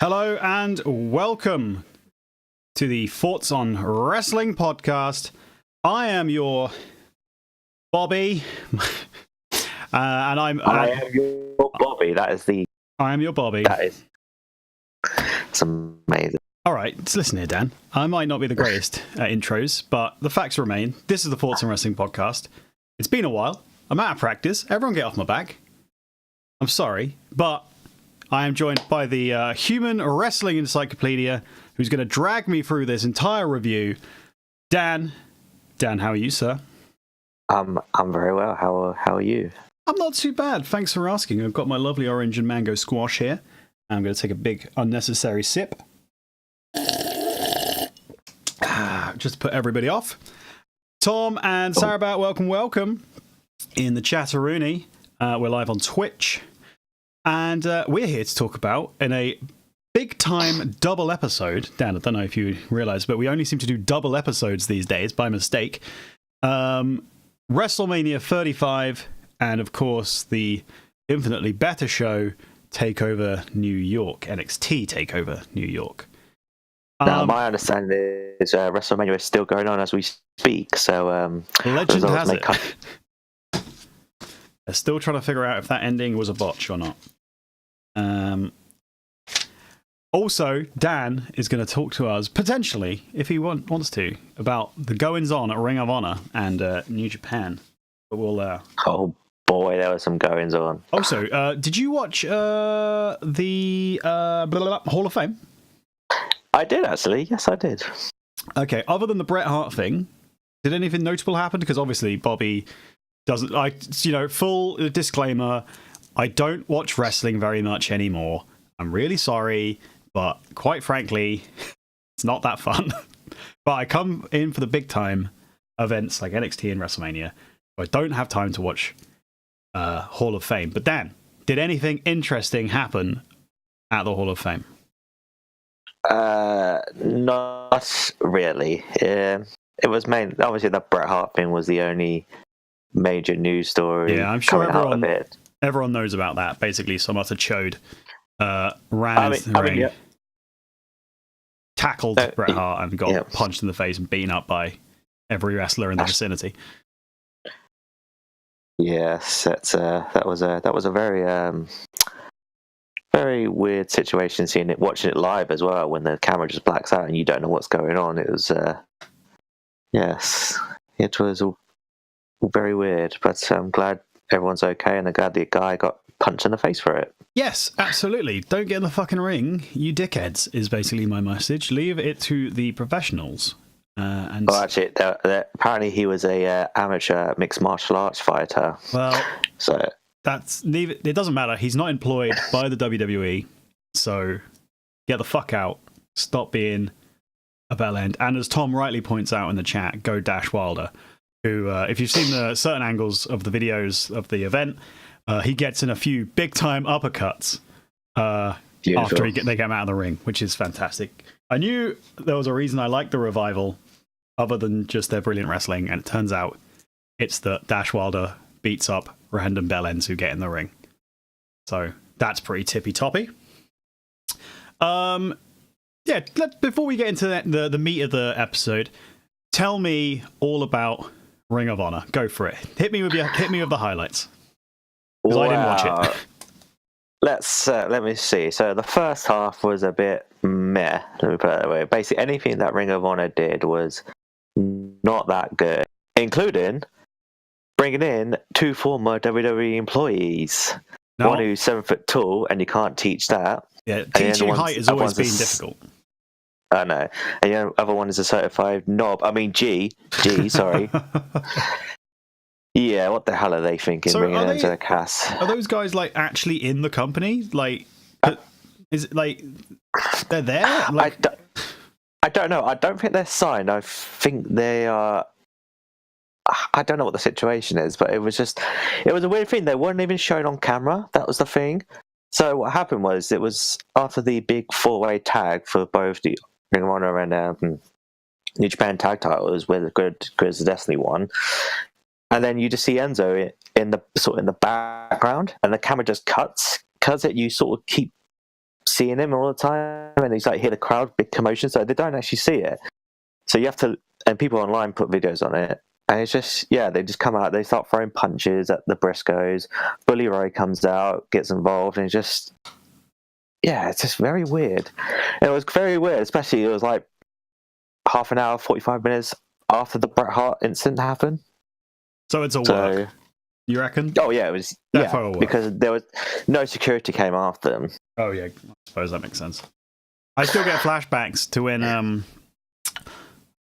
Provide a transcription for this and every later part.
Hello and welcome to the Thoughts on Wrestling podcast. I am your Bobby, and I am your Bobby. I am your Bobby. It's amazing. All right, so listen here, Dan. I might not be the greatest at intros, but the facts remain. This is the Thoughts on Wrestling podcast. It's been a while. I'm out of practice. Everyone get off my back. I'm sorry, but I am joined by the human wrestling encyclopedia who's going to drag me through this entire review. Dan. Dan, how are you, sir? I'm very well. How are you? I'm not too bad. Thanks for asking. I've got my lovely orange and mango squash here. I'm going to take a big unnecessary sip. Just to put everybody off. Tom and Sarah, welcome. In the chatteroony. We're live on Twitch. And we're here to talk about, in a big-time double episode, Dan, I don't know if you realise, but we only seem to do double episodes these days, by mistake. WrestleMania 35, and of course, the infinitely better show, Takeover New York, NXT Takeover New York. Now, my understanding is WrestleMania is still going on as we speak, so... legend has it. They're still trying to figure out if that ending was a botch or not. Also, Dan is going to talk to us, potentially, if he wants to, about the goings-on at Ring of Honor and New Japan. But we'll... Oh boy, there were some goings-on. Also, did you watch the Hall of Fame? I did, actually. Yes, I did. Okay, other than the Bret Hart thing, did anything notable happen? Because obviously, Bobby... full disclaimer, I don't watch wrestling very much anymore. I'm really sorry, but quite frankly, it's not that fun. But I come in for the big time events like NXT and WrestleMania. So I don't have time to watch Hall of Fame. But Dan, did anything interesting happen at the Hall of Fame? Not really. It was obviously the Bret Hart thing was the only major news story. Yeah, I'm sure everyone knows about that. Basically, some utter chode ran into the ring, tackled Bret Hart, and got punched in the face and beaten up by every wrestler in the vicinity. Yes, that was a very very weird situation. Watching it live as well, when the camera just blacks out and you don't know what's going on. It was it was very weird, but I'm glad everyone's okay, and I'm glad the guy got punched in the face for it. Yes, absolutely. Don't get in the fucking ring, you dickheads, is basically my message. Leave it to the professionals. Well, actually, apparently he was a amateur mixed martial arts fighter. Well, so it doesn't matter. He's not employed by the WWE, so get the fuck out. Stop being a bellend. And as Tom rightly points out in the chat, go Dash Wilder. Who, if you've seen the certain angles of the videos of the event, he gets in a few big-time uppercuts after they get him out of the ring, which is fantastic. I knew there was a reason I liked the Revival, other than just their brilliant wrestling, and it turns out it's that Dash Wilder beats up random bellends who get in the ring. So that's pretty tippy-toppy. Before we get into the meat of the episode, tell me all about Ring of Honor. Go for it. Hit me with the highlights. Because I didn't watch it. Let me see. So the first half was a bit meh. Let me put it that way. Basically, anything that Ring of Honor did was not that good, including bringing in 2 former WWE employees. No. One who's 7 foot tall, and you can't teach that. Yeah, teaching height has always been difficult. I know. And the other one is a certified knob. I mean, sorry. Yeah, what the hell are they thinking, bringing them to the cast? Are those guys, actually in the company? Is it, they're there? I don't know. I don't think they're signed. I think they are... I don't know what the situation is, but it was a weird thing. They weren't even shown on camera. That was the thing. So what happened was, it was after the big 4-way tag for both the Ring of Honor and New Japan tag titles, where the Grizz of Destiny won, and then you just see Enzo in the background, and the camera just cuts it. You sort of keep seeing him all the time, and he's like hear the crowd, big commotion, so they don't actually see it. So you have to, and people online put videos on it, and it's just they just come out, they start throwing punches at the Briscoes. Bully Ray comes out, gets involved, and it's just very weird. And it was very weird, especially it was like half an hour, 45 minutes after the Bret Hart incident happened. So it's a work. You reckon? Oh yeah, it was. Because there was no security came after them. Oh yeah, I suppose that makes sense. I still get flashbacks to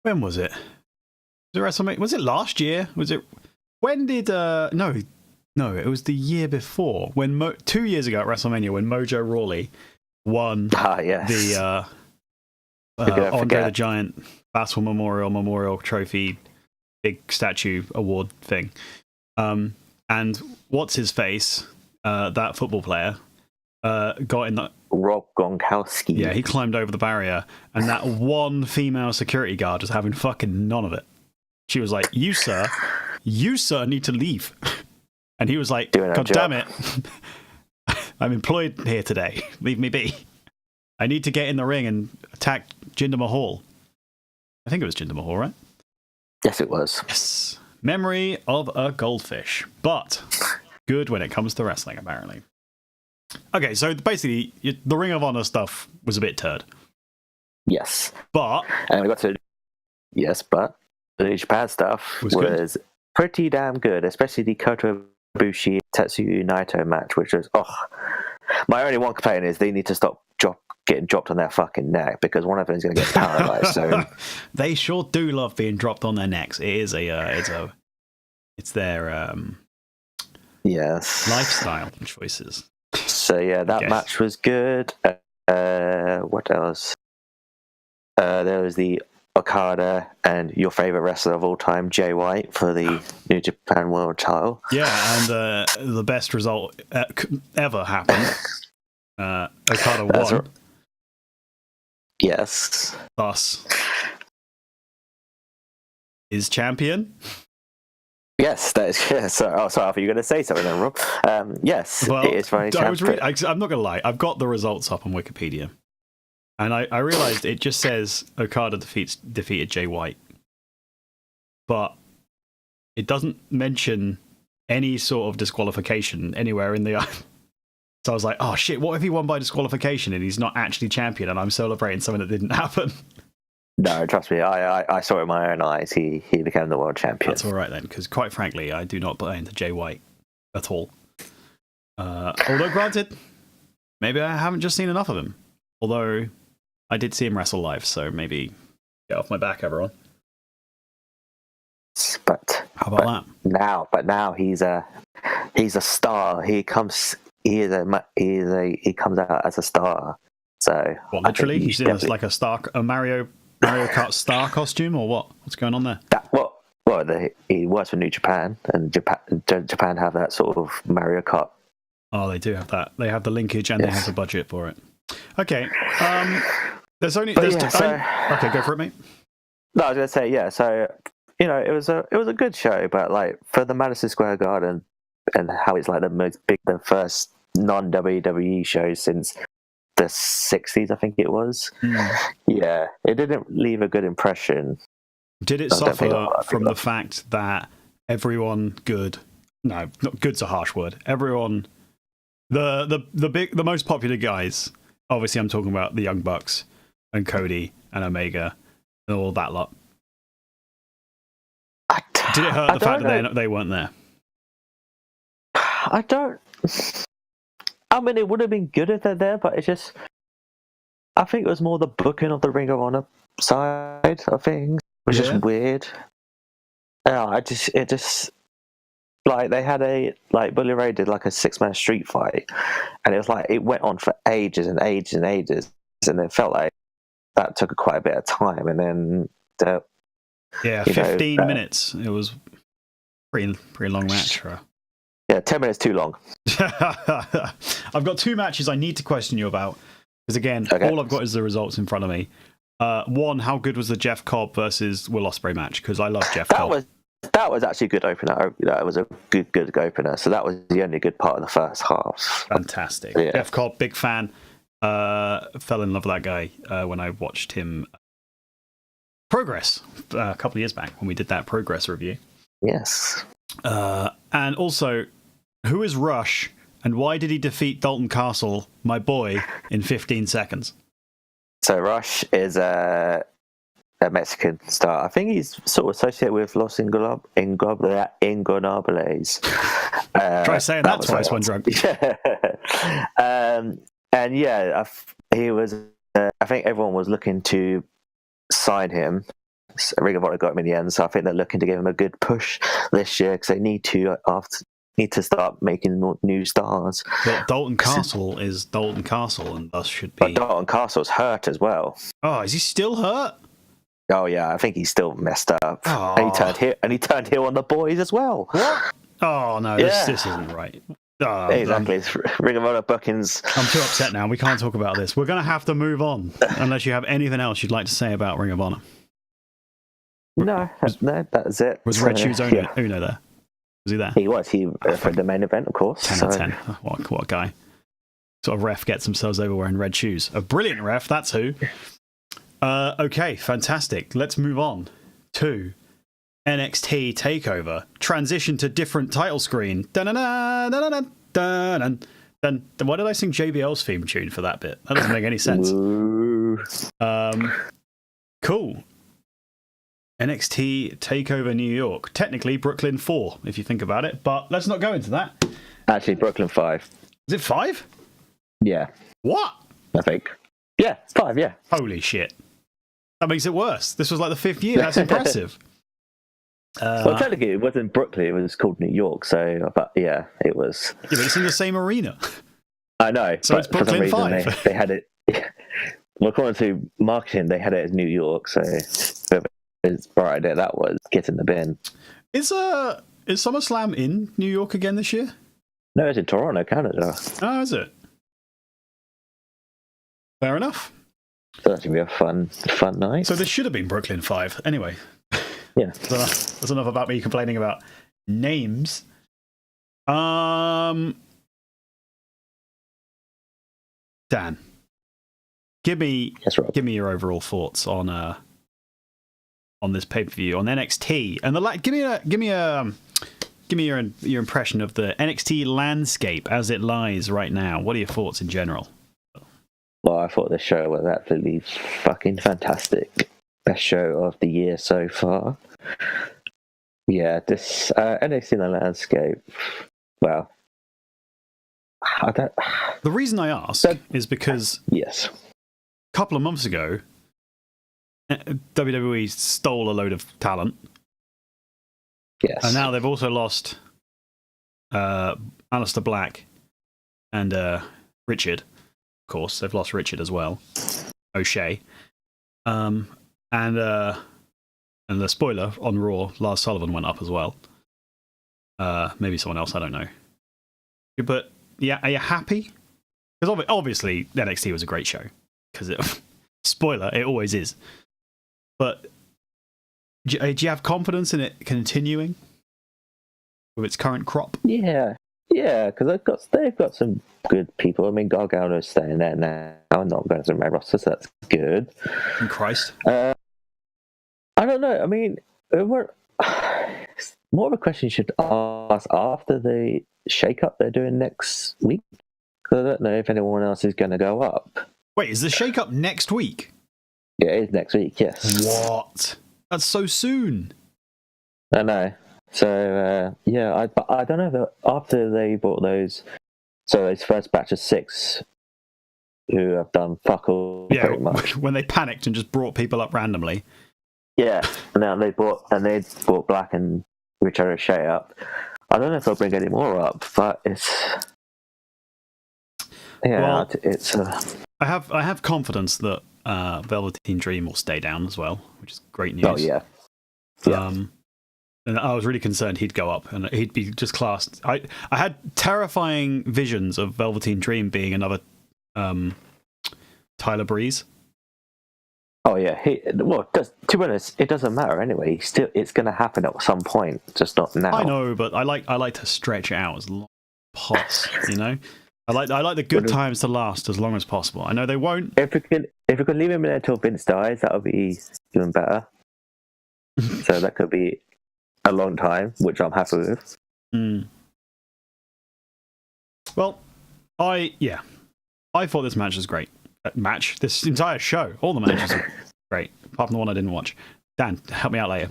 when was it? Was it WrestleMania? Was it last year? Was it? When did no, it was the year before. When 2 years ago at WrestleMania, when Mojo Rawley won the Andre the Giant Battle Memorial Trophy big statue award thing. And what's his face? That football player got in that. Rob Gronkowski. Yeah, he climbed over the barrier, and that one female security guard was having fucking none of it. She was like, "You sir need to leave," and he was like, "God damn it, I'm employed here today. Leave me be. I need to get in the ring and attack Jinder Mahal." I think it was Jinder Mahal, right? Yes, it was. Yes. Memory of a goldfish, but good when it comes to wrestling, apparently. Okay, so basically, the Ring of Honor stuff was a bit turd. Yes. But... And we got to... Yes, but the New Japan stuff was pretty damn good, especially the Kota Ibushi Tetsuya Naito match, which was... My only one complaint is they need to stop getting dropped on their fucking neck, because one of them is going to get paralyzed. So they sure do love being dropped on their necks. It is it's their lifestyle choices. So yeah, that match was good. What else? There was the Okada and your favorite wrestler of all time, Jay White, for the New Japan World Title. Yeah, and the best result ever happened. Okada won. Yes. Thus is champion. Yes, that is. Yeah, sorry, I thought you were going to say something then, Rob. Yes, well, it is very champion. I'm not going to lie. I've got the results up on Wikipedia, and I realised it just says Okada defeated Jay White, but it doesn't mention any sort of disqualification anywhere in the. So I was like, oh shit, what if he won by disqualification and he's not actually champion and I'm celebrating something that didn't happen? No, trust me, I saw it with my own eyes. He became the world champion. That's all right then, because quite frankly, I do not buy into Jay White at all. Although granted, maybe I haven't just seen enough of him. Although I did see him wrestle live, so maybe get off my back, everyone. But how about that? Now he's a star. He comes out as a star. So what, literally, he's in like a Mario Kart star costume, or what? What's going on there? He works for New Japan, and Japan have that sort of Mario Kart. Oh, they do have that. They have the linkage, and they have the budget for it. Okay. Okay, go for it, mate. No, I was going to say So it was a good show, but like for the Madison Square Garden. And how it's like the first non-WWE show since the 60s, I think it was. Yeah, it didn't leave a good impression. Did it suffer from the fact that everyone no, not good's a harsh word. Everyone, the most popular guys, obviously I'm talking about the Young Bucks and Cody and Omega and all that lot. Did it hurt the fact that they weren't there? I mean, it would have been good if they're there, but it's just, I think it was more the booking of the Ring of Honor side of things, which is weird. Yeah, it just, like, they had Bully Ray did like a 6-man street fight, and it was like, it went on for ages and ages and ages, and it felt like that took quite a bit of time, and then, 15 minutes. It was pretty long match. Yeah, 10 minutes too long. I've got 2 matches I need to question you about. Because again, all I've got is the results in front of me. One, how good was the Jeff Cobb versus Will Ospreay match? Because I love Jeff Cobb. That was actually a good opener. That was a good opener. So that was the only good part of the first half. Fantastic. Yeah. Jeff Cobb, big fan. Fell in love with that guy when I watched him Progress a couple of years back when we did that Progress review. Yes. And also, who is Rush and why did he defeat Dalton Castle, my boy, in 15 seconds? So Rush is a Mexican star. I think he's sort of associated with Los Ingobernables. Try saying that twice when drunk. And yeah, he was. I think everyone was looking to sign him. Ring of Honor got him in the end, so I think they're looking to give him a good push this year because they need to start making more new stars. But Dalton Castle is Dalton Castle, and thus should be. But Dalton Castle's hurt as well. Oh, is he still hurt? Oh yeah, I think he's still messed up. Oh. And he turned heel on the boys as well. What? Oh no, this isn't right. Exactly, it's Ring of Honor bookings. I'm too upset now. We can't talk about this. We're going to have to move on unless you have anything else you'd like to say about Ring of Honor. No, that's it. Was Red Shoes Uno there? Was he there? He was. For the main event, of course. 10 out of 10. What a guy. Sort of ref gets themselves over wearing red shoes. A brilliant ref, that's who. Okay, fantastic. Let's move on to NXT Takeover. Transition to different title screen. Why did I sing JBL's theme tune for that bit? That doesn't make any sense. Cool. NXT Takeover New York. Technically Brooklyn 4, if you think about it, but let's not go into that. Actually, Brooklyn 5. Is it 5? Yeah. What? I think. Yeah, 5, yeah. Holy shit. That makes it worse. This was like the 5th year. That's impressive. Well, technically, it wasn't Brooklyn. It was called New York. So, but yeah, it was. Yeah, but it's in the same arena. I know. So it's Brooklyn for some 5. reason they had it. Well, according to marketing, they had it as New York. So, it's bright idea that was get in the bin. Is SummerSlam in New York again this year? No, it's in Toronto, Canada. Oh, is it? Fair enough. So that should be a fun night. So this should have been Brooklyn 5. Anyway. Yeah. That's enough about me complaining about names. Dan, give me your overall thoughts on this pay-per-view on NXT and give me your impression of the NXT landscape as it lies right now. What are your thoughts in general? Well, I thought the show was absolutely fucking fantastic. Best show of the year so far. Yeah, this NXT in the landscape. Well, I don't. The reason I ask is because yes, a couple of months ago, WWE stole a load of talent. Yes, and now they've also lost Aleister Black and Richard. Of course, they've lost Richard as well. O'Shea. And the spoiler on Raw, Lars Sullivan went up as well. Maybe someone else, I don't know. But yeah, are you happy? Because obviously NXT was a great show. Because spoiler, it always is. But do you have confidence in it continuing with its current crop? Yeah, because they've got some good people. I mean, Gargano's staying there now. I'm not going to my roster, so that's good. And Christ. I don't know. I mean, more of a question you should ask after the shake-up they're doing next week. Because I don't know if anyone else is going to go up. Wait, is the shake-up next week? Yeah, it is next week, yes. What? That's so soon. I know. So, yeah, I don't know. After they bought those first batch of 6 who have done fuck all pretty much. When they panicked and just brought people up randomly. Yeah, and now they brought Black and Richard O'Shea up. I don't know if they'll bring any more up, but it's I have confidence that Velveteen Dream will stay down as well, which is great news. Oh yeah. And I was really concerned he'd go up and he'd be just classed. I had terrifying visions of Velveteen Dream being another Tyler Breeze. Oh yeah, to be honest, it doesn't matter anyway. It's going to happen at some point, just not now. I know, but I like to stretch it out as long as possible. You know, I like the good times to last as long as possible. I know they won't. If we could leave him in there until Vince dies, that would be even better. So that could be a long time, which I'm happy with. Mm. Well, I thought this match was great. This entire show, all the matches are great, apart from the one I didn't watch. Dan, help me out later.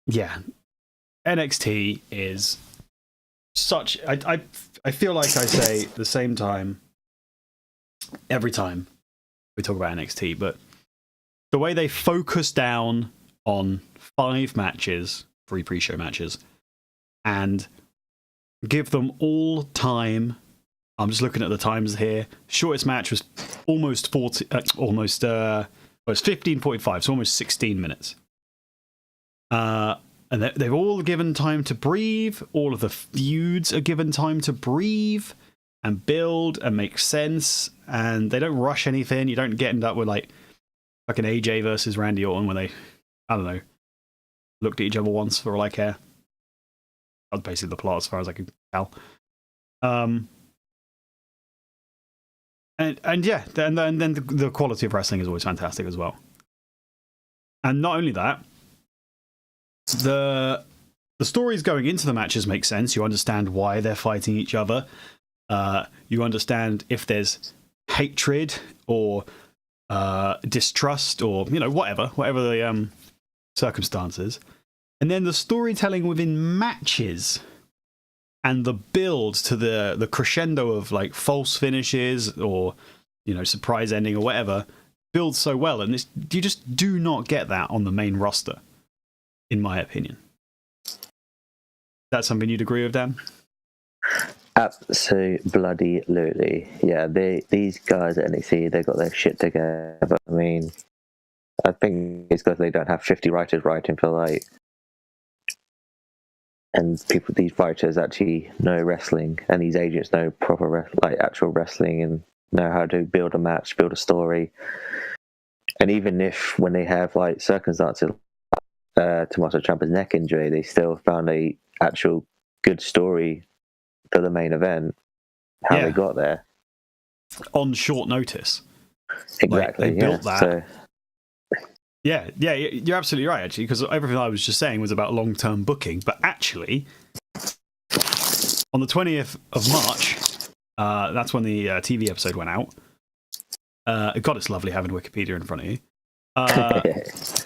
Yeah, NXT is such. I feel like I say the same time every time we talk about NXT, but the way they focus down on 5 matches, 3 pre-show matches, and give them all time. I'm just looking at the times here. Shortest match was almost 40, it was 15:45, so almost 16 minutes. And they've all given time to breathe. All of the feuds are given time to breathe and build and make sense. And they don't rush anything. You don't get end up with like an AJ versus Randy Orton where they, I don't know, looked at each other once for all I care. That was basically the plot as far as I could tell. And yeah, and then the quality of wrestling is always fantastic as well. And not only that, the stories going into the matches make sense. You understand why they're fighting each other. You understand if there's hatred or distrust or whatever the circumstances. And then the storytelling within matches and the build to the crescendo of like false finishes or surprise ending or whatever builds so well, and you just do not get that on the main roster, in my opinion. That's something you'd agree with, Dan? Absolutely. Yeah, these guys at NXT, they got their shit together. I mean, I think it's because they don't have 50 writers writing for like, and these writers actually know wrestling, and these agents know proper actual wrestling and know how to build a match, build a story. And even if when they have like circumstances, Tommaso Ciampa's neck injury, they still found a actual good story for the main event. How they got there on short notice. Exactly. They built that. So... Yeah, you're absolutely right, actually, because everything I was just saying was about long-term booking. But actually, on the 20th of March, that's when the TV episode went out. God, it's lovely having Wikipedia in front of you.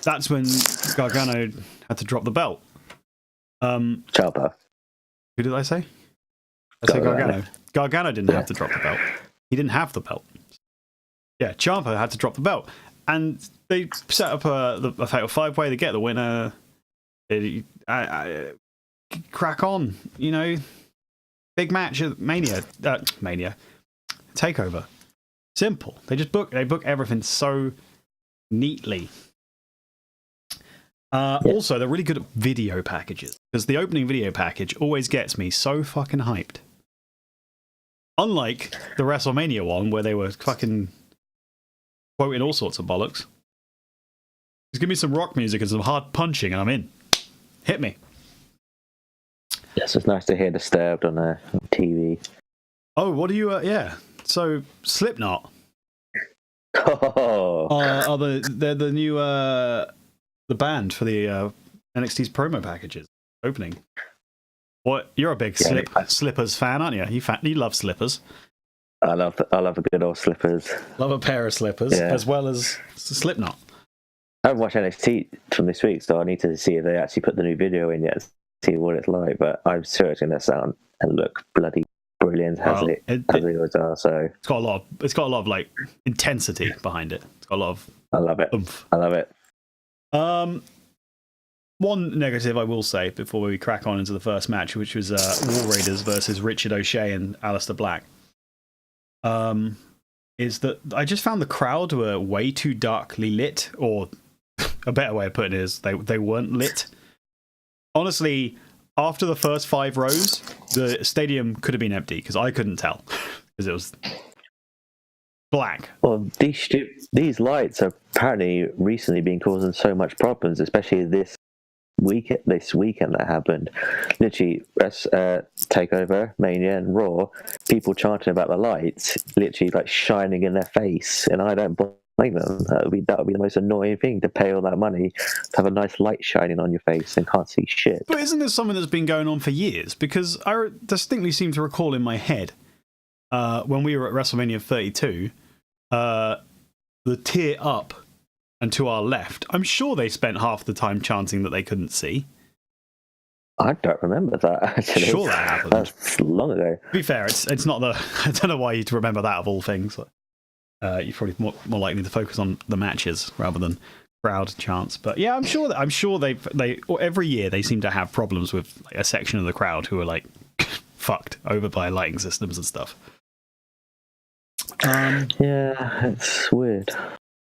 That's when Gargano had to drop the belt. Ciampa. Who did I say? I said Gargano. Gargano didn't have to drop the belt. He didn't have the belt. Yeah, Ciampa had to drop the belt. And they set up a fatal 5-way to get the winner. Crack on, big match at Mania Takeover. Simple. They book everything so neatly. Also, they're really good at video packages, because the opening video package always gets me so fucking hyped. Unlike the WrestleMania one, where they were fucking quoting all sorts of bollocks. Just give me some rock music and some hard punching and I'm in. Hit me. Yes, it's nice to hear Disturbed on TV. Oh, what do you... So, Slipknot. Oh. They're the new... the band for the NXT's promo packages. Opening. What? You're a big Slippers fan, aren't you? You love Slippers. I love a good old Slippers. Love a pair of Slippers, as well as Slipknot. I haven't watched NXT from this week, so I need to see if they actually put the new video in yet, see what it's like. But I'm sure it's going to sound and look bloody brilliant as it always are. So it's got a lot of like intensity behind it. It's got a lot of. I love it. Oomph. I love it. One negative I will say before we crack on into the first match, which was War Raiders versus Richard O'Shea and Aleister Black. Is that I just found the crowd were way too darkly lit, or a better way of putting it is they weren't lit. Honestly, after the first 5 rows, the stadium could have been empty because I couldn't tell because it was black. Well, these lights are apparently recently been causing so much problems, especially this this weekend that happened. Literally, Takeover, Mania, and Raw. People chanting about the lights, literally like shining in their face, and I don't blame them. That would be the most annoying thing, to pay all that money to have a nice light shining on your face and can't see shit. But isn't this something that's been going on for years? Because I distinctly seem to recall in my head when we were at WrestleMania 32, the tier up and to our left, I'm sure they spent half the time chanting that they couldn't see. I don't remember that, actually. Sure that happened. That's long ago. To be fair, it's not the... I don't know why you'd remember that of all things. You're probably more likely to focus on the matches rather than crowd chants. But yeah, I'm sure they every year they seem to have problems with a section of the crowd who are like fucked over by lighting systems and stuff. Yeah, it's weird.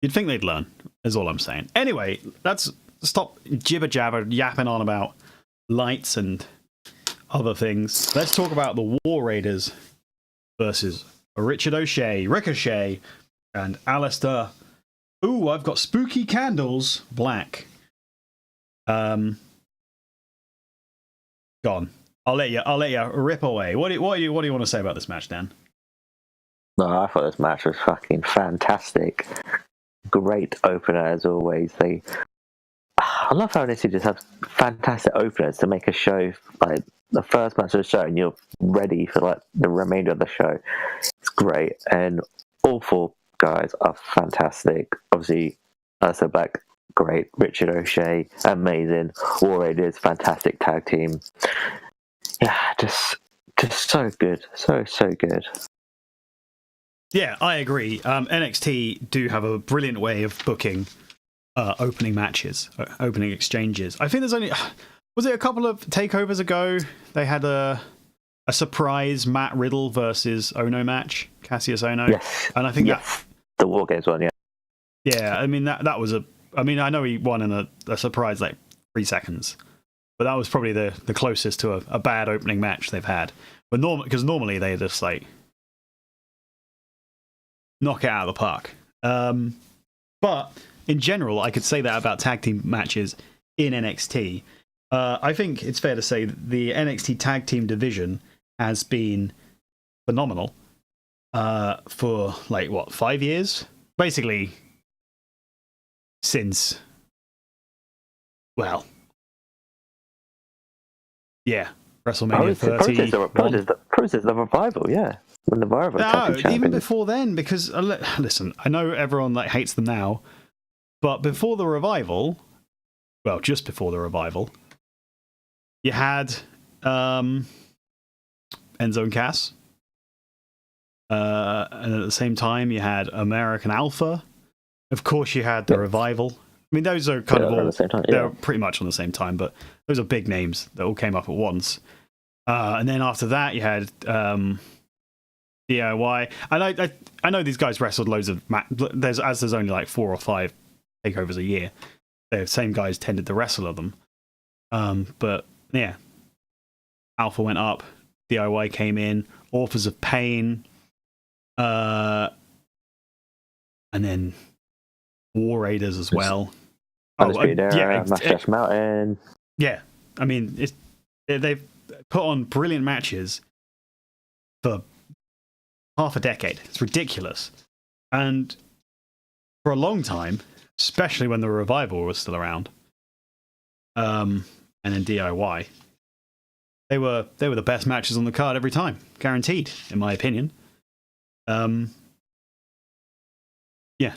You'd think they'd learn, is all I'm saying. Anyway, let's stop jibber-jabber yapping on about lights and other things. Let's talk about the War Raiders versus Richard O'Shea, Ricochet, and Alistair. Ooh, I've got spooky candles, black. Gone. I'll let you rip away. What do you want to say about this match, Dan? No, I thought this match was fucking fantastic. Great opener as always. I love how NXT just have fantastic openers to make a show like the first match of the show, and you're ready for like the remainder of the show. It's great, and all four guys are fantastic. Obviously, Alistair Black, great. Richard O'Shea, amazing. War Raiders, fantastic tag team. Yeah, just so good, so good. Yeah, I agree. NXT do have a brilliant way of booking opening matches, opening exchanges. I think there's only... Was it a couple of takeovers ago? They had a surprise Matt Riddle versus Ono match, Cassius Ono. Yes. And I think that... The War Games one, yeah. Yeah, I mean, that was a... I mean, I know he won in a surprise, like, 3 seconds. But that was probably the closest to a bad opening match they've had. But because normally they just, like... knock it out of the park. But in general, I could say that about tag team matches in NXT. I think it's fair to say that the NXT tag team division has been phenomenal for, like, what, 5 years? Basically, since, well, yeah, WrestleMania 30. Process of revival, yeah. When the revival, no, even before then, because listen, I know everyone like hates them now, but before the revival, well, just before the revival, you had Enzo and Cass, and at the same time you had American Alpha. Of course, you had the revival. I mean, those are kind of all they're pretty much on the same time, but those are big names that all came up at once. And then after that, you had DIY. And I know these guys wrestled loads of there's only like 4 or 5 takeovers a year. The same guys tended to wrestle of them. But yeah, Alpha went up, DIY came in, Authors of Pain, and then War Raiders as well. Mustache Mountain. Yeah, I mean, they've put on brilliant matches for half a decade. It's ridiculous. And for a long time, especially when the revival was still around, and then DIY, they were the best matches on the card every time, guaranteed, in my opinion. Yeah,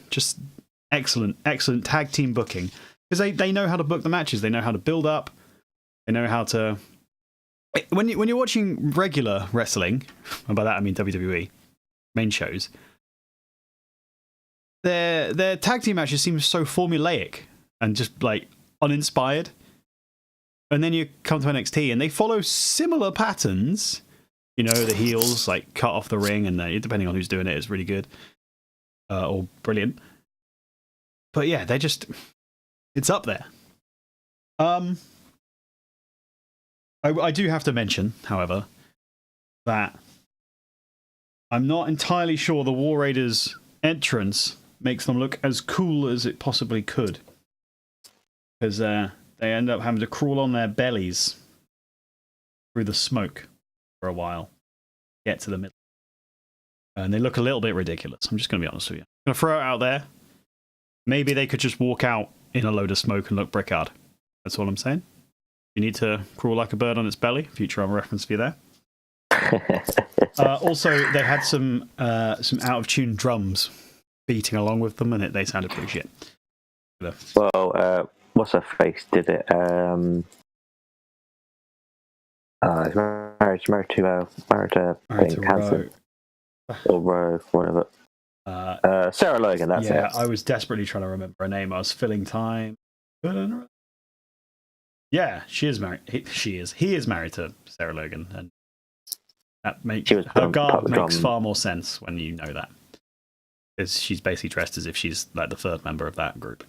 just excellent tag team booking, because they know how to book the matches. They know how to build up. They know how to. When you're watching regular wrestling, and by that I mean WWE main shows, their tag team matches seem so formulaic and just like uninspired. And then you come to NXT and they follow similar patterns. You know, the heels like cut off the ring, and depending on who's doing it, it's really good or brilliant. But yeah, it's up there. I do have to mention, however, that I'm not entirely sure the War Raiders entrance makes them look as cool as it possibly could. Because their They end up having to crawl on their bellies through the smoke for a while, get to the middle. And they look a little bit ridiculous. I'm just going to be honest with you. I'm going to throw it out there. Maybe they could just walk out in a load of smoke and look brickard. That's all I'm saying. You need to crawl like a bird on its belly. Futurama reference for you there. Also, they had some out of tune drums beating along with them, and they sounded pretty shit. Well, what's her face did it? Married to Hanson or Rowe, whatever. Sarah Logan. That's it. Yeah, I was desperately trying to remember her name. I was filling time. Yeah, she is married. He is married to Sarah Logan, and that makes her garb makes far more sense when you know that, because she's basically dressed as if she's like the third member of that group.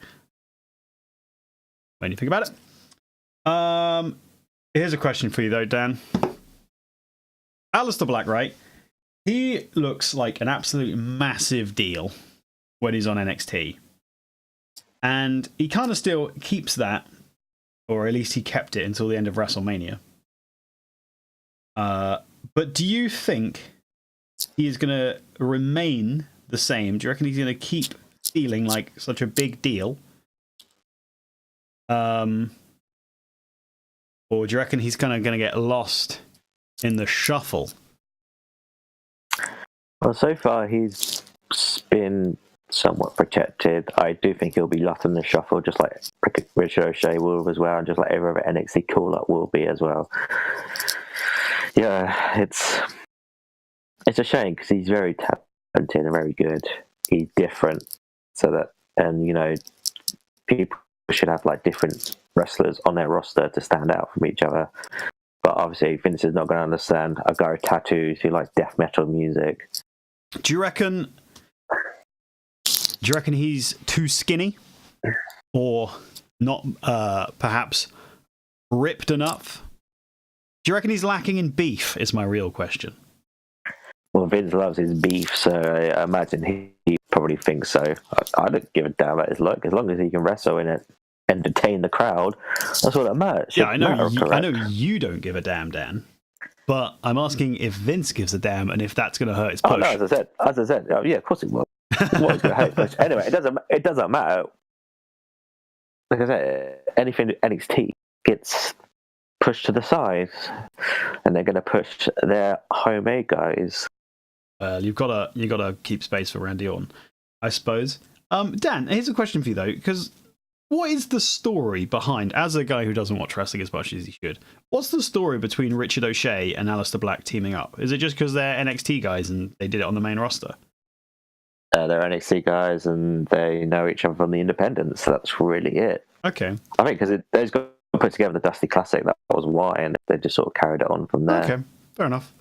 When you think about it, here's a question for you though, Dan. Aleister Black, right? He looks like an absolute massive deal when he's on NXT, and he kind of still keeps that. Or at least he kept it until the end of WrestleMania. But do you think he's going to remain the same? Do you reckon he's going to keep feeling like such a big deal? Or do you reckon he's kind of going to get lost in the shuffle? Well, so far he's been somewhat protected. I do think he'll be lost in the shuffle, just like Richard O'Shea will as well, and just like every other NXT call-up will be as well. Yeah, it's a shame because he's very talented and very good. He's different, so that, and you know, people should have like different wrestlers on their roster to stand out from each other. But obviously, Vince is not going to understand a guy with tattoos who likes death metal music. Do you reckon he's too skinny, or not? Perhaps ripped enough? Do you reckon he's lacking in beef? Is my real question. Well, Vince loves his beef, so I imagine he probably thinks so. I don't give a damn about his look, as long as he can wrestle in it, entertain the crowd. That's all that matters. Yeah, I know. I know you don't give a damn, Dan. But I'm asking if Vince gives a damn, and if that's going to hurt his push. Oh no, as I said, yeah, of course it will. What is going to hurt his push? Anyway, it doesn't matter. Like I said, anything NXT gets pushed to the side, and they're going to push their homemade guys. You've got to keep space for Randy Orton, I suppose. Dan, here's a question for you though, because what is the story behind, as a guy who doesn't watch wrestling as much as he should, what's the story between Richard O'Shea and Aleister Black teaming up? Is it just because they're NXT guys and they did it on the main roster? They're NXT guys and they know each other from the independents, so that's really it. Okay. I think because those guys put together the Dusty Classic, that was why, and they just sort of carried it on from there. Okay, fair enough.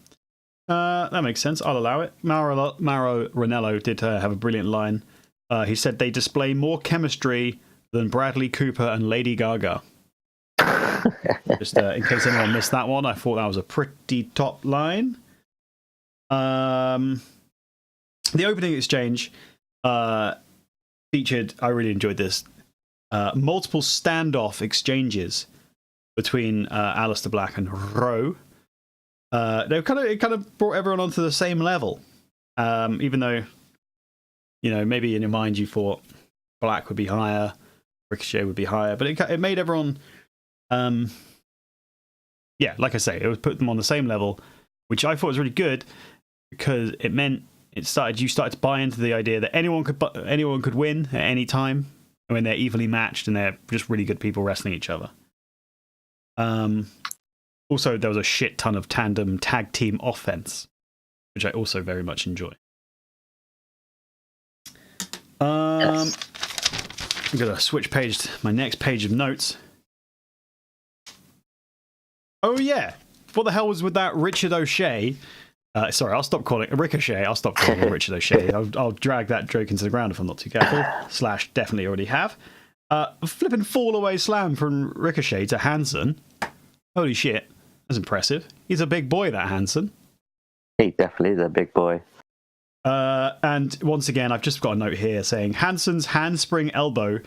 That makes sense. I'll allow it. Mauro Ranallo did have a brilliant line. He said they display more chemistry than Bradley Cooper and Lady Gaga. Just in case anyone missed that one, I thought that was a pretty top line. The opening exchange featured, I really enjoyed this, multiple standoff exchanges between Aleister Black and Rowe. It kind of brought everyone onto the same level, even though, you know, maybe in your mind you thought Black would be higher, Ricochet would be higher, but it made everyone, yeah, like I say, it would put them on the same level, which I thought was really good because it meant you started to buy into the idea that anyone could win at any time when they're evenly matched and they're just really good people wrestling each other. Also, there was a shit ton of tandem tag team offense, which I also very much enjoy. Yes. I'm going to switch page to my next page of notes. Oh, yeah. What the hell was with that Richard O'Shea? Sorry, I'll stop calling it Ricochet. I'll stop calling it Richard O'Shea. I'll drag that joke into the ground if I'm not too careful. / definitely already have. Flipping fall away slam from Ricochet to Hanson. Holy shit. That's impressive. He's a big boy, that Hanson. He definitely is a big boy. And once again, I've just got a note here saying Hanson's handspring elbow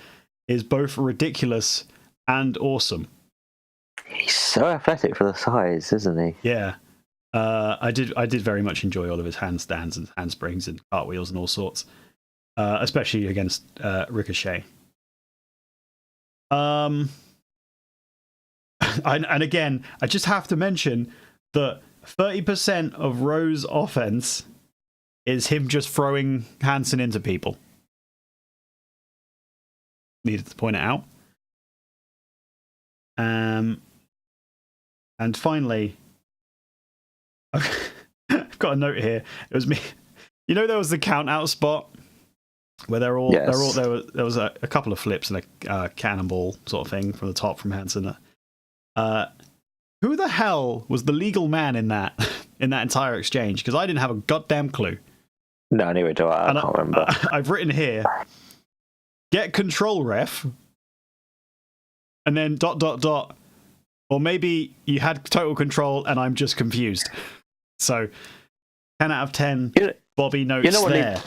is both ridiculous and awesome. He's so athletic for the size, isn't he? Yeah. I did very much enjoy all of his handstands and handsprings and cartwheels and all sorts, especially against Ricochet. And again, I just have to mention that 30% of Rowe's offense is him just throwing Hansen into people. Needed to point it out. And finally, I've got a note here. It was me. You know, there was the count out spot where there was a couple of flips and a cannonball sort of thing from the top from Hansen. Who the hell was the legal man in that entire exchange? Because I didn't have a goddamn clue. No, neither do I. I can't remember. I've written here, get control ref, and then ... Or maybe you had total control and I'm just confused. So, 10 out of 10, Bobby notes there.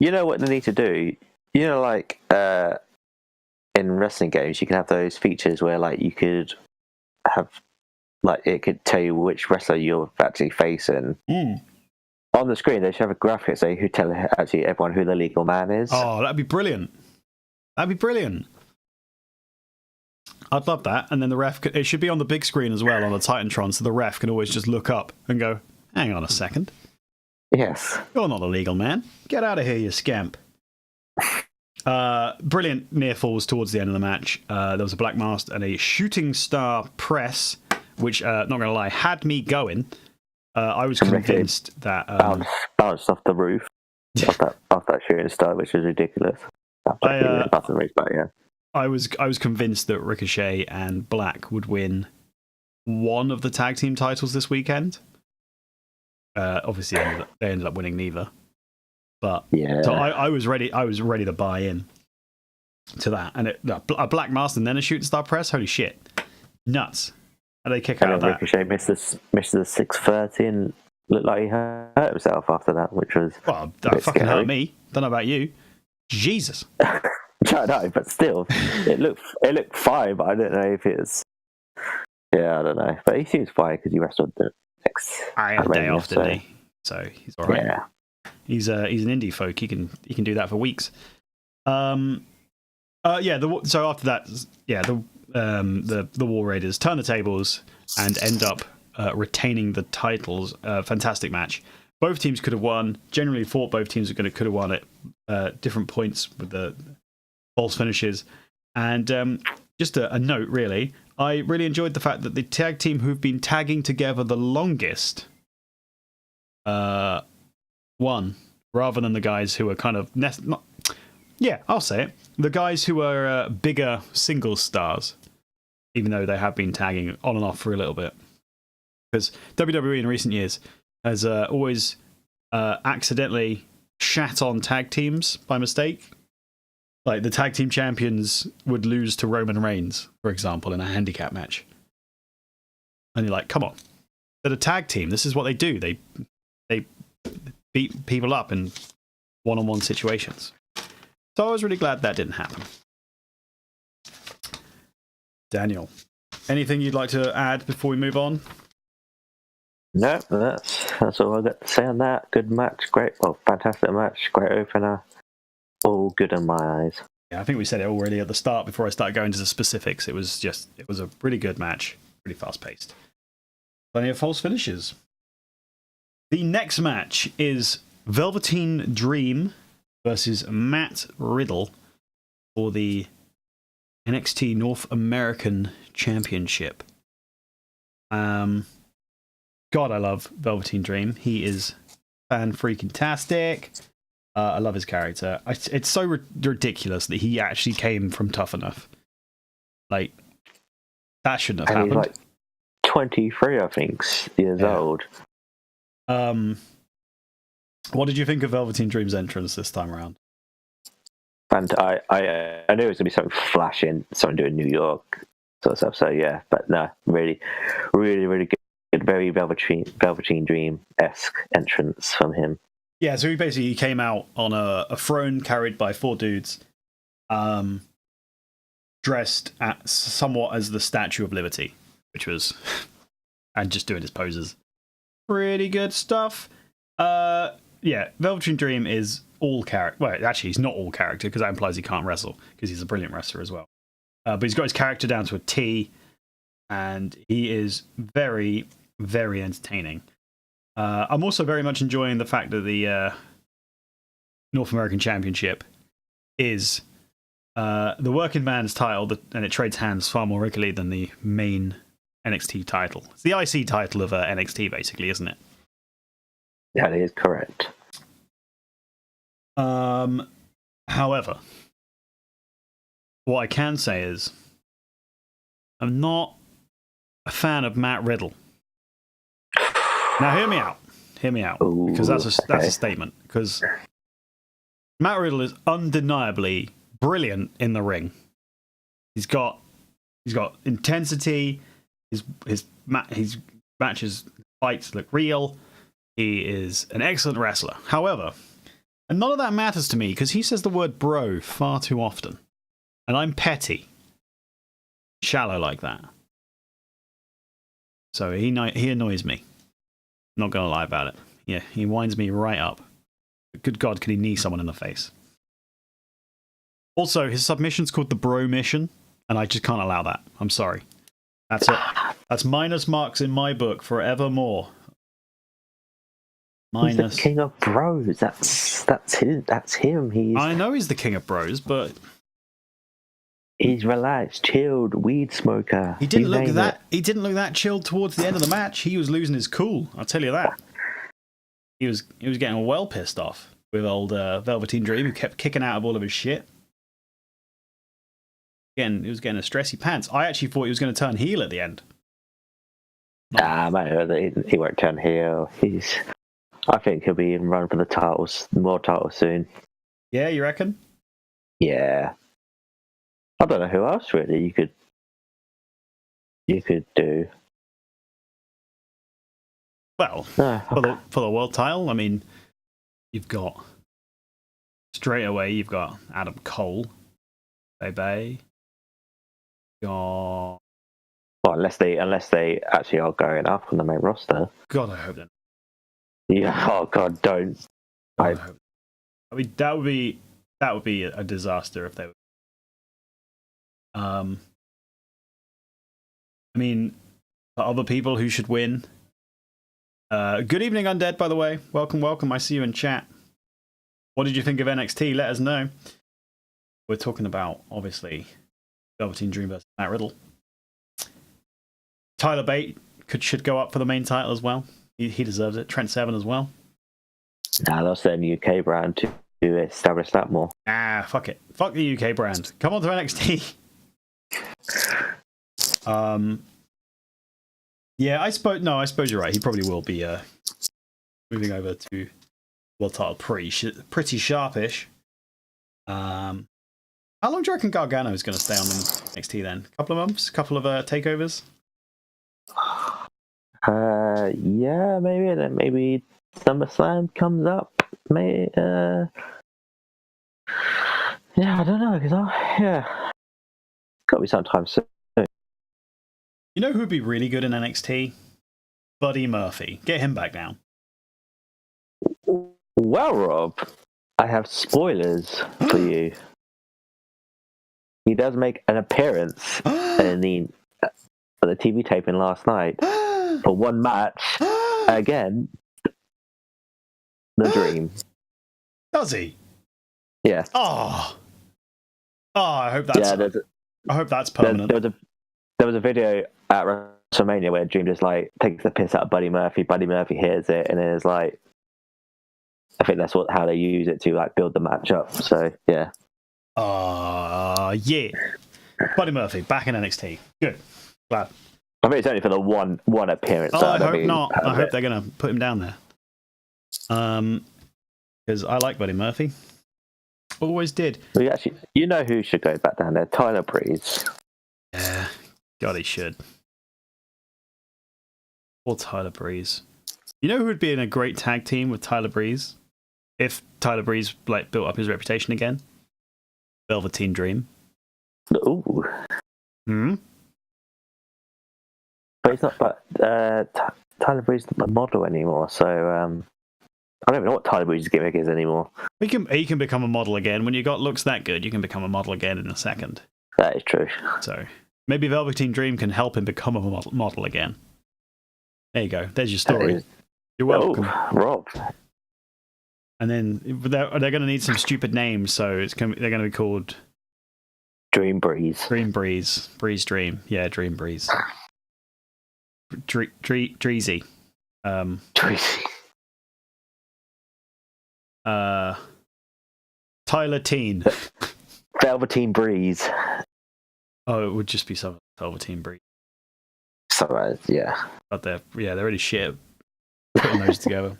You know what they need to do? You know, like, in wrestling games, you can have those features where, like, you could have, like, it could tell you which wrestler you're actually facing. Mm. On the screen, they should have a graphic say who tell actually everyone who the legal man is. Oh, that'd be brilliant. That'd be brilliant. I'd love that. And then the ref, it should be on the big screen as well on the Titantron, so the ref can always just look up and go, hang on a second. Yes. You're not a legal man. Get out of here, you scamp. Brilliant near falls towards the end of the match. There was a black mask and a shooting star press, which, not going to lie, had me going. I was convinced that... bounced off the roof off that shooting star, which was ridiculous. I was convinced that Ricochet and Black would win one of the tag team titles this weekend. Obviously, they ended up winning neither. But yeah, so I was ready. I was ready to buy in to that, and a black mask and then a shooting star press. Holy shit, nuts! How they kick out of that? Ricochet missed the 630 and looked like he hurt himself after that, which was that fucking hurt me. Don't know about you. Jesus. I know, but still, it looked fine. But I don't know if it's. Yeah, I don't know. But he seems fine because he wrestled the next. I had a day off, didn't he? So he's all right. Yeah. He's an indie folk. He can do that for weeks. So after that, the War Raiders turn the tables and end up retaining the titles. Fantastic match. Both teams could have won. Generally thought both teams could have won at different points with the false finishes. And just a note, really, I really enjoyed the fact that the tag team who've been tagging together the longest won, rather than the guys who are kind of I'll say it, the guys who are bigger single stars, even though they have been tagging on and off for a little bit, because WWE in recent years has always accidentally shat on tag teams by mistake. Like the tag team champions would lose to Roman Reigns, for example, in a handicap match, and you're like, come on, they're a tag team. This is what they do. They beat people up in one-on-one situations. So I was really glad that didn't happen. Daniel, anything you'd like to add before we move on? No, that's all I got to say on that. Good match, fantastic match, great opener. All good in my eyes. Yeah, I think we said it already at the start before I started going into the specifics. It was a really good match, pretty fast-paced. Plenty of false finishes. The next match is Velveteen Dream versus Matt Riddle for the NXT North American Championship. God, I love Velveteen Dream. He is fan-freaking-tastic. I love his character. It's so ridiculous that he actually came from Tough Enough. Like, that shouldn't have happened. He's like 23, I think, years old. What did you think of Velveteen Dream's entrance this time around? And I knew it was going to be something flashing, something doing New York sort of stuff. So yeah, but no, really, really, really good, very Velveteen Dream-esque entrance from him. Yeah, so he came out on a throne carried by four dudes. dressed at somewhat as the Statue of Liberty, which was, and just doing his poses. Pretty good stuff. Yeah, Velveteen Dream is all character. Well, actually, he's not all character because that implies he can't wrestle because he's a brilliant wrestler as well. But he's got his character down to a T, and he is very, very entertaining. I'm also very much enjoying the fact that the North American Championship is the working man's title, and it trades hands far more regularly than the main NXT title. It's the IC title of NXT, basically, isn't it? That is correct. However, what I can say is I'm not a fan of Matt Riddle. Now, hear me out. Hear me out, because that's a statement. Because Matt Riddle is undeniably brilliant in the ring. He's got intensity. His matches, fights look real. He is an excellent wrestler. However, and none of that matters to me because he says the word bro far too often, and I'm petty, shallow like that. So he annoys me. Not gonna lie about it. Yeah, he winds me right up. Good God, can he knee someone in the face? Also, his submission's called the Bro Mission, and I just can't allow that. I'm sorry. That's it. That's minus marks in my book forevermore. He's the king of bros. That's him. I know he's the king of bros, but he's relaxed, chilled, weed smoker. He didn't look that chilled towards the end of the match. He was losing his cool. I'll tell you that. He was getting well pissed off with old Velveteen Dream, who kept kicking out of all of his shit. Again, he was getting a stressy pants. I actually thought he was going to turn heel at the end. Mate, he won't turn heel. I think he'll be in run for the titles, more titles soon. Yeah, you reckon? Yeah. I don't know who else really you could do. Well, for the world title, I mean, you've got Adam Cole, Bebe. Well, unless they actually are going up on the main roster. God, I hope that. Yeah. Oh God, don't. I mean, that would be a disaster if they were. I mean, for other people who should win. Good evening, Undead. By the way, welcome. I see you in chat. What did you think of NXT? Let us know. We're talking about obviously Velveteen Dream versus Matt Riddle. Tyler Bate should go up for the main title as well. He deserves it. Trent Seven as well. Nah, they'll send UK brand to establish that more. Fuck it. Fuck the UK brand. Come on to NXT. Yeah, I suppose you're right. He probably will be moving over to world title pretty sharpish. How long do you reckon Gargano is going to stay on NXT then? A couple of months? Couple of takeovers? Yeah, maybe. Then maybe SummerSlam comes up. Maybe. Yeah, I don't know. Got to be sometime soon. You know who would be really good in NXT? Buddy Murphy. Get him back down. Well, Rob, I have spoilers for you. He does make an appearance in the TV taping last night for one match. Again, the Dream. Does he? Yeah. Oh, I hope that's. Yeah, I hope that's permanent. There was a video at WrestleMania where Dream just like takes the piss out of Buddy Murphy. Buddy Murphy hears it, and then it's like, I think that's how they use it to like build the match up. So yeah. Yeah. Buddy Murphy back in NXT. Good. Glad. I mean, it's only for the one appearance. Oh, I hope not. I hope they're going to put him down there. Because I like Buddy Murphy. Always did. Well, actually, you know who should go back down there? Tyler Breeze. Yeah. God, he should. Or Tyler Breeze. You know who would be in a great tag team with Tyler Breeze? If Tyler Breeze built up his reputation again? Velveteen Dream. Ooh. Hmm? But he's not. But Tyler Breeze's not a model anymore, so I don't even know what Tyler Breeze's gimmick is anymore. He can become a model again. When you got looks that good, you can become a model again in a second. That is true. So maybe Velveteen Dream can help him become a model again. There you go. There's your story. You're welcome. Oh, Rob. And then they're going to need some stupid names, so they're going to be called Dream Breeze. Dream Breeze. Breeze Dream. Yeah, Dream Breeze. Dreezy. Dreezy. Tyler Teen. Velveteen Breeze. Oh, it would just be some Velveteen Breeze. So, yeah. But they're really shit at putting those together.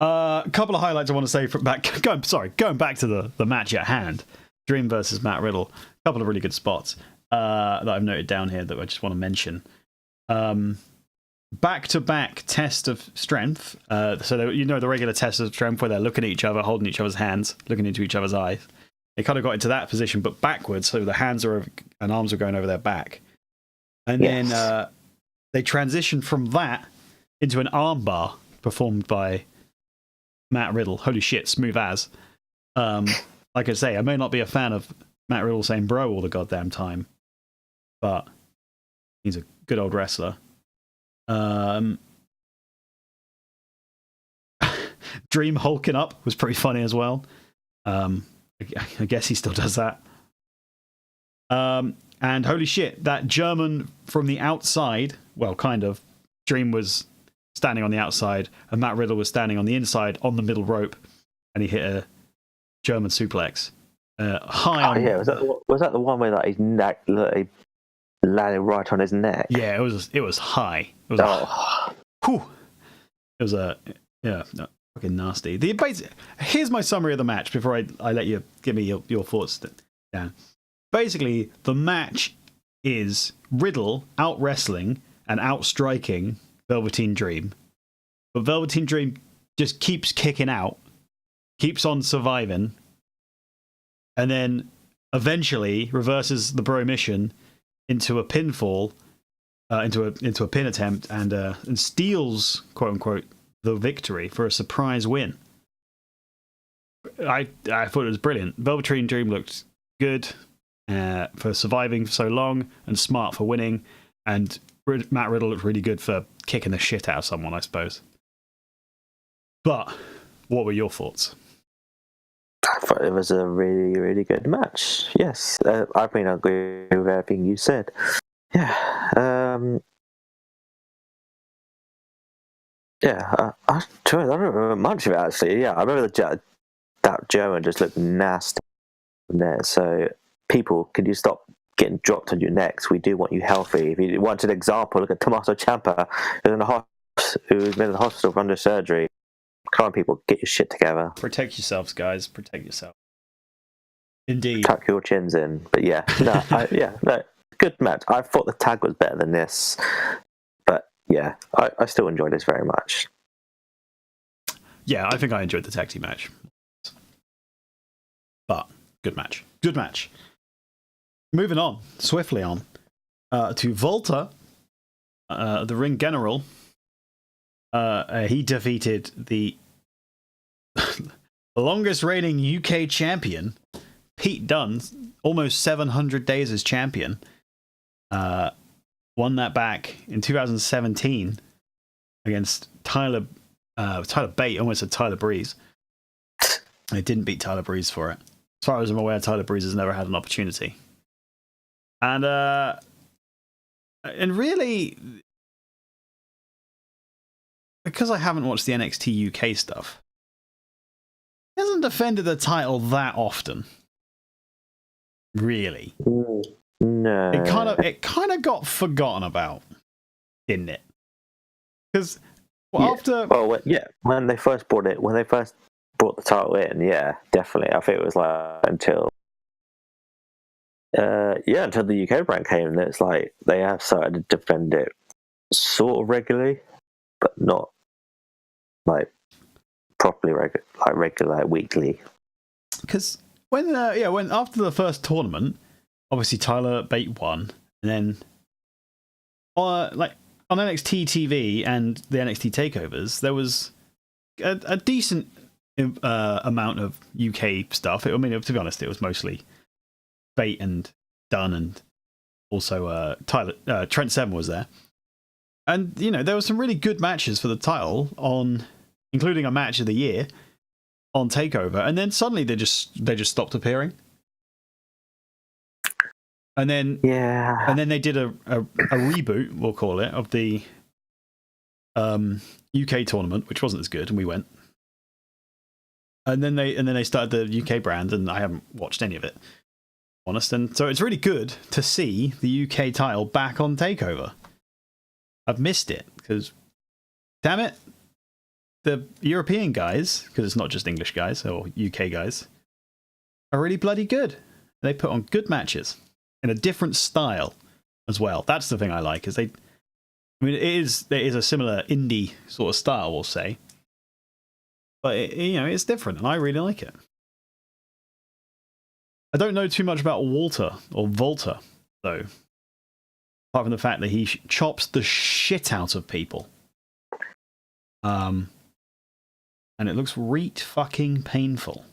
A couple of highlights I want to say from going back to the match at hand. Dream versus Matt Riddle. A couple of really good spots that I've noted down here that I just want to mention. Back-to-back test of strength. So the regular test of strength where they're looking at each other, holding each other's hands, looking into each other's eyes. They kind of got into that position, but backwards, so the hands and arms are going over their back. And then they transitioned from that into an armbar performed by Matt Riddle. Holy shit, smooth as. Like I say, I may not be a fan of Matt Riddle saying bro all the goddamn time, but he's a good old wrestler. Dream hulking up was pretty funny as well. I guess he still does that. And holy shit, that German from the outside, well, kind of. Dream was standing on the outside, and Matt Riddle was standing on the inside on the middle rope, and he hit a German suplex. Yeah, was that the one where his neck he landed right on his neck? Yeah, it was high. It was fucking nasty. Here's my summary of the match before I let you give me your thoughts down. Basically, the match is Riddle out wrestling and out striking Velveteen Dream, but Velveteen Dream just keeps kicking out, keeps on surviving, and then eventually reverses the bro mission into a pinfall, into a pin attempt, and steals, quote unquote, the victory for a surprise win. I thought it was brilliant. Velveteen Dream looked good for surviving for so long, and smart for winning, and Matt Riddle looked really good for kicking the shit out of someone, I suppose. But what were your thoughts? I thought it was a really, really good match. Yes, I mean, I agree with everything you said. Yeah, I don't remember much of it actually. Yeah, I remember that German just looked nasty in there. So, people, can you stop getting dropped on your necks? We do want you healthy. If you want an example, look at Tommaso Ciampa, who's been in the hospital for under surgery. Come on, people, get your shit together. Protect yourselves, guys. Protect yourself. Indeed. Tuck your chins in. But yeah, good match. I thought the tag was better than this, but yeah, I still enjoyed this very much. Yeah, I think I enjoyed the tag team match. But good match. Good match. Moving on, swiftly on, to Volta, the ring general. He defeated the longest reigning UK champion, Pete Dunne, almost 700 days as champion. Won that back in 2017 against Tyler Bate, almost said Tyler Breeze. They didn't beat Tyler Breeze for it. As far as I'm aware, Tyler Breeze has never had an opportunity. And really, because I haven't watched the NXT UK stuff, he hasn't defended the title that often. Really. No. It kind of got forgotten about, didn't it? Because when they first brought the title in, yeah, definitely. I think it was like until the UK brand came, and it's like they have started to defend it sort of regularly, but not like properly regular, like weekly. Because when after the first tournament, obviously Tyler Bate won, and then like on NXT TV and the NXT takeovers, there was a decent amount of UK stuff. I mean, to be honest, it was mostly Bate and Dunn, and also Trent Seven was there. And there were some really good matches for the title including a match of the year on Takeover, and then suddenly they just stopped appearing. And then they did a reboot, we'll call it, of the UK tournament, which wasn't as good, and we went. And then they started the UK brand, and I haven't watched any of it, honest. And so it's really good to see the UK title back on Takeover. I've missed it because, damn it, the European guys, because it's not just English guys or UK guys, are really bloody good. They put on good matches in a different style as well. That's the thing I like. There is a similar indie sort of style, we'll say, but it's different, and I really like it. I don't know too much about Volta though. Apart from the fact that he chops the shit out of people. And it looks fucking painful.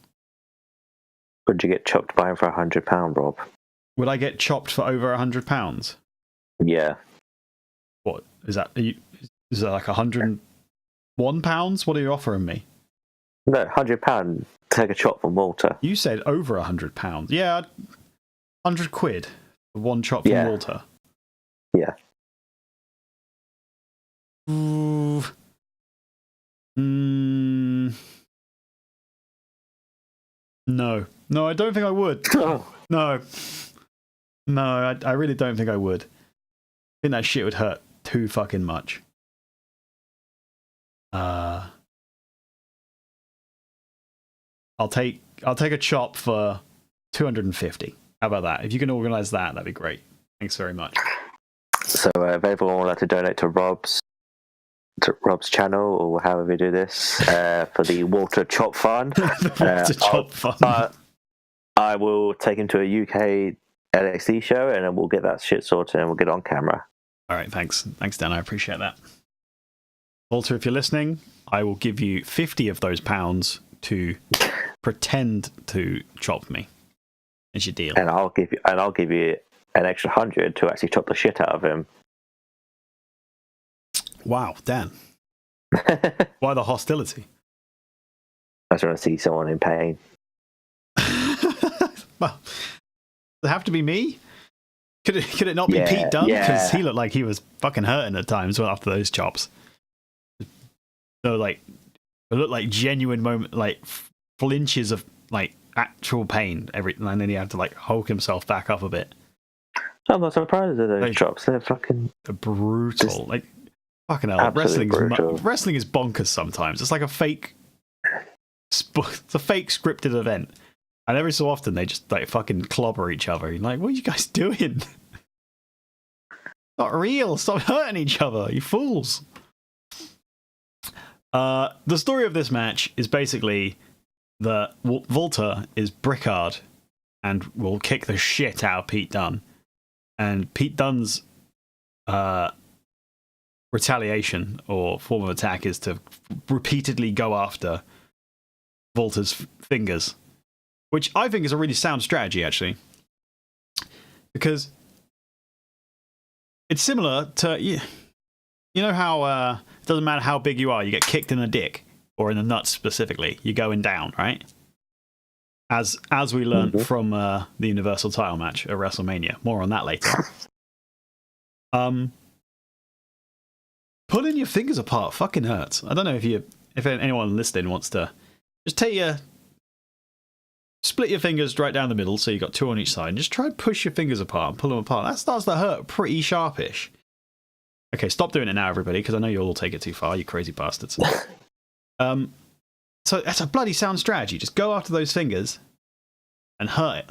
Would you get chopped by him for £100, Rob? Would I get chopped for over £100? Yeah. What is that? Is that like £101? What are you offering me? No, £100 to take a chop from Walter. You said over £100. Yeah, £100 for one chop from Walter. Yeah. Ooh. No, I don't think I would. No, I really don't think I would. I think that shit would hurt too fucking much. I'll take a chop for 250. How about that? If you can organise that, that'd be great. Thanks very much. So if everyone would like to donate to Rob's channel, or however we do this, for the Walter Chop Fund, I will take him to a UK NXT show, and then we'll get that shit sorted, and we'll get it on camera. All right, thanks, Dan. I appreciate that. Walter, if you're listening, I will give you 50 of those pounds to pretend to chop me. It's your deal. And I'll give you an extra 100 to actually chop the shit out of him. Wow, Dan. Why the hostility? I just want to see someone in pain. Well, does it have to be me? Could it not be Pete Dunne? Because he looked like he was fucking hurting at times after those chops. So it looked like genuine moment, like flinches of like actual pain and then he had to like hulk himself back up a bit. I'm not surprised at those chops. They're brutal. Like fucking hell. Wrestling is bonkers sometimes. It's like a fake. It's a fake scripted event, and every so often they just like fucking clobber each other. You're like, what are you guys doing? Not real. Stop hurting each other, you fools. The story of this match is basically that Volta is brickard and will kick the shit out of Pete Dunne. And Pete Dunne's retaliation or form of attack is to repeatedly go after Volta's fingers, which I think is a really sound strategy, actually. Because it's similar to... You know how it doesn't matter how big you are, you get kicked in the dick, or in the nuts specifically, you're going down, right? As we learned from the Universal title match at WrestleMania. More on that later. Pulling your fingers apart fucking hurts. I don't know if anyone listening wants to just split your fingers right down the middle, so you've got two on each side, and just try and push your fingers apart and pull them apart. That starts to hurt pretty sharpish. Okay, stop doing it now, everybody, because I know you'll all take it too far, you crazy bastards. So that's a bloody sound strategy. Just go after those fingers and hurt it.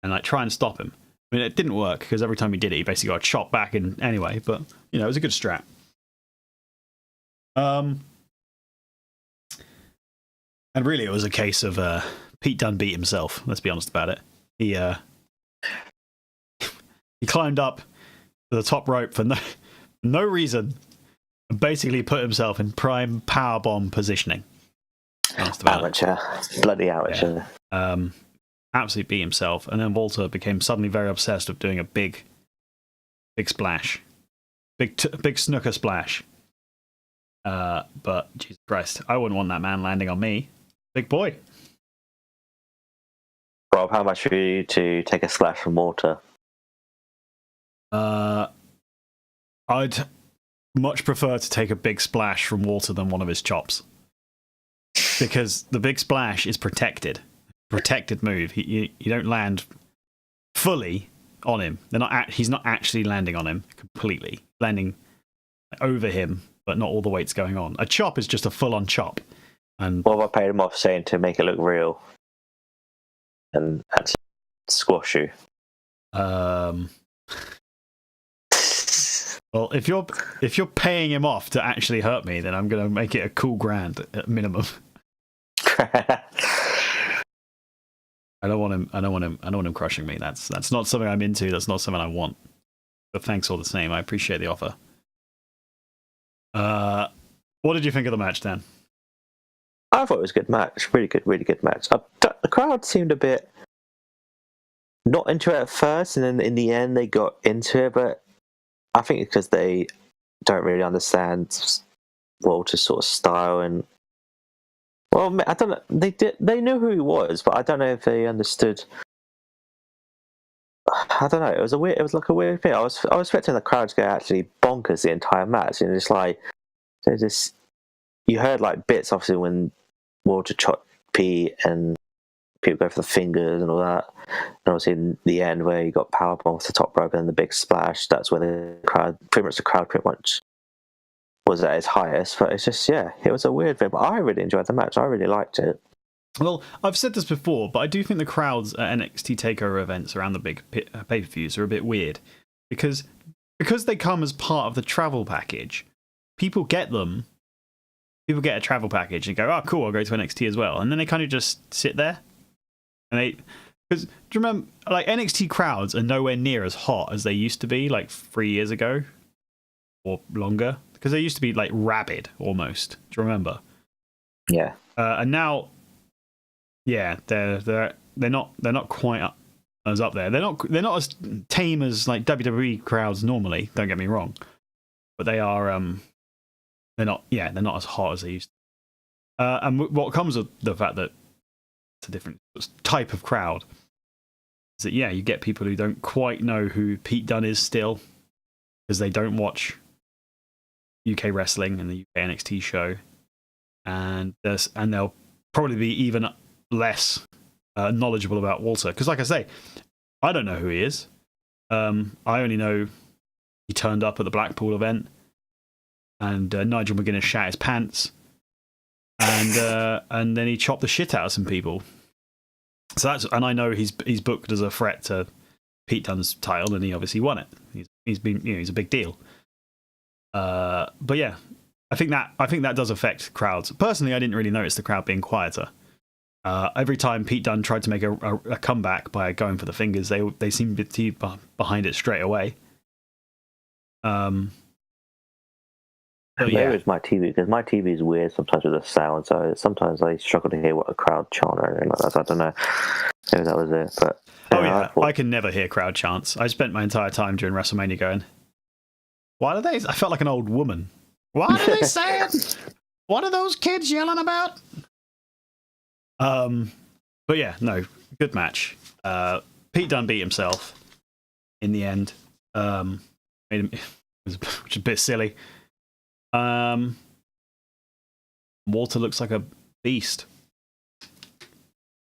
And like try and stop him. I mean, it didn't work, because every time he did it, he basically got chopped back in anyway, but, it was a good strat. And really, it was a case of Pete Dunne beat himself, let's be honest about it. He He climbed up to the top rope for no reason and basically put himself in prime powerbomb positioning. Amateur. Bloody amateur. Yeah. Absolutely beat himself. And then Walter became suddenly very obsessed with doing a big splash. Big snooker splash. But, Jesus Christ, I wouldn't want that man landing on me. Big boy. Rob, how much for you to take a splash from Walter? I'd much prefer to take a big splash from Walter than one of his chops. Because the big splash is protected. Protected move. You don't land fully on him. He's not actually landing on him completely. Landing over him, but not all the weight's going on. A chop is just a full-on chop. And what if I paid him off saying to make it look real and actually squash you? Well, if you're paying him off to actually hurt me, then I'm going to make it a cool grand at minimum. I don't want him crushing me. That's not something I'm into. That's not something I want. But thanks all the same. I appreciate the offer. What did you think of the match, Dan? I thought it was a good match. Really good match. The crowd seemed a bit not into it at first, and then in the end they got into it, but I think it's because they don't really understand Walter's sort of style, and well, I don't know. They knew who he was, but I don't know if they understood. I don't know. It was like a weird thing. I was expecting the crowd to go actually bonkers the entire match, and it's like you heard like bits obviously when Walter chopped Pete and people go for the fingers and all that. And obviously in the end where he got powerbomb off the top rope and the big splash, that's where the crowd pretty much was at its highest. But it's just, yeah, it was a weird thing. But I really enjoyed the match. I really liked it. Well, I've said this before, but I do think the crowds at NXT Takeover events around the big pay-per-views are a bit weird. Because they come as part of the travel package, people get them. People get a travel package and go, oh, cool, I'll go to NXT as well. And then they kind of just sit there. And because do you remember, like NXT crowds are nowhere near as hot as they used to be like 3 years ago or longer, because they used to be like rabid almost. Do you remember? Yeah. And now, yeah, they're not quite as up there. They're not as tame as like WWE crowds normally. Don't get me wrong, but they are. They're not as hot as they used to. And what comes with the fact that it's a different type of crowd is that, yeah, you get people who don't quite know who Pete Dunne is still because they don't watch UK wrestling and the UK NXT show, and they'll probably be even less knowledgeable about Walter because, like I say, I don't know who he is. I only know he turned up at the Blackpool event and Nigel McGuinness shat his pants. And then he chopped the shit out of some people. So and I know he's booked as a threat to Pete Dunne's title, and he obviously won it. He's a big deal. But yeah, I think that does affect crowds. Personally, I didn't really notice the crowd being quieter. Every time Pete Dunne tried to make a comeback by going for the fingers, they seemed to be behind it straight away. Maybe it's my TV, because my TV is weird sometimes with the sound, so sometimes I struggle to hear what a crowd chant or anything like that. So I don't know. Maybe that was it. But I can never hear crowd chants. I spent my entire time during WrestleMania going, "What are they?" I felt like an old woman. What are they saying? What are those kids yelling about? But yeah, no, good match. Pete Dunne beat himself in the end. It was a bit silly. Walter looks like a beast,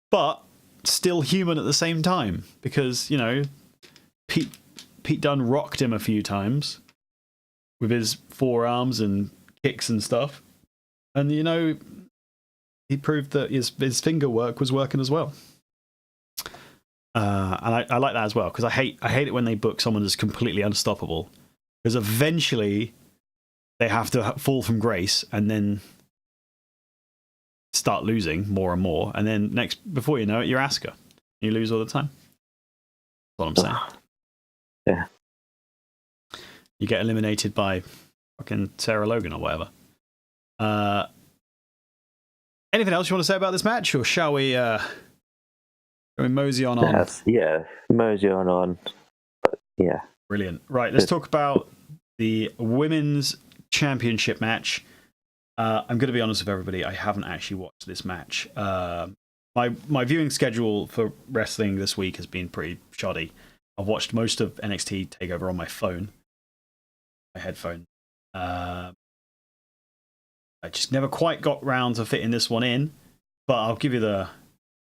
but still human at the same time because, you know, Pete Dunne rocked him a few times with his forearms and kicks and stuff, and, you know, he proved that his finger work was working as well. And I like that as well because I hate it when they book someone as completely unstoppable, because eventually they have to fall from grace and then start losing more and more. And then before you know it, you're Asuka. You lose all the time. what I'm saying. Yeah. You get eliminated by fucking Sarah Logan or whatever. Anything else you want to say about this match, or shall we mosey on? Yes, yeah, mosey on. But yeah. Brilliant. Right, let's talk about the women's championship match. I'm going to be honest with everybody. I haven't actually watched this match. My viewing schedule for wrestling this week has been pretty shoddy. I've watched most of NXT Takeover on my phone, my headphone. I just never quite got round to fitting this one in, but I'll give you the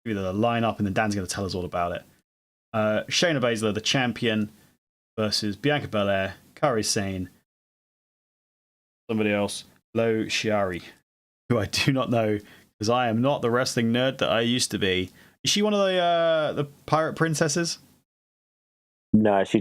lineup, and then Dan's going to tell us all about it. Shayna Baszler, the champion, versus Bianca Belair, Kairi Sane, somebody else, Lo Shiari, who I do not know because I am not the wrestling nerd that I used to be. Is she one of the pirate princesses? No, she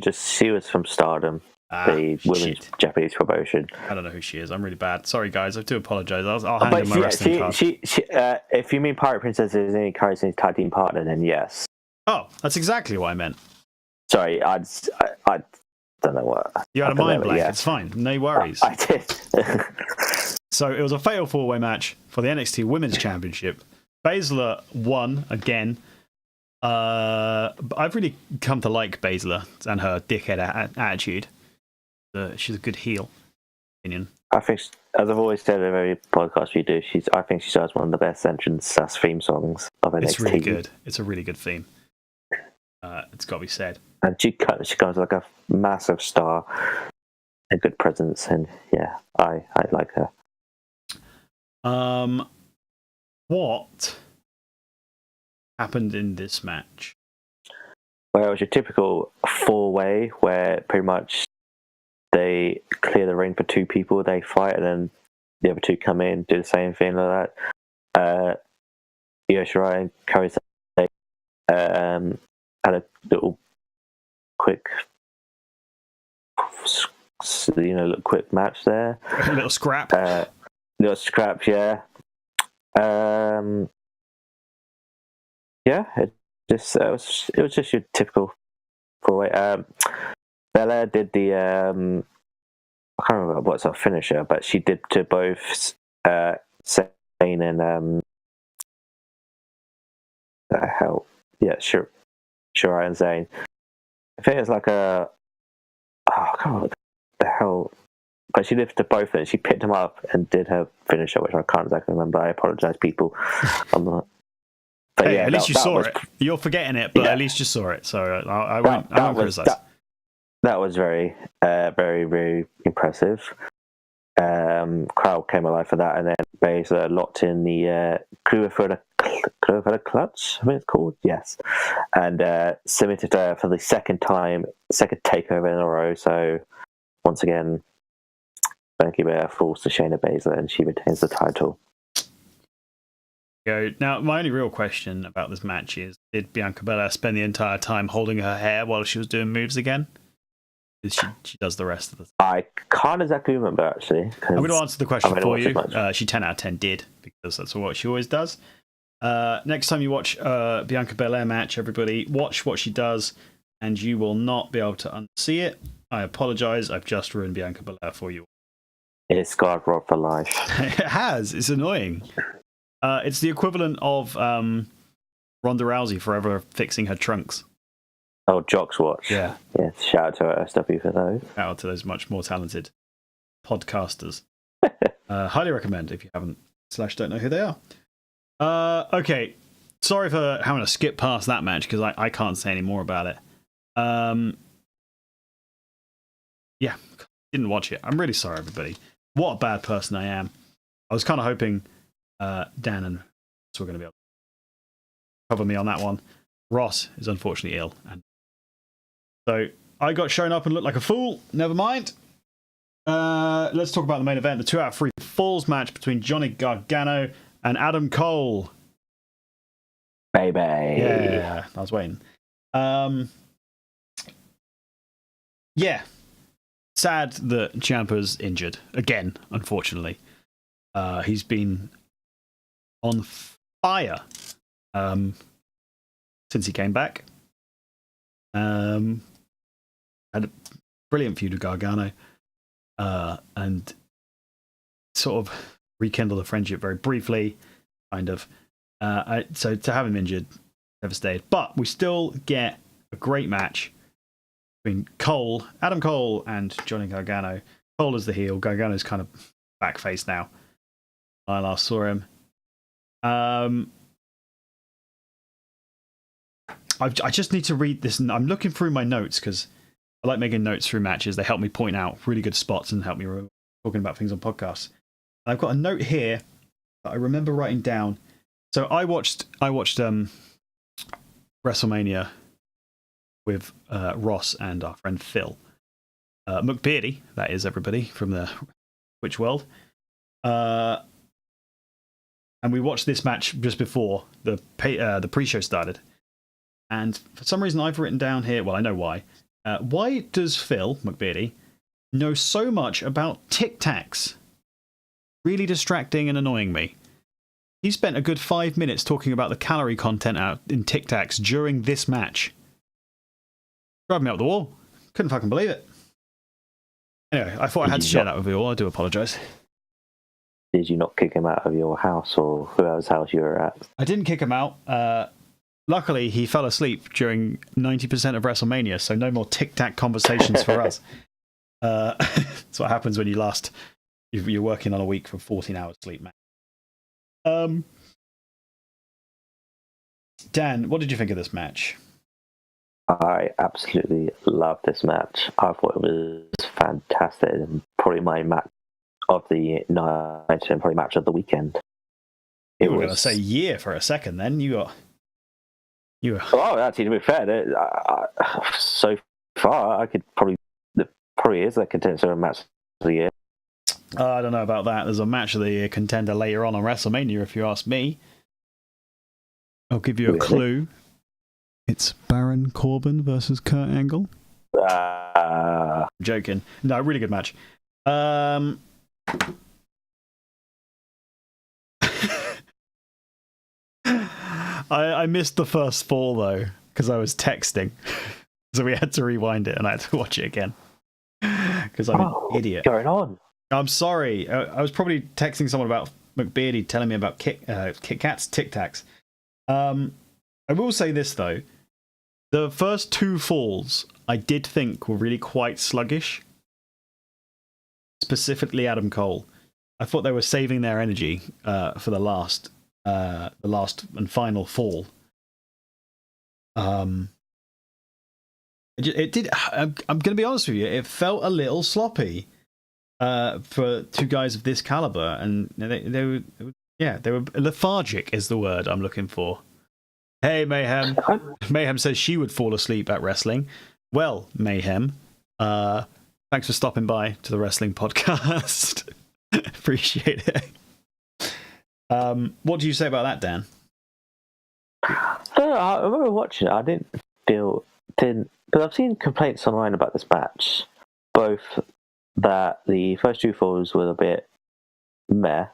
was from Stardom, the women's Japanese promotion. I don't know who she is. I'm really bad. Sorry, guys. I do apologize. I'll hand in my wrestling card. If you mean Pirate Princess is any Kairi Sane's tag team partner, then yes. Oh, that's exactly what I meant. Sorry, I don't know what. You had a mind blank. Yeah. It's fine. No worries. I did. So it was a fatal four-way match for the NXT Women's Championship. Baszler won again. I've really come to like Baszler and her dickhead attitude. She's a good heel. Opinion. I think, as I've always said in every podcast we do, I think she does one of the best entrance theme songs of NXT. It's really good. It's a really good theme. It's got to be said. And she comes like a massive star, a good presence, and yeah, I like her. What happened in this match? Well, it was your typical four-way where pretty much they clear the ring for two people, they fight, and then the other two come in, do the same thing like that. Io Shirai and Kairi Sane had a little quick match there. A little scrap. Yeah. It was just your typical four-way. Belair did the I can't remember what's her finisher, but she did to both Sane and Shirai and Zayn. I think it's like I can't remember what the hell. But she did to both, and she picked them up and did her finisher, which I can't exactly remember. I apologise, people. I'm not. But hey, yeah, at least you saw it. You're forgetting it, but at least you saw it. So I won't criticise. That was very, very, very impressive. Crowd came alive for that, and then Baszler locked in the Clover Clutch, I think it's called, yes, and submitted her for the second takeover in a row. So once again, Becky Lynch falls to Shayna Baszler, and she retains the title. Now, my only real question about this match is: did Bianca Belair spend the entire time holding her hair while she was doing moves again? She does the rest of the. I can't exactly remember, actually. I'm going to answer the question for you. She 10 out of 10 did, because that's what she always does. Next time you watch Bianca Belair match, everybody, watch what she does, and you will not be able to unsee it. I apologise. I've just ruined Bianca Belair for you. It's scarred Rob for life. It has. It's annoying. It's the equivalent of Ronda Rousey forever fixing her trunks. Oh, Jock's Watch. Yeah. Shout out to SW for those. Shout out to those much more talented podcasters. Highly recommend if you haven't / don't know who they are. Okay. Sorry for having to skip past that match because I can't say any more about it. Yeah. Didn't watch it. I'm really sorry, everybody. What a bad person I am. I was kind of hoping Dan and Ross were going to be able to cover me on that one. Ross is unfortunately ill, and so I got shown up and looked like a fool. Never mind. Let's talk about the main event, the 2 out of 3 falls match between Jonny Gargano and Adam Cole. Baby. Yeah, I was waiting. Yeah. Sad that Ciampa's injured again, unfortunately. He's been on fire since he came back. Had a brilliant feud with Gargano, and sort of rekindled the friendship very briefly, kind of. So to have him injured, devastated. But we still get a great match between Adam Cole, and Johnny Gargano. Cole is the heel. Gargano's kind of backface now. I last saw him. I just need to read this. I'm looking through my notes because I like making notes through matches. They help me point out really good spots and help me talking about things on podcasts. And I've got a note here that I remember writing down. So I watched WrestleMania with Ross and our friend Phil McBeardy. That is everybody from the Twitch world. And we watched this match just before the pre-show started. And for some reason, I've written down here. Well, I know why. Why does Phil McBeardy know so much about Tic Tacs? Really distracting and annoying me. He spent a good 5 minutes talking about the calorie content out in Tic Tacs during this match. Driving me up the wall. Couldn't fucking believe it. Anyway, I thought I had to share that with you all. I do apologise. Did you not kick him out of your house or whoever's house you were at? I didn't kick him out. Luckily, he fell asleep during 90% of WrestleMania, so no more Tic Tac conversations for us. That's what happens when you're working on a week for 14 hours sleep, man. Dan, what did you think of this match? I absolutely loved this match. I thought it was fantastic and probably my match of the night and probably match of the weekend. You were going to say year for a second then. You were... Well, actually, to be fair, so far, it probably is a contender match of the year. I don't know about that. There's a match of the year contender later on WrestleMania, if you ask me. I'll give you a clue. It's Baron Corbin versus Kurt Angle. I'm joking. No, really good match. I missed the first fall though because I was texting, so we had to rewind it and I had to watch it again because I'm an idiot. What's going on? I'm sorry. I was probably texting someone about McBeardy telling me about Kit Kats, Tic Tacs. I will say this though: the first two falls I did think were really quite sluggish. Specifically, Adam Cole. I thought they were saving their energy for the last and final fall. It did. I'm going to be honest with you. It felt a little sloppy for two guys of this caliber, and they were lethargic. Is the word I'm looking for. Hey, Mayhem. Mayhem says she would fall asleep at wrestling. Well, Mayhem, thanks for stopping by to the wrestling podcast. Appreciate it. What do you say about that, Dan? I remember watching it. I didn't because I've seen complaints online about this match. Both that the first two falls were a bit meh,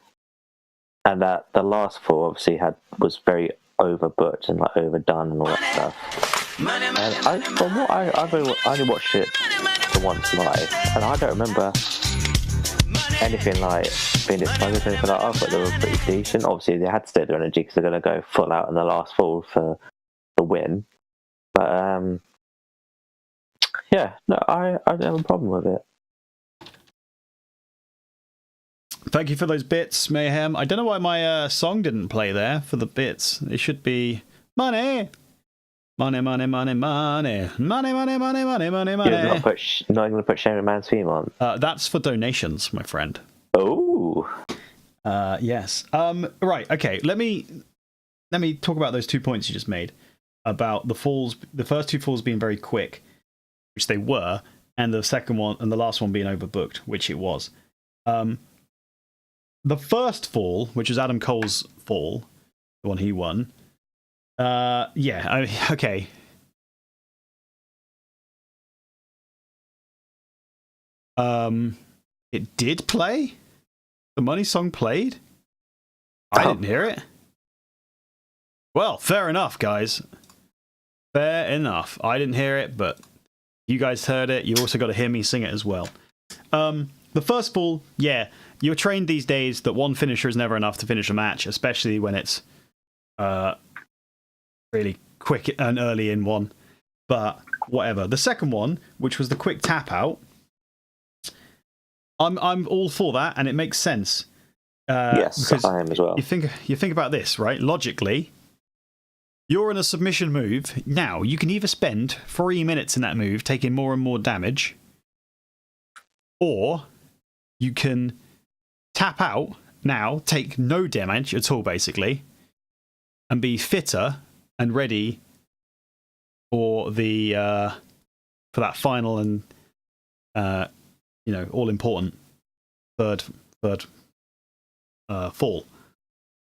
and that the last fall obviously was very overbooked and like overdone and all that stuff. I only watched it the once live, and I don't remember anything like being disappointed or anything like that. I thought they were pretty decent. Obviously, they had to stay their energy because they're going to go full out in the last fall for the win. But yeah, no, I don't have a problem with it. Thank you for those bits, Mayhem. I don't know why my song didn't play there for the bits. It should be money. Money, money, money, money. Money, money, money, money, money, money. You're not going to put Shane McMahon's theme on? That's for donations, my friend. Oh. Yes. Right, okay. Let me talk about those 2 points you just made. About the falls, the first two falls being very quick, which they were, and the second one and the last one being overbooked, which it was. The first fall, which was Adam Cole's fall, the one he won. Okay. It did play? The money song played? I didn't hear it. Well, fair enough, guys. Fair enough. I didn't hear it, but you guys heard it. You also got to hear me sing it as well. The first fall, yeah, you're trained these days that one finisher is never enough to finish a match, especially when it's really quick and early in one. But whatever. The second one, which was the quick tap out, I'm all for that, and it makes sense. Yes, I am as well. You think about this, right? Logically, you're in a submission move. Now, you can either spend 3 minutes in that move taking more and more damage, or you can tap out now, take no damage at all, basically, and be fitter and ready for the for that final and all important third fall.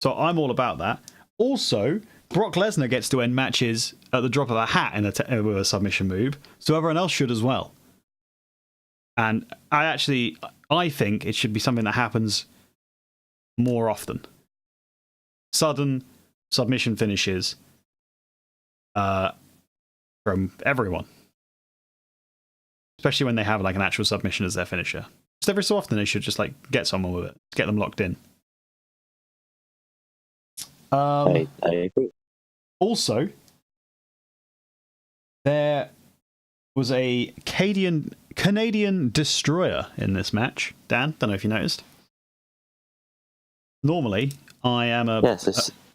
So I'm all about that. Also, Brock Lesnar gets to end matches at the drop of a hat with a submission move, so everyone else should as well. And I think it should be something that happens more often. Sudden submission finishes from everyone. Especially when they have like an actual submission as their finisher. Just every so often they should just like get someone with it. Get them locked in. I agree. Also, there was a Canadian destroyer in this match. Dan, don't know if you noticed. Normally, I am a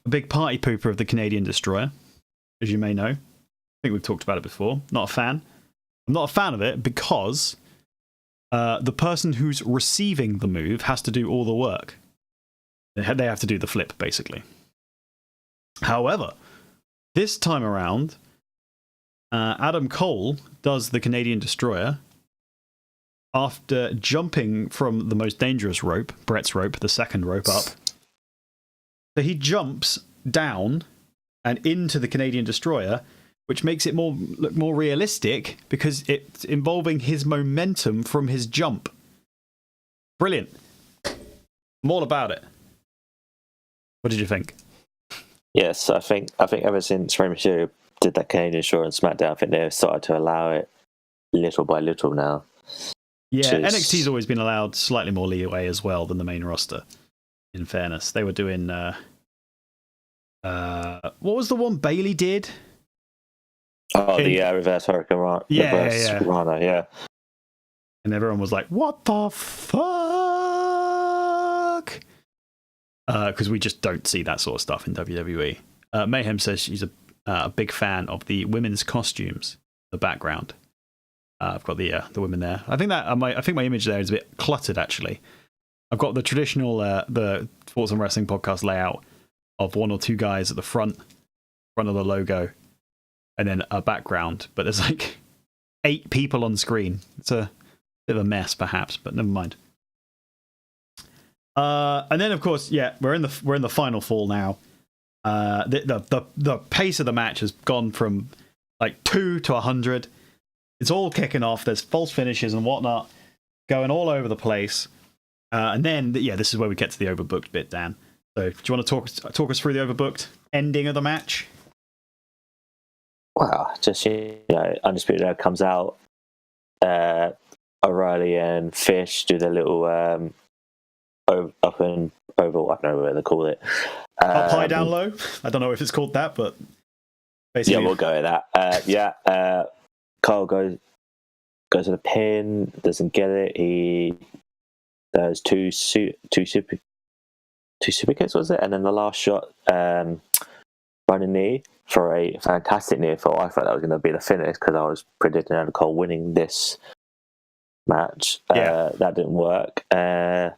big party pooper of the Canadian destroyer, as you may know. I think we've talked about it before. Not a fan. I'm not a fan of it because the person who's receiving the move has to do all the work. They have to do the flip, basically. However, this time around, Adam Cole does the Canadian destroyer after jumping from the most dangerous rope, Brett's rope, the second rope up. So he jumps down and into the Canadian destroyer, which makes it look more realistic because it's involving his momentum from his jump. Brilliant. I'm all about it. What did you think? Yes, I think ever since Rey Mysterio did that Canadian Destroyer on SmackDown, I think they've started to allow it little by little now. Yeah, NXT's always been allowed slightly more leeway as well than the main roster, in fairness. They were doing... what was the one Bailey did? Oh, the reverse Hurricane Rana. Yeah. And everyone was like, what the fuck? Because we just don't see that sort of stuff in WWE. Mayhem says she's a big fan of the women's costumes, the background. I've got the women there. I think my image there is a bit cluttered, actually. I've got the traditional the Sports and Wrestling podcast layout of one or two guys at the front of the logo, and then a background. But there's like 8 people on screen. It's a bit of a mess, perhaps, but never mind. And then, of course, yeah, we're in the final fall now. The pace of the match has gone from like 2 to 100. It's all kicking off. There's false finishes and whatnot going all over the place. And then, yeah, this is where we get to the overbooked bit, Dan. So, do you want to talk us through the overbooked ending of the match? Well, just Undisputed Era comes out. O'Reilly and Fish do their little up and over. I don't know what they call it. Up high, down low. I don't know if it's called that, but basically, yeah, we'll go with that. Carl goes to the pin, doesn't get it. He does two super kicks, was it? And then the last shot, running knee for a fantastic near fall. I thought that was going to be the finish because I was predicting Adam Cole winning this match. That didn't work. And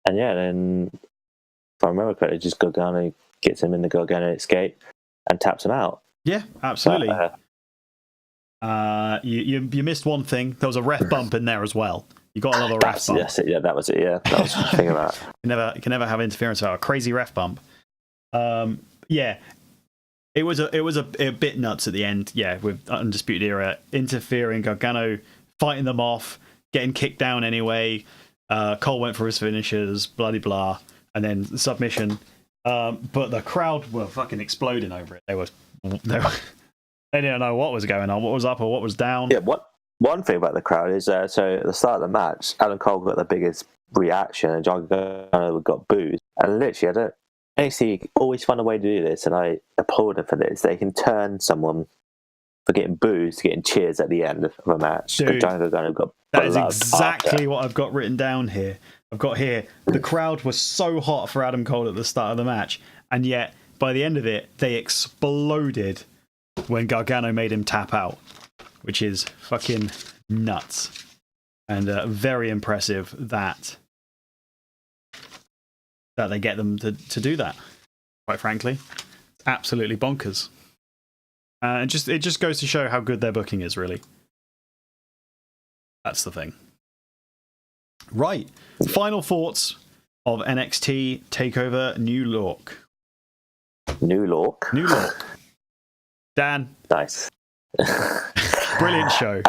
then if I remember correctly, just Gargano gets him in the Gargano escape and taps him out. Yeah, absolutely. You missed one thing. There was a ref bump in there as well. You got another ref bump. Yes, yeah, that was it. Yeah, that was the thing about. You can never have interference without a crazy ref bump. Yeah, it was a bit nuts at the end. Yeah, with Undisputed Era interfering, Gargano fighting them off, getting kicked down anyway. Cole went for his finishes, bloody blah, and then the submission. But the crowd were fucking exploding over it. They were They didn't know what was going on, what was up or what was down. Yeah, one thing about the crowd is so at the start of the match, Adam Cole got the biggest reaction and John Gargano got booed. And literally, NXT always find a way to do this, and I applaud them for this. They can turn someone for getting booed to getting cheers at the end of a match. Dude, John Gargano got that is exactly what I've got written down here. I've got here, the crowd was so hot for Adam Cole at the start of the match, and yet by the end of it, they exploded when Gargano made him tap out, which is fucking nuts. And very impressive that they get them to do that, quite frankly. It's absolutely bonkers. It just goes to show how good their booking is, really. That's the thing. Right. Final thoughts of NXT Takeover New York. New York. Dan. Nice. Brilliant show.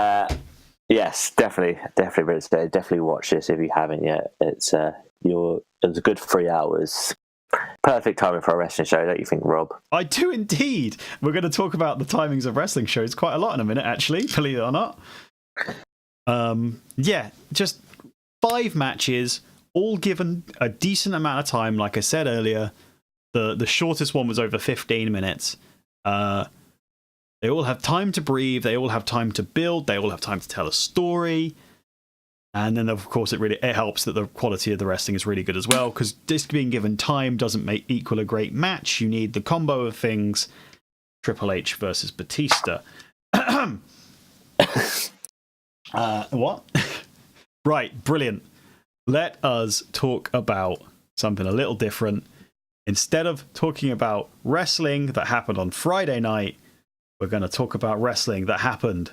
Yes, definitely brilliant. Definitely watch this if you haven't yet. It's a good 3 hours. Perfect timing for a wrestling show, don't you think, Rob? I do indeed. We're going to talk about the timings of wrestling shows quite a lot in a minute, actually, believe it or not. Yeah, just 5 matches, all given a decent amount of time. Like I said earlier, the shortest one was over 15 minutes. They all have time to breathe. They all have time to build. They all have time to tell a story. And then, of course, it helps that the quality of the wrestling is really good as well, because just being given time doesn't equal a great match. You need the combo of things. Triple H versus Batista. What? Right, brilliant. Let us talk about something a little different. Instead of talking about wrestling that happened on Friday night, we're going to talk about wrestling that happened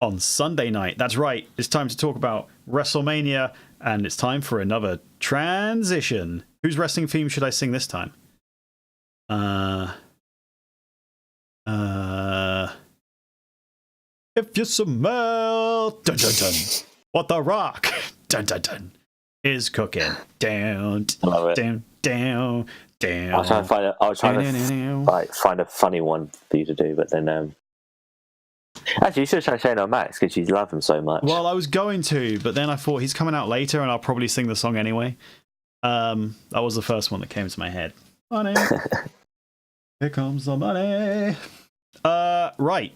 on Sunday night. That's right. It's time to talk about WrestleMania, and it's time for another transition. Whose wrestling theme should I sing this time? If you smell dun, dun, dun, what the Rock dun, dun, dun, is cooking. Down, down, down, down. I'll try to find a funny one for you to do, but then actually, you should try Shane on Max because you love him so much. Well, I was going to, but then I thought he's coming out later, and I'll probably sing the song anyway. That was the first one that came to my head. Money, here comes the money. Right.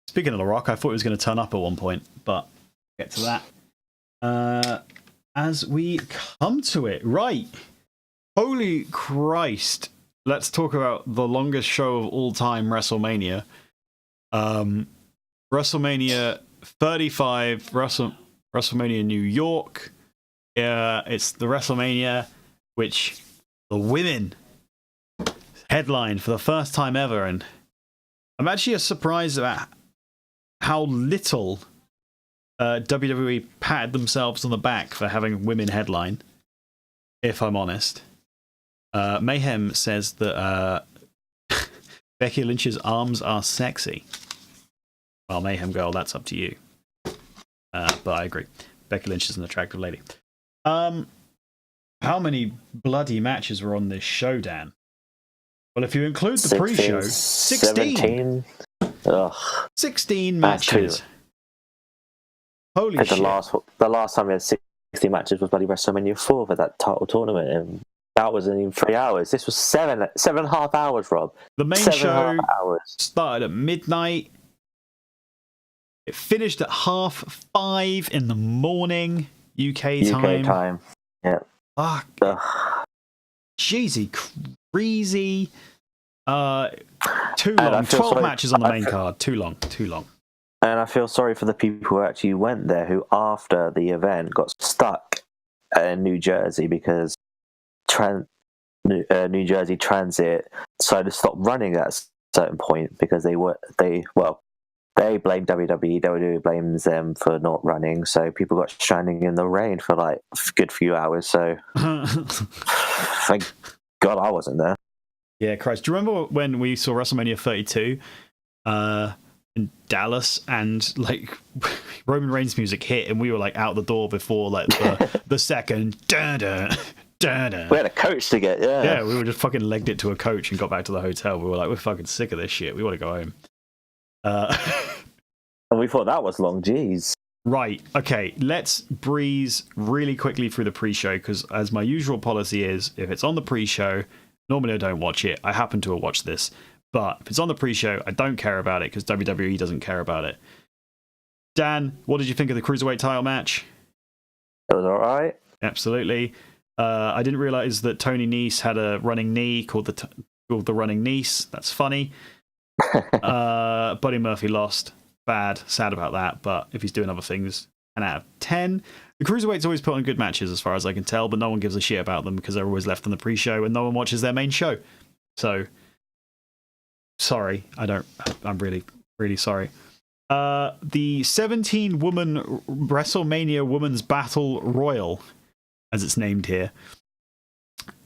Speaking of The Rock, I thought he was going to turn up at one point, but we'll get to that as we come to it. Right. Holy Christ. Let's talk about the longest show of all time, WrestleMania. WrestleMania 35, WrestleMania New York. It's the WrestleMania which the women headlined for the first time ever, and I'm actually surprised about how little WWE patted themselves on the back for having women headline, if I'm honest. Mayhem says that Becky Lynch's arms are sexy. Well, Mayhem girl, that's up to you. But I agree. Becky Lynch is an attractive lady. How many bloody matches were on this show, Dan? Well, if you include the pre-show, 16. 17. Ugh. 16 matches. Holy shit. The last time we had 60 matches was bloody WrestleMania 4 for that title tournament, and that was in 3 hours. This was 7.5 hours, Rob. The main show started at midnight. It finished at 5:30 in the morning, UK time. UK time, yeah. Fuck. Jeezy, crazy. Too long. 12 matches on the main card. Too long. And I feel sorry for the people who actually went there, who after the event got stuck in New Jersey because New Jersey Transit decided to stop running at a certain point because they blamed WWE. WWE blames them for not running, so people got stranding in the rain for like a good few hours. So thank God I wasn't there. Yeah, Christ. Do you remember when we saw WrestleMania 32 in Dallas, and like Roman Reigns music hit, and we were like out the door before like the second dun, dun, Da-da. We had a coach to get, Yeah, we were just fucking legged it to a coach and got back to the hotel. We were like, we're fucking sick of this shit. We want to go home. And we thought that was long, jeez. Right, okay, let's breeze really quickly through the pre-show, because as my usual policy is, if it's on the pre-show, normally I don't watch it. I happen to have watched this. But if it's on the pre-show, I don't care about it, because WWE doesn't care about it. Dan, what did you think of the Cruiserweight title match? It was alright. Absolutely. I didn't realize that Tony Nese had a running knee called the running Nese. That's funny. Buddy Murphy lost. Bad. Sad about that. But if he's doing other things, 10 out of 10. The Cruiserweights always put on good matches as far as I can tell, but no one gives a shit about them because they're always left on the pre-show and no one watches their main show. So, sorry. I'm really, really sorry. The 17-woman WrestleMania Women's Battle Royal, as it's named here.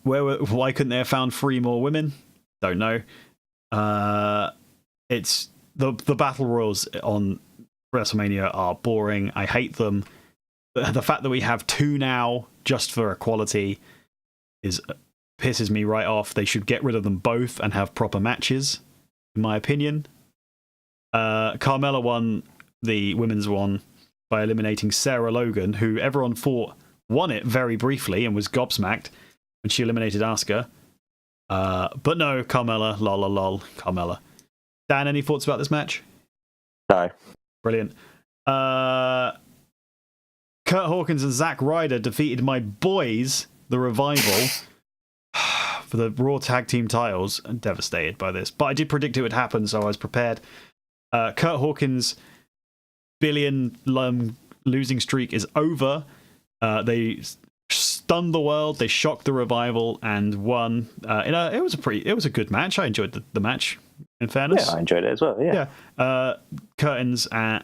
Why couldn't they have found 3 more women? Don't know. It's the battle royals on WrestleMania are boring. I hate them. The fact that we have 2 now just for equality pisses me right off. They should get rid of them both and have proper matches, in my opinion. Carmella won the women's one by eliminating Sarah Logan, who everyone thought won it very briefly and was gobsmacked when she eliminated Asuka. But no, Carmella, lol, Carmella. Dan, any thoughts about this match? No. Brilliant. Kurt Hawkins and Zack Ryder defeated my boys, the Revival, for the Raw Tag Team titles. I'm devastated by this, but I did predict it would happen, so I was prepared. Kurt Hawkins' billion losing streak is over. They stunned the world. They shocked the Revival and won. It was a good match. I enjoyed the match. In fairness, yeah, I enjoyed it as well. Yeah. Curtins and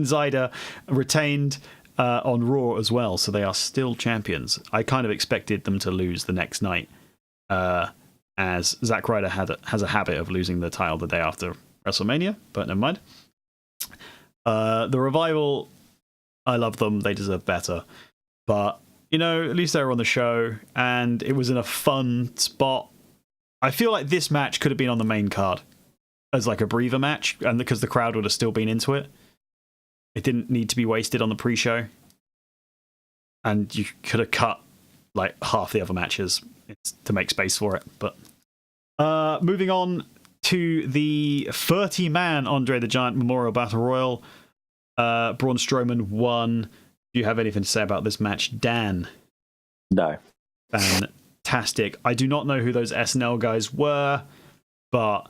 Zyda retained on Raw as well, so they are still champions. I kind of expected them to lose the next night, as Zack Ryder has a habit of losing the title the day after WrestleMania, but never mind. The Revival, I love them. They deserve better. But, at least they were on the show, and it was in a fun spot. I feel like this match could have been on the main card as like a breather match, and because the crowd would have still been into it. It didn't need to be wasted on the pre-show. And you could have cut like half the other matches to make space for it. But moving on to the 30-man Andre the Giant Memorial Battle Royal. Braun Strowman won. Do you have anything to say about this match, Dan? No. Fantastic. I do not know who those SNL guys were, but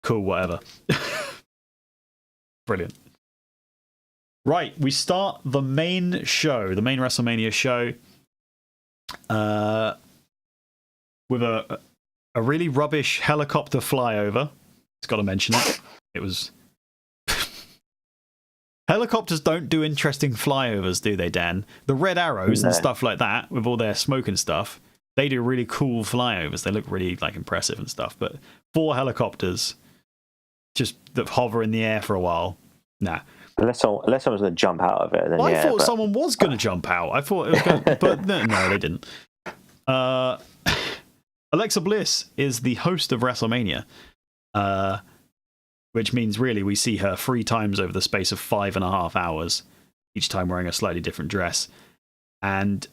cool, whatever. Brilliant. Right, we start the main show, the main WrestleMania show, with a really rubbish helicopter flyover. It's got to mention it. It was... Helicopters don't do interesting flyovers, do they, Dan? The Red Arrows and stuff like that, with all their smoke and stuff, they do really cool flyovers. They look really impressive and stuff. But 4 helicopters just that hover in the air for a while, nah. Unless someone's going to jump out of it. Then I thought someone was going to jump out. I thought it was going to, but no, they didn't. Alexa Bliss is the host of WrestleMania. Which means really we see her 3 times over the space of 5.5 hours, each time wearing a slightly different dress, and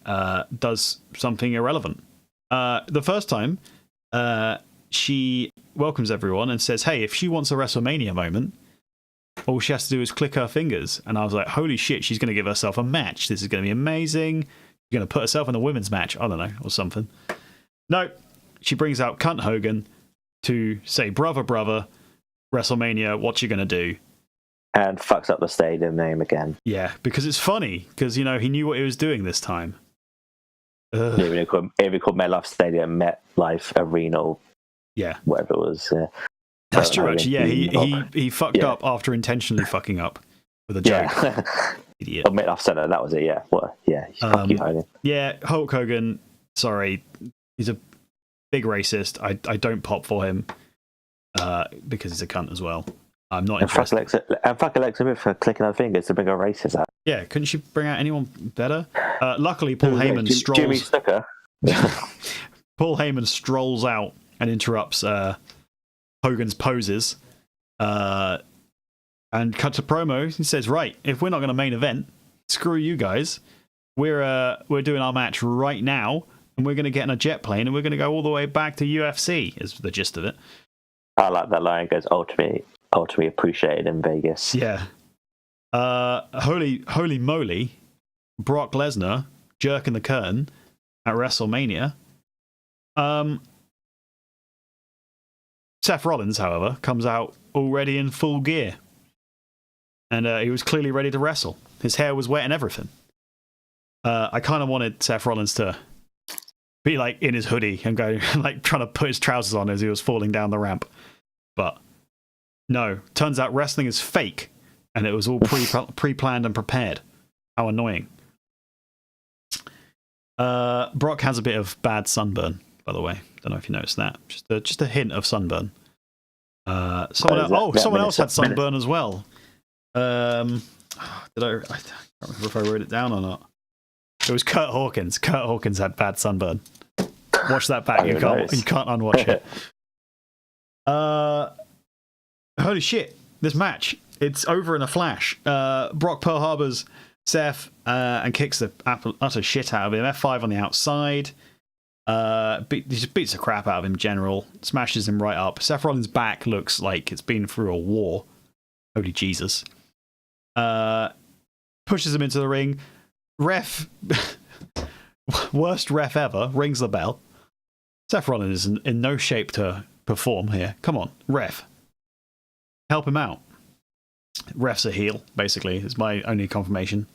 does something irrelevant. The first time, she welcomes everyone and says, hey, if she wants a WrestleMania moment, all she has to do is click her fingers. And I was like, holy shit, she's going to give herself a match. This is going to be amazing. She's going to put herself in a women's match, I don't know, or something. No, she brings out Cunt Hogan to say, brother, WrestleMania, what you gonna do? And fucks up the stadium name again. Yeah, because it's funny, because, he knew what he was doing this time. Even if he called MetLife Stadium, MetLife Arena, yeah, whatever it was. That's true, actually. Yeah, he fucked up after intentionally fucking up with a joke. Yeah. Idiot. Oh, MetLife Center, that was it, yeah. What? Yeah, fuck you, Hogan. Yeah, Hulk Hogan, sorry, he's a big racist. I don't pop for him. Because he's a cunt as well. I'm not And fuck interested. Alexa Smith for clicking her fingers to bring her races out. Yeah, couldn't she bring out anyone better? Luckily, Paul Heyman Jimmy strolls. Snooker. Paul Heyman strolls out and interrupts Hogan's poses, and cuts a promo. He says, "Right, if we're not going to main event, screw you guys. We're doing our match right now, and we're going to get in a jet plane, and we're going to go all the way back to UFC." Is the gist of it. I like that line. Goes ultimately appreciated in Vegas. Yeah. Holy moly, Brock Lesnar jerking the curtain at WrestleMania. Seth Rollins, however, comes out already in full gear, and he was clearly ready to wrestle. His hair was wet and everything. I kind of wanted Seth Rollins to be like in his hoodie and go like trying to put his trousers on as he was falling down the ramp, but no. Turns out wrestling is fake, and it was all pre-planned and prepared. How annoying. Brock has a bit of bad sunburn, by the way. Don't know if you noticed that. Just a hint of sunburn. Someone else had sunburn as well. I can't remember if I wrote it down or not. It was Kurt Hawkins. Kurt Hawkins had bad sunburn. Watch that back. You can't unwatch it. Holy shit! This match, it's over in a flash. Brock Pearl Harbors Seth and kicks the utter shit out of him. F5 on the outside. He just beats the crap out of him in general. Smashes him right up. Seth Rollins' back looks like it's been through a war. Holy Jesus. Pushes him into the ring. Ref, worst ref ever, rings the bell. Seth Rollins is in no shape to perform here. Come on, ref. Help him out. Ref's a heel, basically, is my only confirmation.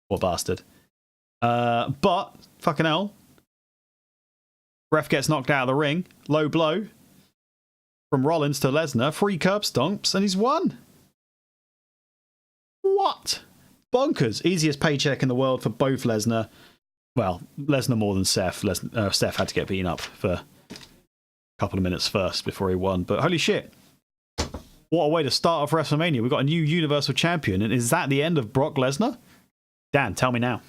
Poor bastard. But, fucking hell. Ref gets knocked out of the ring. Low blow. From Rollins to Lesnar. 3 curb stomps, and he's won. What? Bonkers. Easiest paycheck in the world for both Lesnar. Well, Lesnar more than Seth. Seth had to get beaten up for a couple of minutes first before he won. But holy shit. What a way to start off WrestleMania. We've got a new Universal Champion. And is that the end of Brock Lesnar? Dan, tell me now.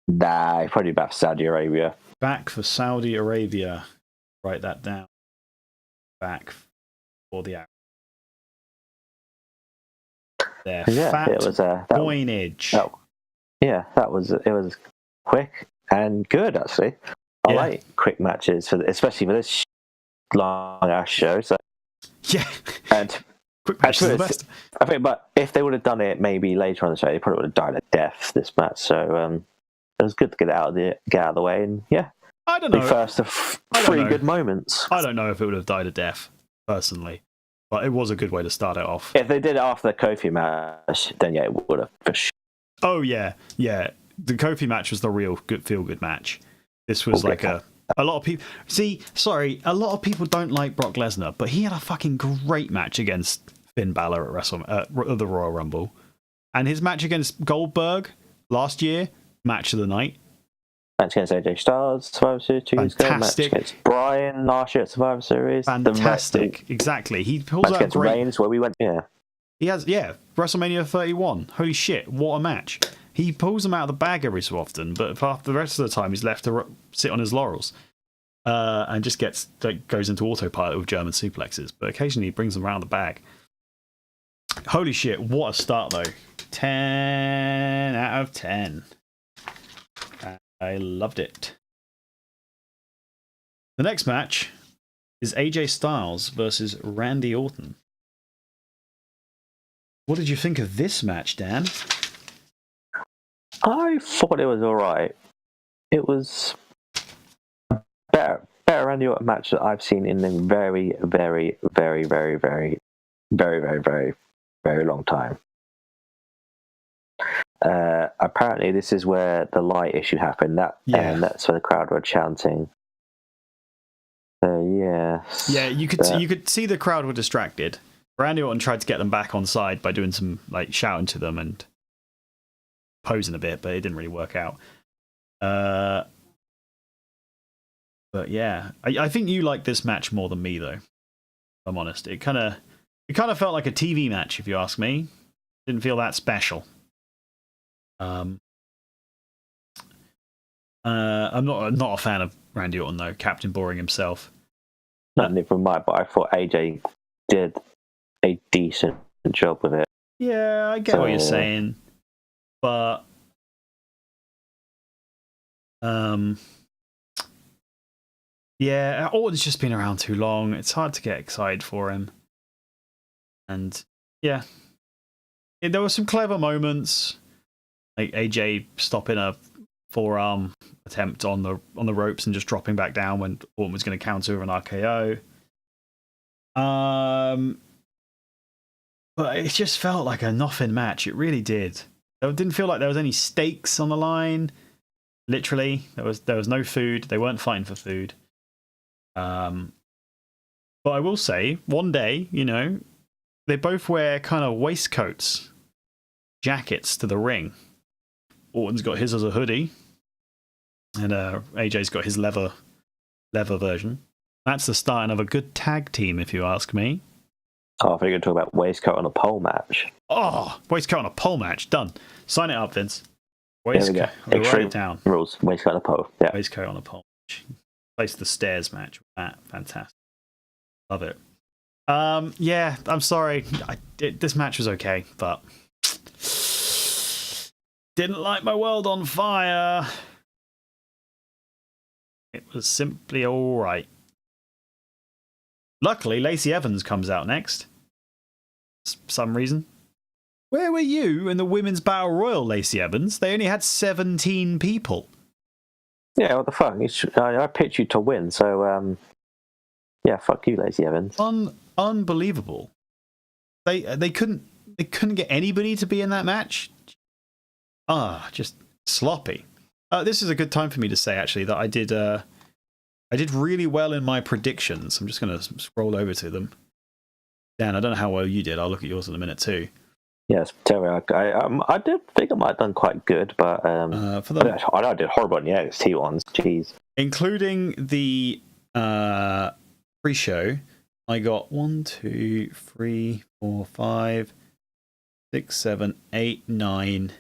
Nah, probably back for Saudi Arabia. Back for Saudi Arabia. Write that down. Back for the hour. Their fat it was coinage. It was quick and good, actually. I like quick matches, especially for this long ass show. So yeah, and quick matches are the best. I think, but if they would have done it maybe later on the show, they probably would have died a death this match. So it was good to get out of the way, and I don't know. The first of 3 good moments. I don't know if it would have died a death personally, but it was a good way to start it off. If they did it after the Kofi match, then it would have for sure. Oh yeah. The Kofi match was the real feel good match. This was like a lot of people. A lot of people don't like Brock Lesnar, but he had a fucking great match against Finn Balor at the Royal Rumble, and his match against Goldberg last year, match of the night. Match against AJ Styles, Survivor Series 2 years ago. Match against Bryan last year at Survivor Series. Fantastic, exactly. He pulls match out against great. Reigns, where we went. He has, WrestleMania 31. Holy shit, what a match. He pulls them out of the bag every so often, but after the rest of the time, he's left to sit on his laurels. And just goes into autopilot with German suplexes. But occasionally he brings them around the bag. Holy shit, what a start, though. 10 out of 10. I loved it. The next match is AJ Styles versus Randy Orton. What did you think of this match, Dan? I thought it was alright. It was better Randy Orton match that I've seen in a very, very, very, very, very, very, very, very, very long time. Apparently, this is where the light issue happened. And that's where the crowd were chanting. Yeah, you could see the crowd were distracted. Randy Orton tried to get them back on side by doing some shouting to them and posing a bit, but it didn't really work out. But yeah, I think you like this match more than me, though. If I'm honest. It kind of It kind of felt like a TV match, if you ask me. Didn't feel that special. I'm not a fan of Randy Orton though. Captain Boring himself. Not neither am I, but I thought AJ did a decent job with it. Yeah, I get what you're saying, but yeah, Orton's just been around too long. It's hard to get excited for him, and yeah, there were some clever moments, like AJ stopping a forearm attempt on the ropes and just dropping back down when Orton was going to counter with an RKO. But it just felt like a nothing match. It really did. It didn't feel like there was any stakes on the line. Literally, there was no food. They weren't fighting for food. But I will say, one day, they both wear kind of waistcoats, jackets to the ring. Orton's got his as a hoodie, and AJ's got his leather version. That's the starting of a good tag team, if you ask me. Oh, I think you're talking about waistcoat on a pole match. Oh, waistcoat on a pole match. Done. Sign it up, Vince. Waistcoat. There we go. Write it down. Rules. Waistcoat on a pole. Yeah. Waistcoat on a pole match. Place the stairs match with that. Fantastic. Love it. Yeah, I'm sorry. This match was okay, but didn't light my world on fire. It was simply all right. Luckily, Lacey Evans comes out next. For some reason. Where were you in the Women's Battle Royal, Lacey Evans? They only had 17 people. Yeah, what the fuck? I picked you to win, so yeah, fuck you, Lacey Evans. Unbelievable. They couldn't get anybody to be in that match. Just sloppy. This is a good time for me to say actually that I did really well in my predictions. I'm just going to scroll over to them. Dan, I don't know how well you did. I'll look at yours in a minute too. Yes, Terry, I did think I might have done quite good, but I know I did horrible in the NXT ones. Jeez. Including the pre-show, I got 1, 2, 3, 4, 5, 6, 7, 8, 9,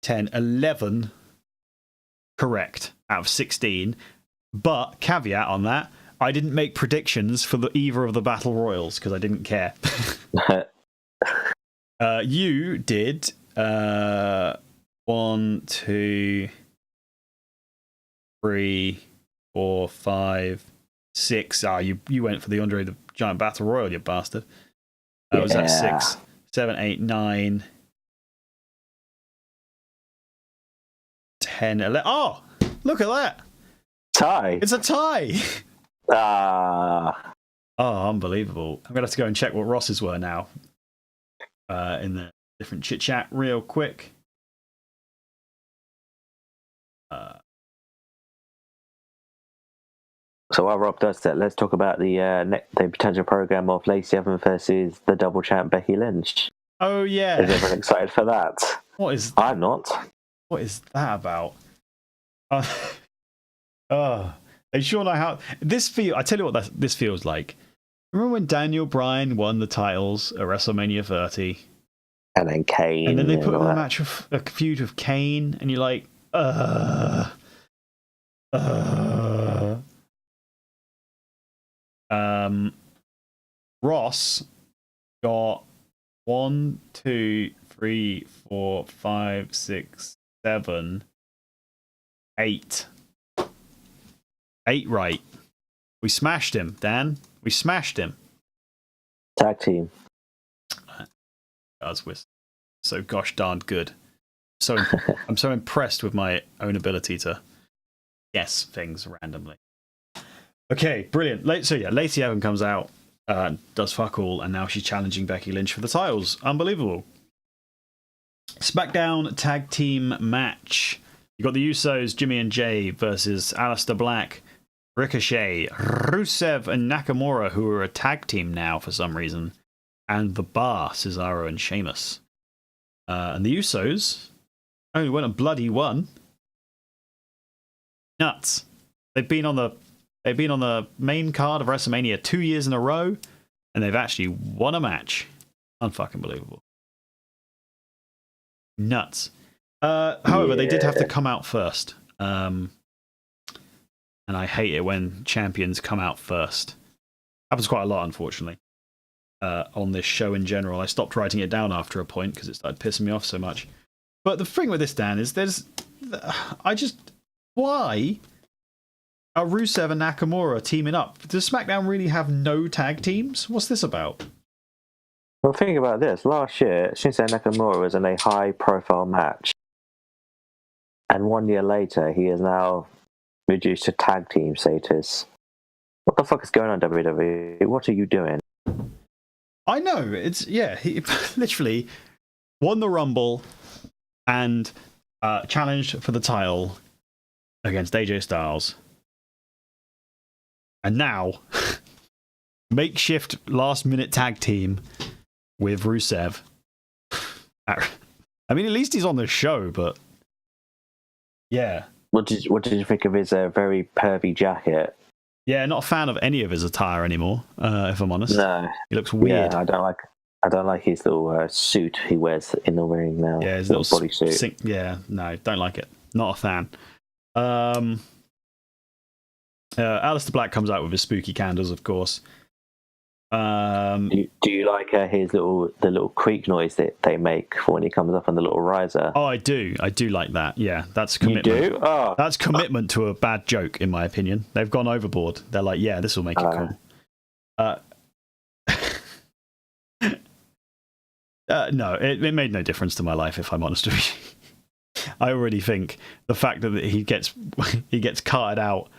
10, 11 correct out of 16. But caveat on that, I didn't make predictions for either of the battle royals because I didn't care. You did 1, 2, 3, 4, 5, 6. You went for the Andre the Giant Battle Royal, you bastard. Was that 6, 7, 8, 9, 10, 11? Oh, look at that. Tie. It's a tie. Oh, unbelievable. I'm going to have to go and check what Ross's were now. In the different chit chat real quick. So while Rob does that, let's talk about the potential program of Lacey Evans versus the double champ Becky Lynch. Oh yeah. Is everyone excited for that? I'm not. What is that about? They sure know how I tell you what this feels like. Remember when Daniel Bryan won the titles at WrestleMania 30? And then Kane. And then they put him in a feud with Kane, and you're like, Ross got 1, 2, 3, 4, 5, 6, 7, 8. 8 right. We smashed him, Dan. We smashed him. Tag team. We're so gosh darn good. So I'm so impressed with my own ability to guess things randomly. Okay, brilliant. Lacey Evans comes out, does fuck all, and now she's challenging Becky Lynch for the titles. Unbelievable. SmackDown tag team match. You got the Usos, Jimmy and Jay versus Aleister Black, Ricochet, Rusev, and Nakamura, who are a tag team now for some reason, and The Bar, Cesaro and Sheamus. And the Usos only went a bloody 1. Nuts. They've been on the main card of WrestleMania 2 years in a row. and they've actually won a match. Unfucking believable. Nuts. However, they did have to come out first. And I hate it when champions come out first. Happens quite a lot, unfortunately, on this show in general. I stopped writing it down after a point because it started pissing me off so much. But the thing with this, Dan, is why are Rusev and Nakamura teaming up? Does SmackDown really have no tag teams? What's this about? Well, think about this. Last year, Shinsuke Nakamura was in a high-profile match. And 1 year later, he is now reduced to tag team status. What the fuck is going on, WWE? What are you doing? I know. He literally won the Rumble and challenged for the title against AJ Styles. And now, makeshift last-minute tag team with Rusev. I mean, at least he's on the show, but yeah. What did you think of his very pervy jacket? Yeah, not a fan of any of his attire anymore. If I'm honest, no, he looks weird. Yeah, I don't like his little suit he wears in the ring now. Yeah, his little bodysuit. Yeah, no, don't like it. Not a fan. Aleister Black comes out with his spooky candles, of course. Do you like the little creak noise that they make when he comes up on the little riser? Oh, I do like that. Yeah, that's commitment. You do? Oh. That's commitment to a bad joke, in my opinion. They've gone overboard. They're like, yeah, this will make it cool. No, it made no difference to my life, if I'm honest with you. I already think the fact that he gets carted out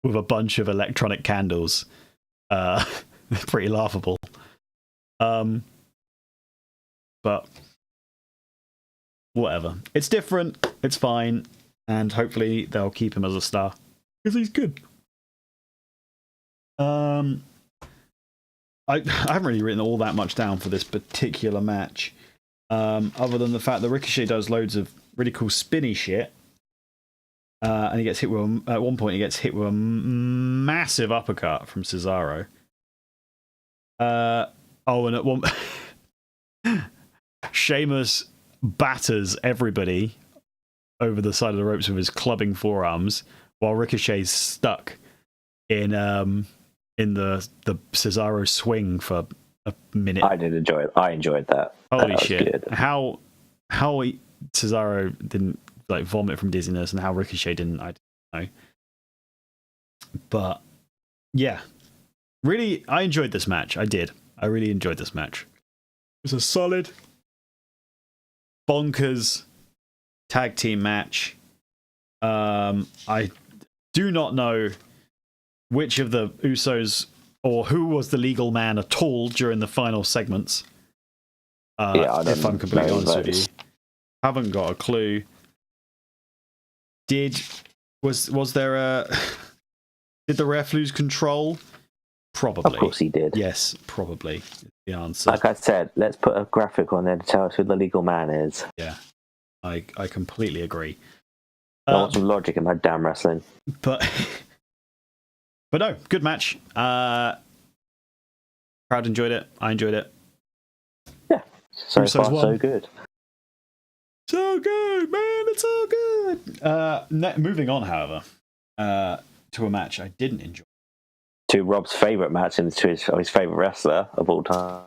with a bunch of electronic candles, pretty laughable. But whatever. It's different. It's fine, and hopefully they'll keep him as a star because he's good. I haven't really written all that much down for this particular match, other than the fact that Ricochet does loads of really cool spinny shit, and he gets hit with at one point he gets hit with a massive uppercut from Cesaro. And at one, Sheamus batters everybody over the side of the ropes with his clubbing forearms, while Ricochet's stuck in the Cesaro swing for a minute. I did enjoy it. I enjoyed that. Holy shit! How Cesaro didn't vomit from dizziness, and how Ricochet didn't, I don't know. But yeah. Really, I enjoyed this match. I did. I really enjoyed this match. It was a solid, bonkers tag team match. I do not know which of the Usos or who was the legal man at all during the final segments. If I'm completely honest with you, haven't got a clue. Was there a? Did the ref lose control? Probably. Of course he did. Yes, probably is the answer. Like I said, let's put a graphic on there to tell us who the legal man is. Yeah, I completely agree. I want some logic in my damn wrestling. But no, good match. Crowd enjoyed it. I enjoyed it. Yeah, so Usos far won. so good. So good, man. It's all good. Moving on, however, to a match I didn't enjoy. To Rob's favourite match and to his favourite wrestler of all time.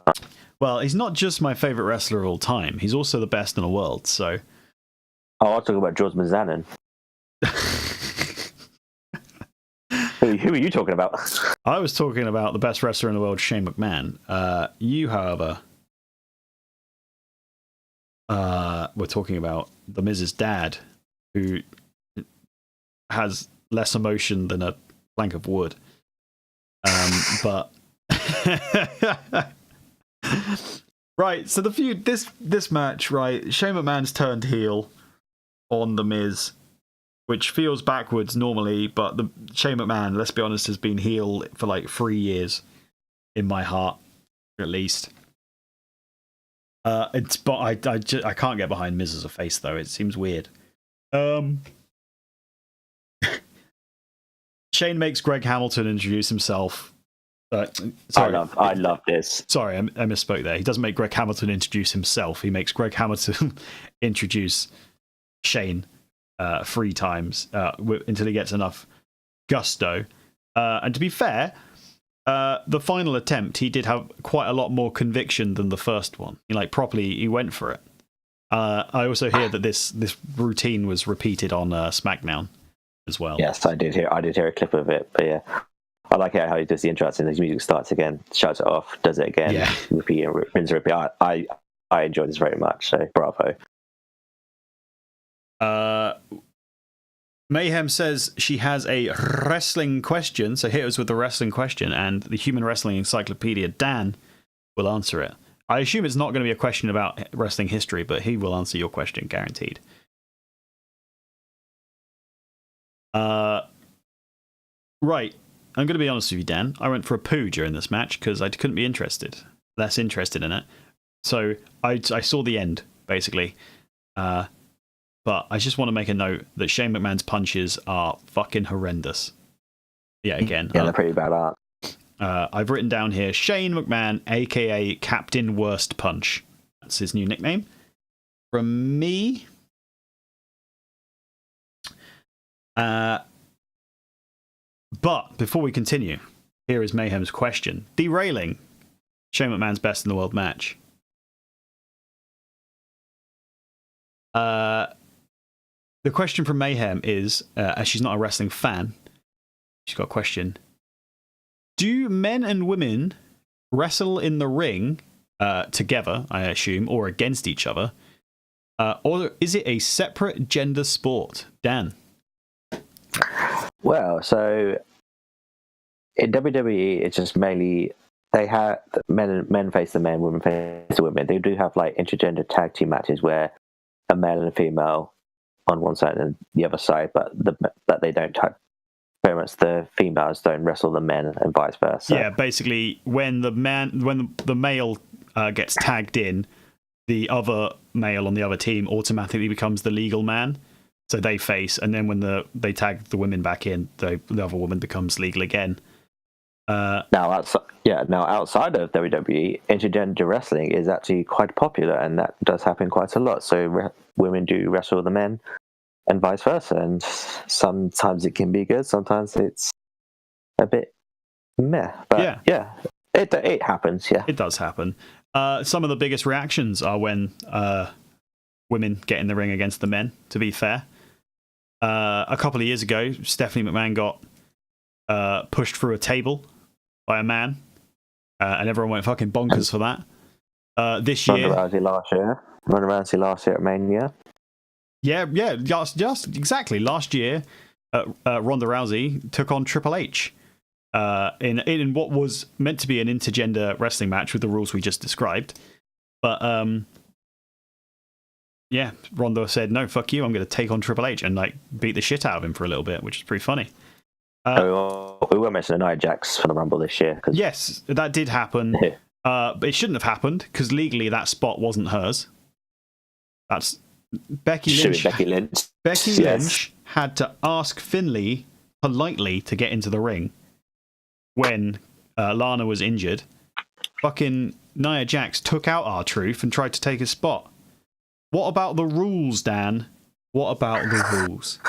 Well, he's not just my favourite wrestler of all time. He's also the best in the world, so... Oh, I was talking about George Mazanin. Who are you talking about? I was talking about the best wrestler in the world, Shane McMahon. You, however... we're talking about The Miz's dad, who has less emotion than a plank of wood. But right, so this match, right? Shane McMahon's turned heel on The Miz, which feels backwards normally, but the Shane McMahon, let's be honest, has been heel for 3 years in my heart, at least. I can't get behind Miz as a face though. It seems weird. Shane makes Greg Hamilton introduce himself Sorry, I love this. Sorry, I misspoke there. He doesn't make Greg Hamilton introduce himself. He makes Greg Hamilton introduce Shane 3 times until he gets enough gusto. And to be fair, the final attempt, he did have quite a lot more conviction than the first one. He went for it. I also hear that this routine was repeated on SmackDown as well. Yes, I did hear a clip of it, but yeah. I like how he does the intro and his music starts again, shuts it off, does it again, repeat and rinse and repeat. I enjoy this very much, so bravo. Mayhem says she has a wrestling question, so hit us with the wrestling question, and the Human Wrestling Encyclopedia, Dan, will answer it. I assume it's not going to be a question about wrestling history, but he will answer your question, guaranteed. Right. I'm going to be honest with you, Dan. I went for a poo during this match because I couldn't be less interested in it. So I saw the end, basically. But I just want to make a note that Shane McMahon's punches are fucking horrendous. Yeah, again. Yeah, they're pretty bad art. I've written down here, Shane McMahon, a.k.a. Captain Worst Punch. That's his new nickname. From me... But before we continue, here is Mayhem's question. Derailing Shane McMahon's best in the world match. The question from Mayhem is, as she's not a wrestling fan, she's got a question. Do men and women wrestle in the ring together, I assume, or against each other? Or is it a separate gender sport? Dan? Well, so in WWE, it's just mainly they have men face the men, women face the women. They do have like intergender tag team matches where a male and a female on one side and the other side, but they don't very much the females don't wrestle the men and vice versa. Yeah, basically when the male gets tagged in, the other male on the other team automatically becomes the legal man. So they face, and then when they tag the women back in, the other woman becomes legal again. Now outside of WWE, intergender wrestling is actually quite popular, and that does happen quite a lot. So women do wrestle the men, and vice versa. And sometimes it can be good, sometimes it's a bit meh. But yeah, it happens. Yeah, it does happen. Some of the biggest reactions are when women get in the ring against the men. To be fair. A couple of years ago, Stephanie McMahon got pushed through a table by a man, and everyone went fucking bonkers for that. This year, Ronda Rousey last year at Mania. Yeah, just exactly. Last year, Ronda Rousey took on Triple H in what was meant to be an intergender wrestling match with the rules we just described, but yeah, Ronda said, no, fuck you, I'm going to take on Triple H and like beat the shit out of him for a little bit, which is pretty funny. We were mentioning Nia Jax for the Rumble this year. Yes, that did happen. But it shouldn't have happened because legally that spot wasn't hers. That's Becky Lynch. Becky Lynch had to ask Finlay politely to get into the ring when Lana was injured. Fucking Nia Jax took out R-Truth and tried to take his spot. What about the rules, Dan? What about the rules?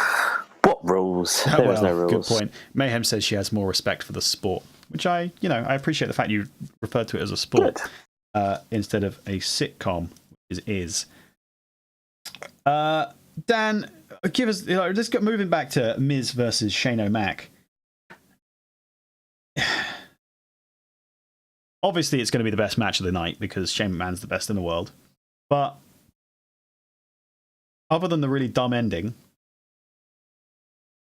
What rules? There was no rules. Good point. Mayhem says she has more respect for the sport, which I appreciate the fact you referred to it as a sport instead of a sitcom, which it is. Dan, give us. Let's get moving back to Miz versus Shane O'Mac. Obviously, it's going to be the best match of the night because Shane McMahon's the best in the world, but other than the really dumb ending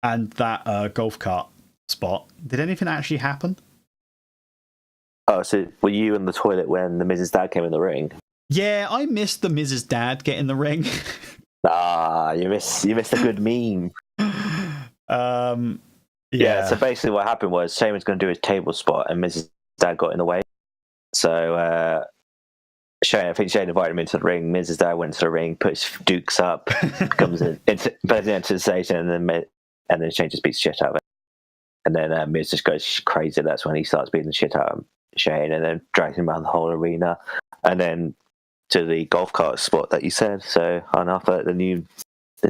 and that golf cart spot, did anything actually happen? Oh, so were you in the toilet when the Miz's dad came in the ring? Yeah, I missed the Miz's dad get in the ring. You missed a good meme. Yeah. So basically what happened was Shane was going to do his table spot and Miz's dad got in the way. So I think Shane invited him into the ring. Miz's dad went to the ring, puts Dukes up, comes into the station, and then Shane just beats shit out of it. and then Miz just goes crazy. That's when he starts beating the shit out of Shane, and then drags him around the whole arena, and then to the golf cart spot that you said. So, and after that, then you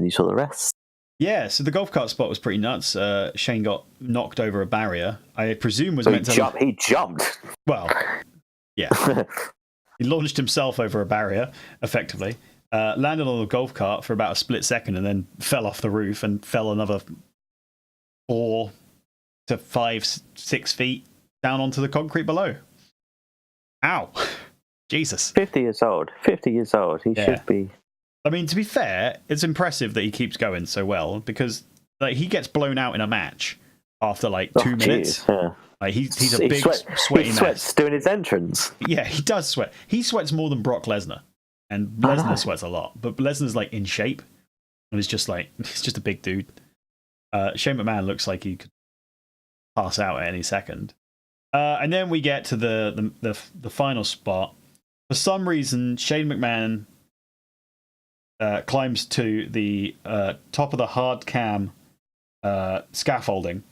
saw the rest. Yeah, so the golf cart spot was pretty nuts. Shane got knocked over a barrier. I presume was meant to. He jumped. Well, yeah, he launched himself over a barrier, effectively. Landed on the golf cart for about a split second, and then fell off the roof and fell another 4 to 5, 6 feet down onto the concrete below. Ow. Jesus. 50 years old. He should be. I mean, to be fair, it's impressive that he keeps going so well, because like he gets blown out in a match after like 2 minutes. Yeah. Like he's a big sweaty He sweats doing his entrance. Yeah, he does sweat. He sweats more than Brock Lesnar, and Lesnar sweats a lot. But Lesnar's like in shape, and he's just a big dude. Shane McMahon looks like he could pass out at any second. And then we get to the final spot. For some reason, Shane McMahon climbs to the top of the hard cam scaffolding,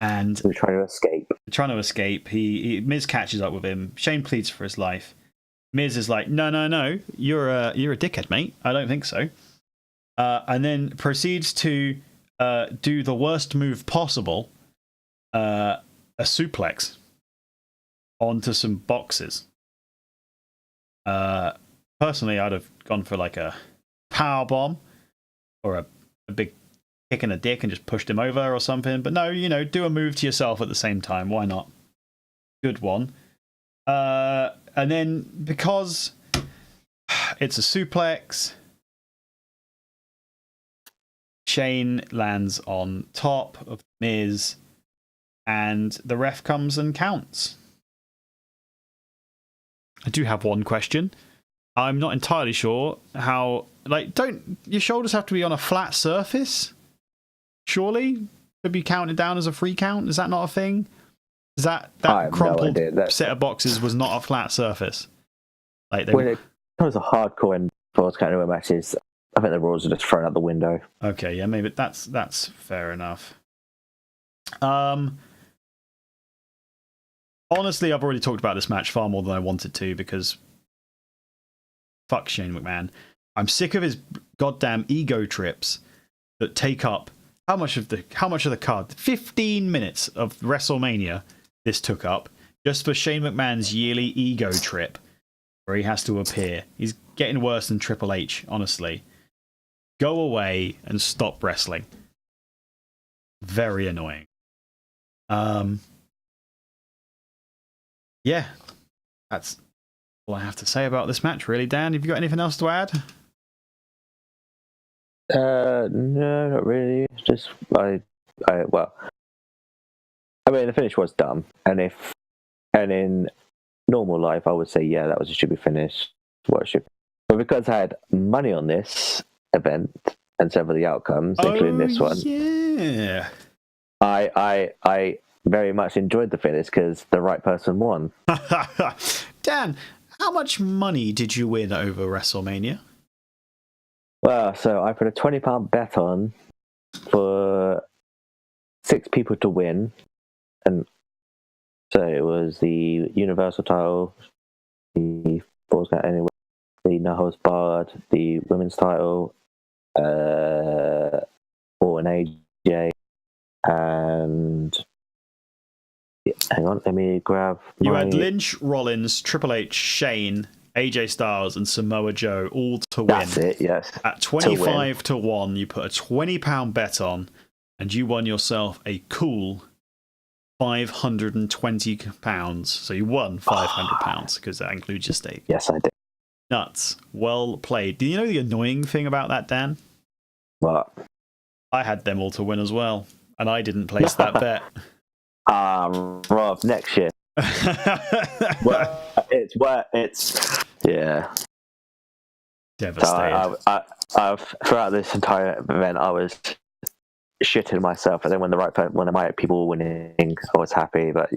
and we're trying to escape. Miz catches up with him. Shane pleads for his life. Miz is like, no, you're a dickhead, mate. I don't think so. And then proceeds to do the worst move possible, a suplex onto some boxes. Personally, I'd have gone for like a power bomb or a big kick in the dick and just pushed him over or something. But no, do a move to yourself at the same time. Why not? Good one. And then because it's a suplex, Shane lands on top of Miz, and the ref comes and counts. I do have one question. I'm not entirely sure how. Don't your shoulders have to be on a flat surface? Surely to be counted down as a free count? Is that not a thing? Is that crumpled set of boxes was not a flat surface? When it comes to hardcore and sports kind of matches, I think the rules are just thrown out the window. Okay, yeah, maybe that's fair enough. Honestly, I've already talked about this match far more than I wanted to, because fuck Shane McMahon. I'm sick of his goddamn ego trips that take up how much of the card? 15 minutes of WrestleMania this took up just for Shane McMahon's yearly ego trip where he has to appear. He's getting worse than Triple H, honestly. Go away and stop wrestling. Very annoying. Yeah, that's all I have to say about this match, really. Dan, have you got anything else to add? No, not really. Just I mean, the finish was dumb, and in normal life, I would say, yeah, that was a stupid finish. But because I had money on this event and several of the outcomes, including this one, yeah, I very much enjoyed the finish because the right person won. Dan, how much money did you win over WrestleMania? Well, so I put a £20 bet on for 6 people to win, and so it was the Universal title, the Falls Count Anywhere, the No Holds Barred, the Women's title, or an AJ, and hang on, let me grab. You had Lynch, Rollins, Triple H, Shane, AJ Styles, and Samoa Joe all to win. That's it, yes. At 25 to 1, you put a £20 bet on, and you won yourself a cool £520. So you won £500 because that includes your stake. Yes, I did. Nuts. Well played. Do you know the annoying thing about that, Dan? What? I had them all to win as well, and I didn't place that bet. Rob, next year. It's yeah. Devastated. So I've throughout this entire event, I was shitting myself, and then when the right people were winning, I was happy. But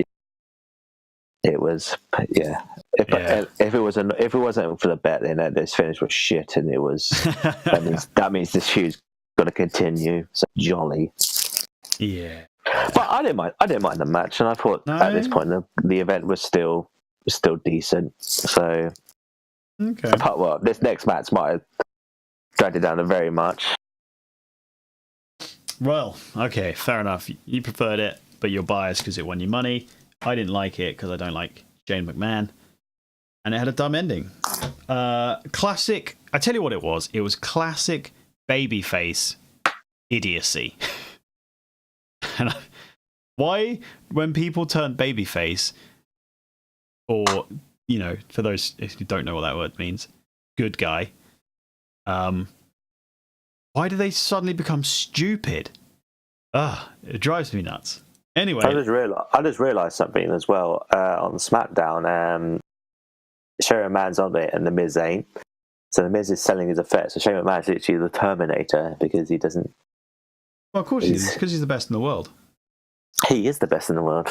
it was, yeah. If it wasn't for the bet, then this finish was shit, and it was that means this feud's going to continue. So jolly. Yeah. But I didn't mind. I didn't mind the match, and I thought at this point the event was still decent. So, Okay. well, this next match might have dragged it down very much. Well, okay, fair enough. You preferred it, but you're biased because it won you money. I didn't like it because I don't like Shane McMahon, and it had a dumb ending. Classic. I tell you what it was. It was classic babyface idiocy. And why, when people turn babyface, or for those who don't know what that word means, good guy. Why do they suddenly become stupid? It drives me nuts. Anyway, I just realised something as well on SmackDown. Shane McMahon's on it, and the Miz ain't. So the Miz is selling his effects. So Shane McMahon's literally the Terminator because he doesn't. Well, of course he is, because he's the best in the world. He is the best in the world.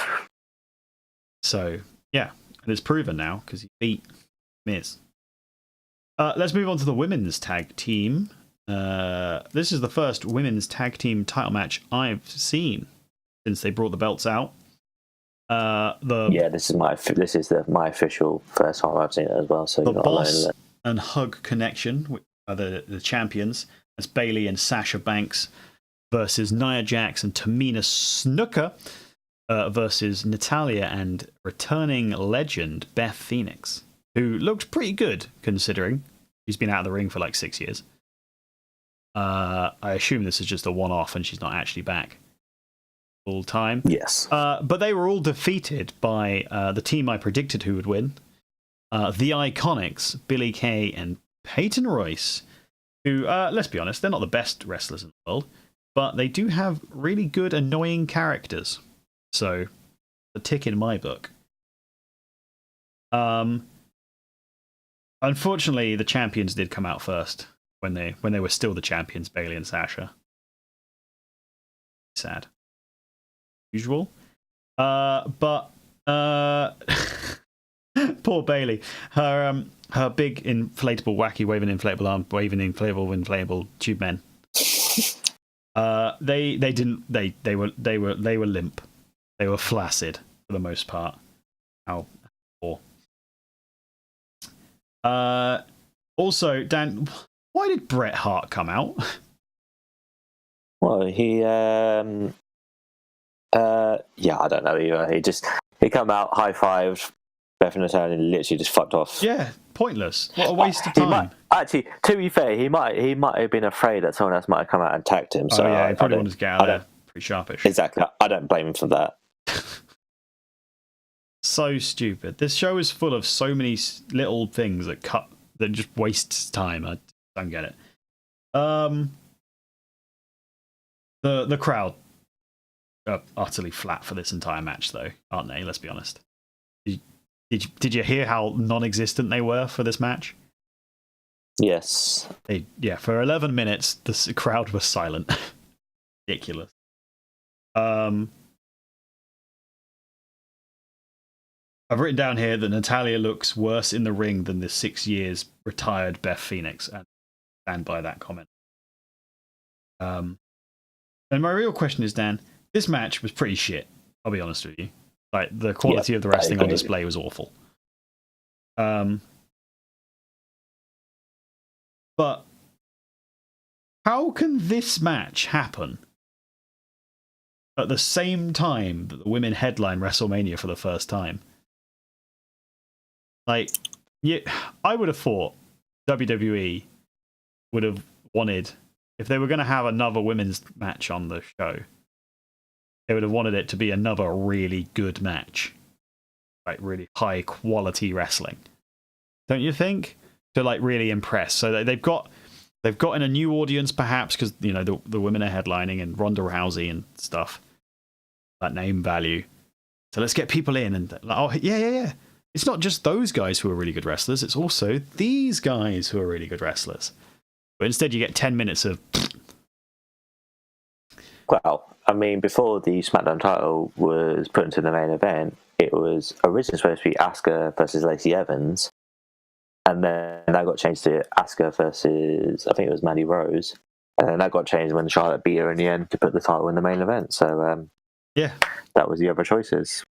So yeah, and it's proven now because he beat Miz. Let's move on to the women's tag team. This is the first women's tag team title match I've seen since they brought the belts out. This is my official first time I've seen it as well. So the you're not Boss alone in it. and Hug Connection, which are the champions, as Bayley and Sasha Banks versus Nia Jax and Tamina Snuka versus Natalya and returning legend Beth Phoenix, who looked pretty good considering she's been out of the ring for like 6 years. I assume this is just a one-off and she's not actually back full time. Yes. But they were all defeated by the team I predicted who would win. The Iconics, Billie Kay and Peyton Royce, who, let's be honest, they're not the best wrestlers in the world, but they do have really good, annoying characters. So, a tick in my book. Unfortunately, the champions did come out first when they were still the champions, Bayley and Sasha. Sad. Usual. But poor Bayley. Her big inflatable, wacky waving inflatable arm, waving inflatable tube men. They were limp. They were flaccid for the most part. How poor. Also, Dan, why did Bret Hart come out? Well, he I don't know either. He come out, high fived Beth and Natalya, and literally just fucked off. Yeah, pointless. What a waste of time. Actually, to be fair, he might have been afraid that someone else might have come out and attacked him. So yeah, he probably wanted to get out there pretty sharpish. Exactly. I don't blame him for that. So stupid. This show is full of so many little things that just wastes time. I don't get it. The crowd are utterly flat for this entire match, though, aren't they? Let's be honest. Did you hear how non-existent they were for this match? Yes. For 11 minutes, the crowd was silent. Ridiculous. I've written down here that Natalya looks worse in the ring than the 6 years retired Beth Phoenix, and stand by that comment. And my real question is, Dan, this match was pretty shit. I'll be honest with you. Like, the quality of the wrestling on display was awful. But how can this match happen at the same time that the women headline WrestleMania for the first time? Like, I would have thought WWE would have wanted, if they were going to have another women's match on the show, they would have wanted it to be another really good match. Like, really high quality wrestling. Don't you think? To, like, really impress. So they've gotten a new audience, perhaps, because, the women are headlining and Ronda Rousey and stuff. That name value. So let's get people in and, yeah. It's not just those guys who are really good wrestlers, it's also these guys who are really good wrestlers. But instead you get 10 minutes of... Well, I mean, before the SmackDown title was put into the main event, it was originally supposed to be Asuka versus Lacey Evans. And then that got changed to Asuka versus, I think it was Mandy Rose. And then that got changed when Charlotte beat her in the end to put the title in the main event. So, Yeah, that was the other choices.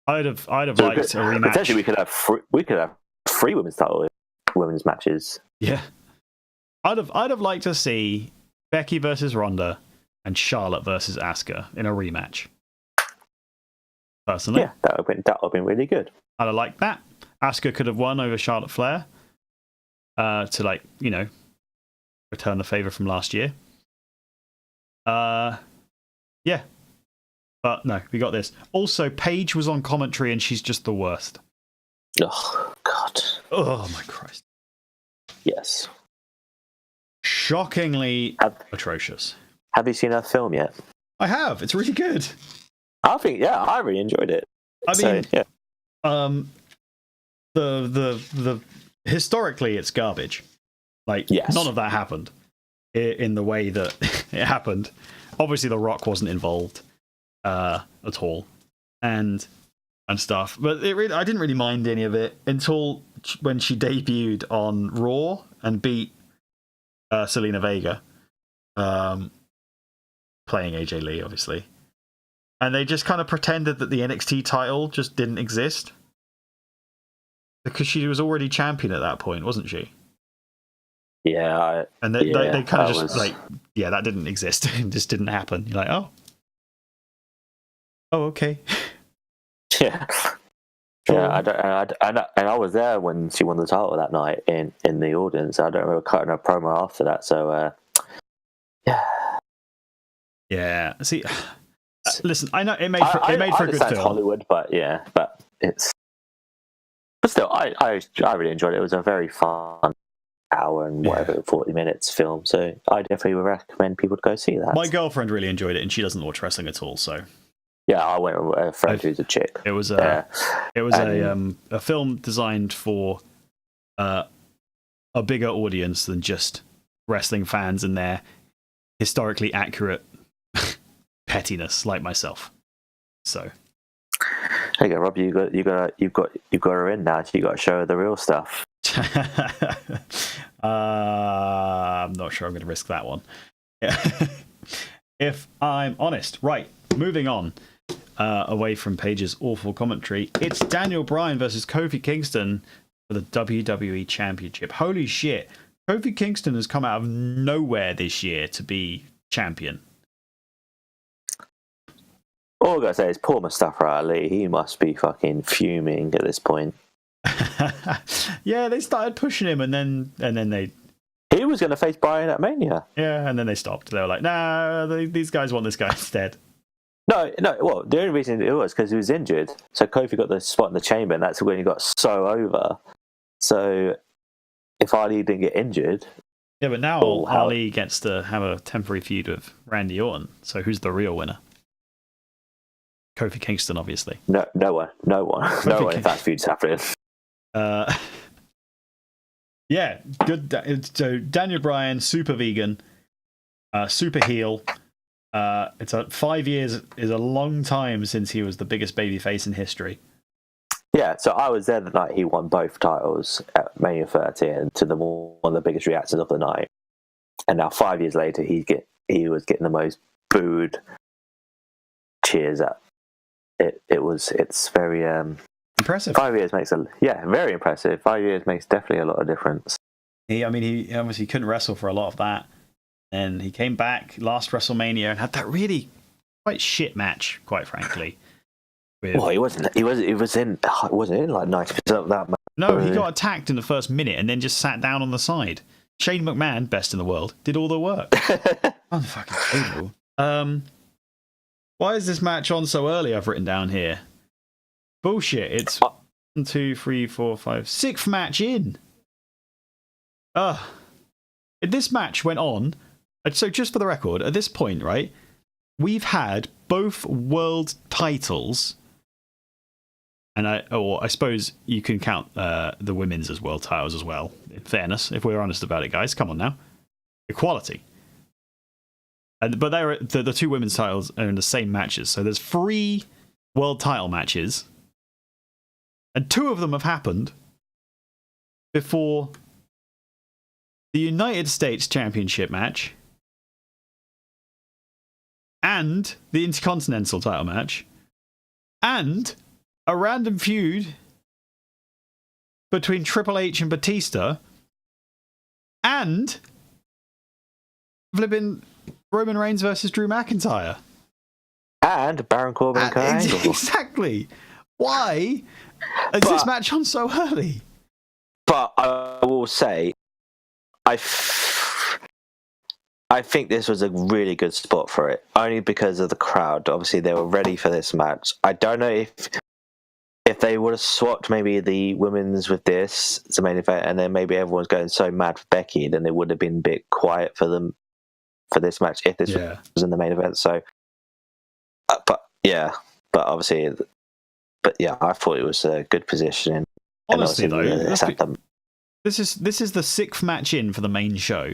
I'd have So liked a rematch. potentially we could have three women's matches. Yeah, I'd have liked to see Becky versus Ronda and Charlotte versus Asuka in a rematch. Personally, Yeah, that would have been really good. I'd have liked that. Asuka could have won over Charlotte Flair to return the favor from last year. Yeah. But no, we got this. Also, Paige was on commentary and she's just the worst. Oh, God. Oh, my Christ. Yes. Shockingly atrocious. Have you seen her film yet? I have. It's really good. I really enjoyed it. I mean, yeah. The historically, it's garbage. Like, yes. None of that happened in the way that it happened. Obviously, The Rock wasn't involved at all, and stuff. But I didn't really mind any of it until when she debuted on Raw and beat Selena Vega, playing AJ Lee, obviously. And they just kind of pretended that the NXT title just didn't exist. Because she was already champion at that point, wasn't she? Yeah. And they kind of just that didn't exist. It just didn't happen. You're like, oh, okay. Yeah. Sure. Yeah, I was there when she won the title that night in the audience. I don't remember cutting a promo after that. So, yeah. Yeah. See, listen, I know it made for a good film. Hollywood, but it's. But still, I really enjoyed it. It was a very fun hour and 40 minutes film. So I definitely would recommend people to go see that. My girlfriend really enjoyed it, and she doesn't watch wrestling at all. So yeah, I went with a friend who's a chick. It was a film designed for a bigger audience than just wrestling fans and their historically accurate pettiness, like myself. So. Hey, Rob, you've got her in now. So you got to show her the real stuff. I'm not sure I'm going to risk that one. If I'm honest. Right, moving on away from Paige's awful commentary. It's Daniel Bryan versus Kofi Kingston for the WWE Championship. Holy shit. Kofi Kingston has come out of nowhere this year to be champion. All I gotta say is poor Mustafa Ali. He must be fucking fuming at this point. Yeah, they started pushing him, and then they. He was going to face Bryan at Mania. Yeah, and then they stopped. They were like, "Nah, these guys want this guy instead." No. Well, the only reason it was because he was injured. So Kofi got the spot in the chamber, and that's when he got so over. So if Ali didn't get injured. Yeah, but now Ali gets to have a temporary feud with Randy Orton. So who's the real winner? Kofi Kingston, obviously. No one if that feud's happening. Yeah, good. So Daniel Bryan, super vegan, super heel. It's 5 years is a long time since he was the biggest babyface in history. Yeah, so I was there the night he won both titles at Mania 13 to one of the biggest reactions of the night. And now 5 years later, he was getting the most booed cheers at. It's very impressive. 5 years makes very impressive. 5 years makes definitely a lot of difference. He obviously couldn't wrestle for a lot of that, and he came back last WrestleMania and had that really quite shit match, quite frankly. Well, he wasn't in like 90% of that match. No, he got attacked in the first minute and then just sat down on the side. Shane McMahon, best in the world, did all the work. Unfucking unbelievable. Why is this match on so early? I've written down here. Bullshit. It's 1, 2, 3, 4, 5, 6th match in. This match went on. So just for the record, at this point, right, we've had both world titles, and I suppose you can count the women's as world titles as well. In fairness, if we're honest about it, guys, come on now, equality. But the two women's titles are in the same matches. So there's 3 world title matches, and 2 of them have happened before the United States Championship match and the Intercontinental title match, and a random feud between Triple H and Batista, and flipping Roman Reigns versus Drew McIntyre. And Baron Corbin and Kurt Angle. Exactly. Why is this match on so early? But I will say, I think this was a really good spot for it, only because of the crowd. Obviously, they were ready for this match. I don't know if they would have swapped maybe the women's with this, the main event, and then maybe everyone's going so mad for Becky, then it would have been a bit quiet for them for this match if this was in the main event. So, but obviously, I thought it was a good position. Honestly, though, this is the 6th match in for the main show.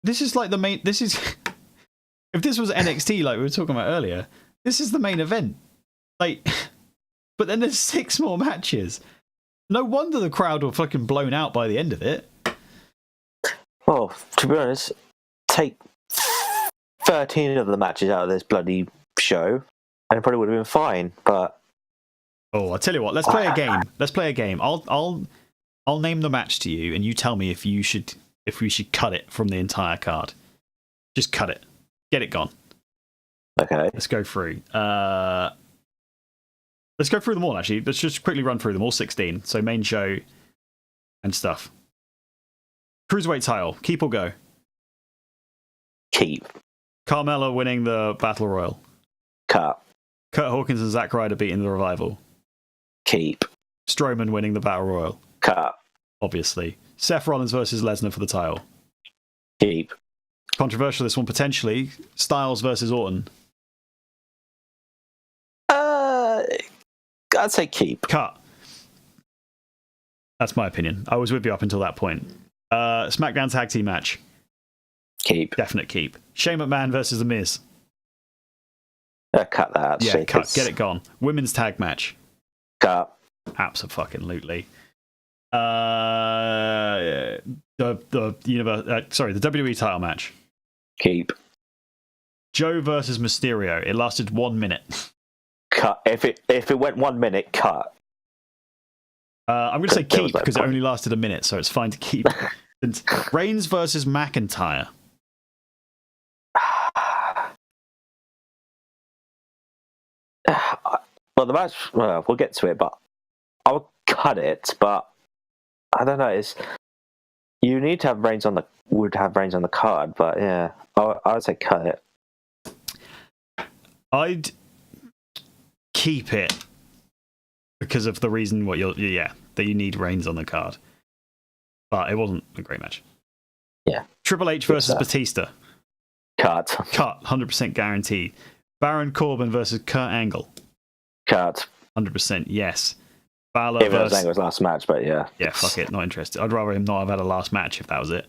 This is like the main. This is if this was NXT, like we were talking about earlier. This is the main event. Like, but then there's 6 more matches. No wonder the crowd were fucking blown out by the end of it. Well, to be honest, take 13 of the matches out of this bloody show, and it probably would have been fine. But I'll tell you what. Let's play a game. Let's play a game. I'll name the match to you, and you tell me if we should cut it from the entire card. Just cut it. Get it gone. Okay. Let's go through. Let's go through them all, actually. Let's just quickly run through them, all 16. So main show and stuff. Cruiserweight title. Keep or go? Keep. Carmella winning the Battle Royal. Cut. Kurt Hawkins and Zack Ryder beating the Revival. Keep. Strowman winning the Battle Royal. Cut. Obviously. Seth Rollins versus Lesnar for the title. Keep. Controversial, this one potentially. Styles versus Orton. I'd say keep. Cut. That's my opinion. I was with you up until that point. SmackDown tag team match. Keep. Definite keep. Shane McMahon versus The Miz. Cut that. Yeah, cut. Get it gone. Women's tag match. Cut. Abso-fucking-lutely. The WWE title match. Keep. Joe versus Mysterio. It lasted 1 minute. Cut. If it went 1 minute, cut. I'm going to say keep because it only lasted a minute, so it's fine to keep. Reigns versus McIntyre. Well, the match. Well, we'll get to it, but I would cut it. But I don't know. You need to have Reigns on the card, but yeah, I would say cut it. I'd keep it because of the reason that you need Reigns on the card, but it wasn't a great match. Yeah. Triple H versus Batista. Cut. 100% guaranteed. Baron Corbin versus Kurt Angle. Cut. 100% yes. Balor Even versus Angle's last match, but yeah. Yeah, fuck it, not interested. I'd rather him not have had a last match if that was it.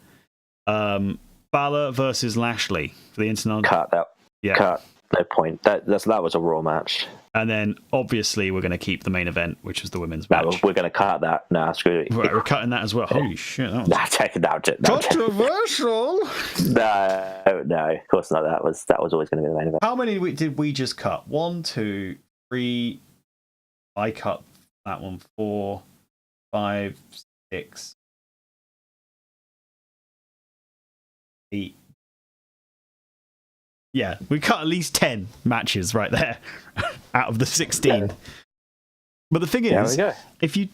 Balor versus Lashley for the Intercontinental. Cut that. Yeah. Cut. No point. That was a Raw match. And then obviously we're going to keep the main event, which was the women's match. No, we're going to cut that. Nah, screw it. Right, we're cutting that as well. Holy shit! Take it out. Controversial. No, of course not. That was always going to be the main event. How many did we just cut? 1, 2, 3. I cut that one. 4, 5, 6, 8. Yeah, we cut at least 10 matches right there out of the 16. Yeah. But the thing is, if you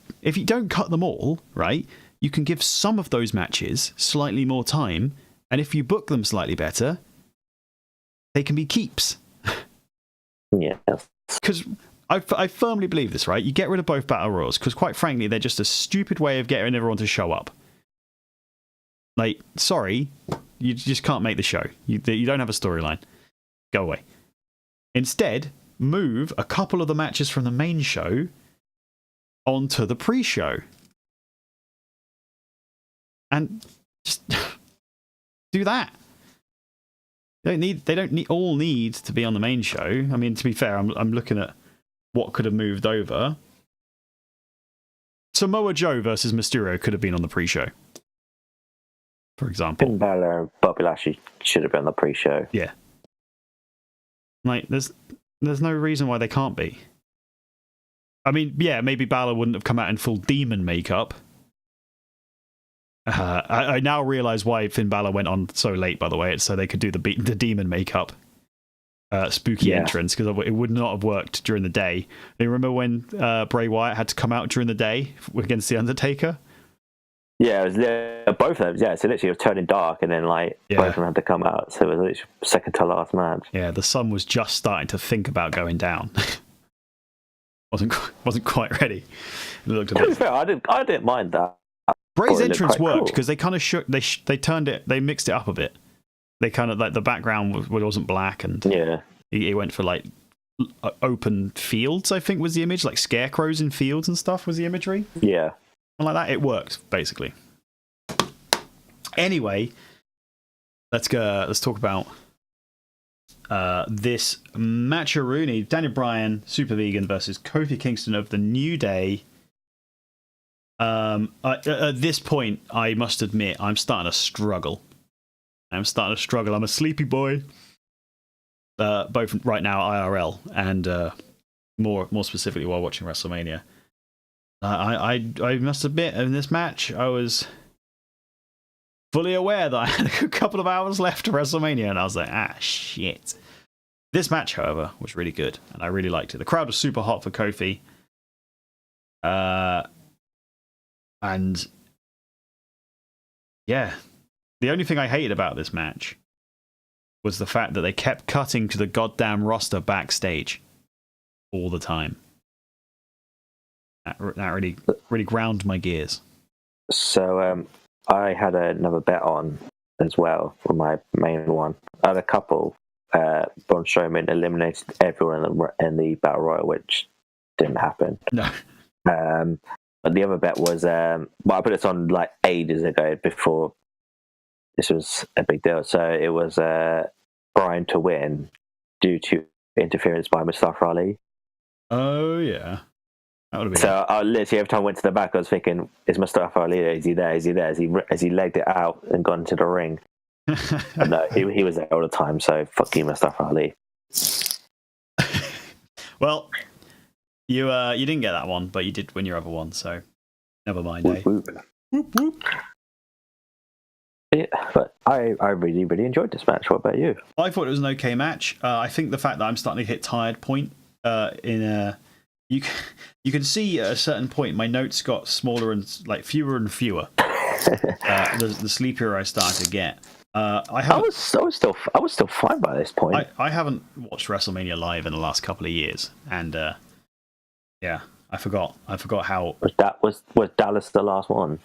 don't cut them all, right, you can give some of those matches slightly more time, and if you book them slightly better, they can be keeps. Yeah. Because I firmly believe this, right? You get rid of both Battle Royals, because quite frankly, they're just a stupid way of getting everyone to show up. Like, sorry, you just can't make the show. You don't have a storyline. Go away. Instead, move a couple of the matches from the main show onto the pre-show. And just do that. They don't all need to be on the main show. I mean, to be fair, I'm looking at what could have moved over. Samoa Joe versus Mysterio could have been on the pre-show, for example. Finn Balor and Bobby Lashley should have been on the pre-show. Yeah. Like, there's no reason why they can't be. I mean, yeah, maybe Balor wouldn't have come out in full demon makeup. I now realize why Finn Balor went on so late, by the way. It's so they could do the demon makeup spooky entrance, because it would not have worked during the day. You remember when Bray Wyatt had to come out during the day against The Undertaker? Yeah, it was both of them. Yeah, so literally it was turning dark, and then both of them had to come out. So it was literally second to last match. Yeah, the sun was just starting to think about going down. wasn't quite ready. It looked a bit. To be fair, I didn't mind that. Bray's entrance worked because they kind of they turned it, they mixed it up a bit. They kind of like the background wasn't black, and he went for like open fields. I think was the image, like scarecrows in fields and stuff was the imagery. Yeah, and like that, it worked basically. Anyway, let's go. Let's talk about this match-a-rooney. Daniel Bryan, Super Vegan versus Kofi Kingston of the New Day. At this point, I must admit, I'm starting to struggle. I'm a sleepy boy. Both right now, IRL, and more specifically while watching WrestleMania. I must admit, in this match, I was fully aware that I had a couple of hours left to WrestleMania, and I was like, shit. This match, however, was really good, and I really liked it. The crowd was super hot for Kofi. And yeah, the only thing I hated about this match was the fact that they kept cutting to the goddamn roster backstage all the time. That really ground my gears. So I had another bet on as well for my main one. I had a couple. Braun Strowman eliminated everyone in the Battle Royal, which didn't happen. No. But the other bet was, I put this on like ages ago before this was a big deal. So it was Bryan to win due to interference by Mustafa Ali. Oh, yeah. That would have been. So I literally, every time I went to the back, I was thinking, is Mustafa Ali there? Is he there? Is he there? As he legged it out and gone into the ring? And no, he was there all the time, so fuck you, Mustafa Ali. Well, you didn't get that one, but you did win your other one, so never mind. Whoop, whoop. Whoop, whoop. Yeah, but I really, really enjoyed this match. What about you? I thought it was an okay match. I think the fact that I'm starting to hit tired point you can see at a certain point my notes got smaller and like fewer and fewer. The sleepier I started to get. I was still fine by this point. I haven't watched WrestleMania live in the last couple of years, and yeah, I forgot how. Was Dallas the last one?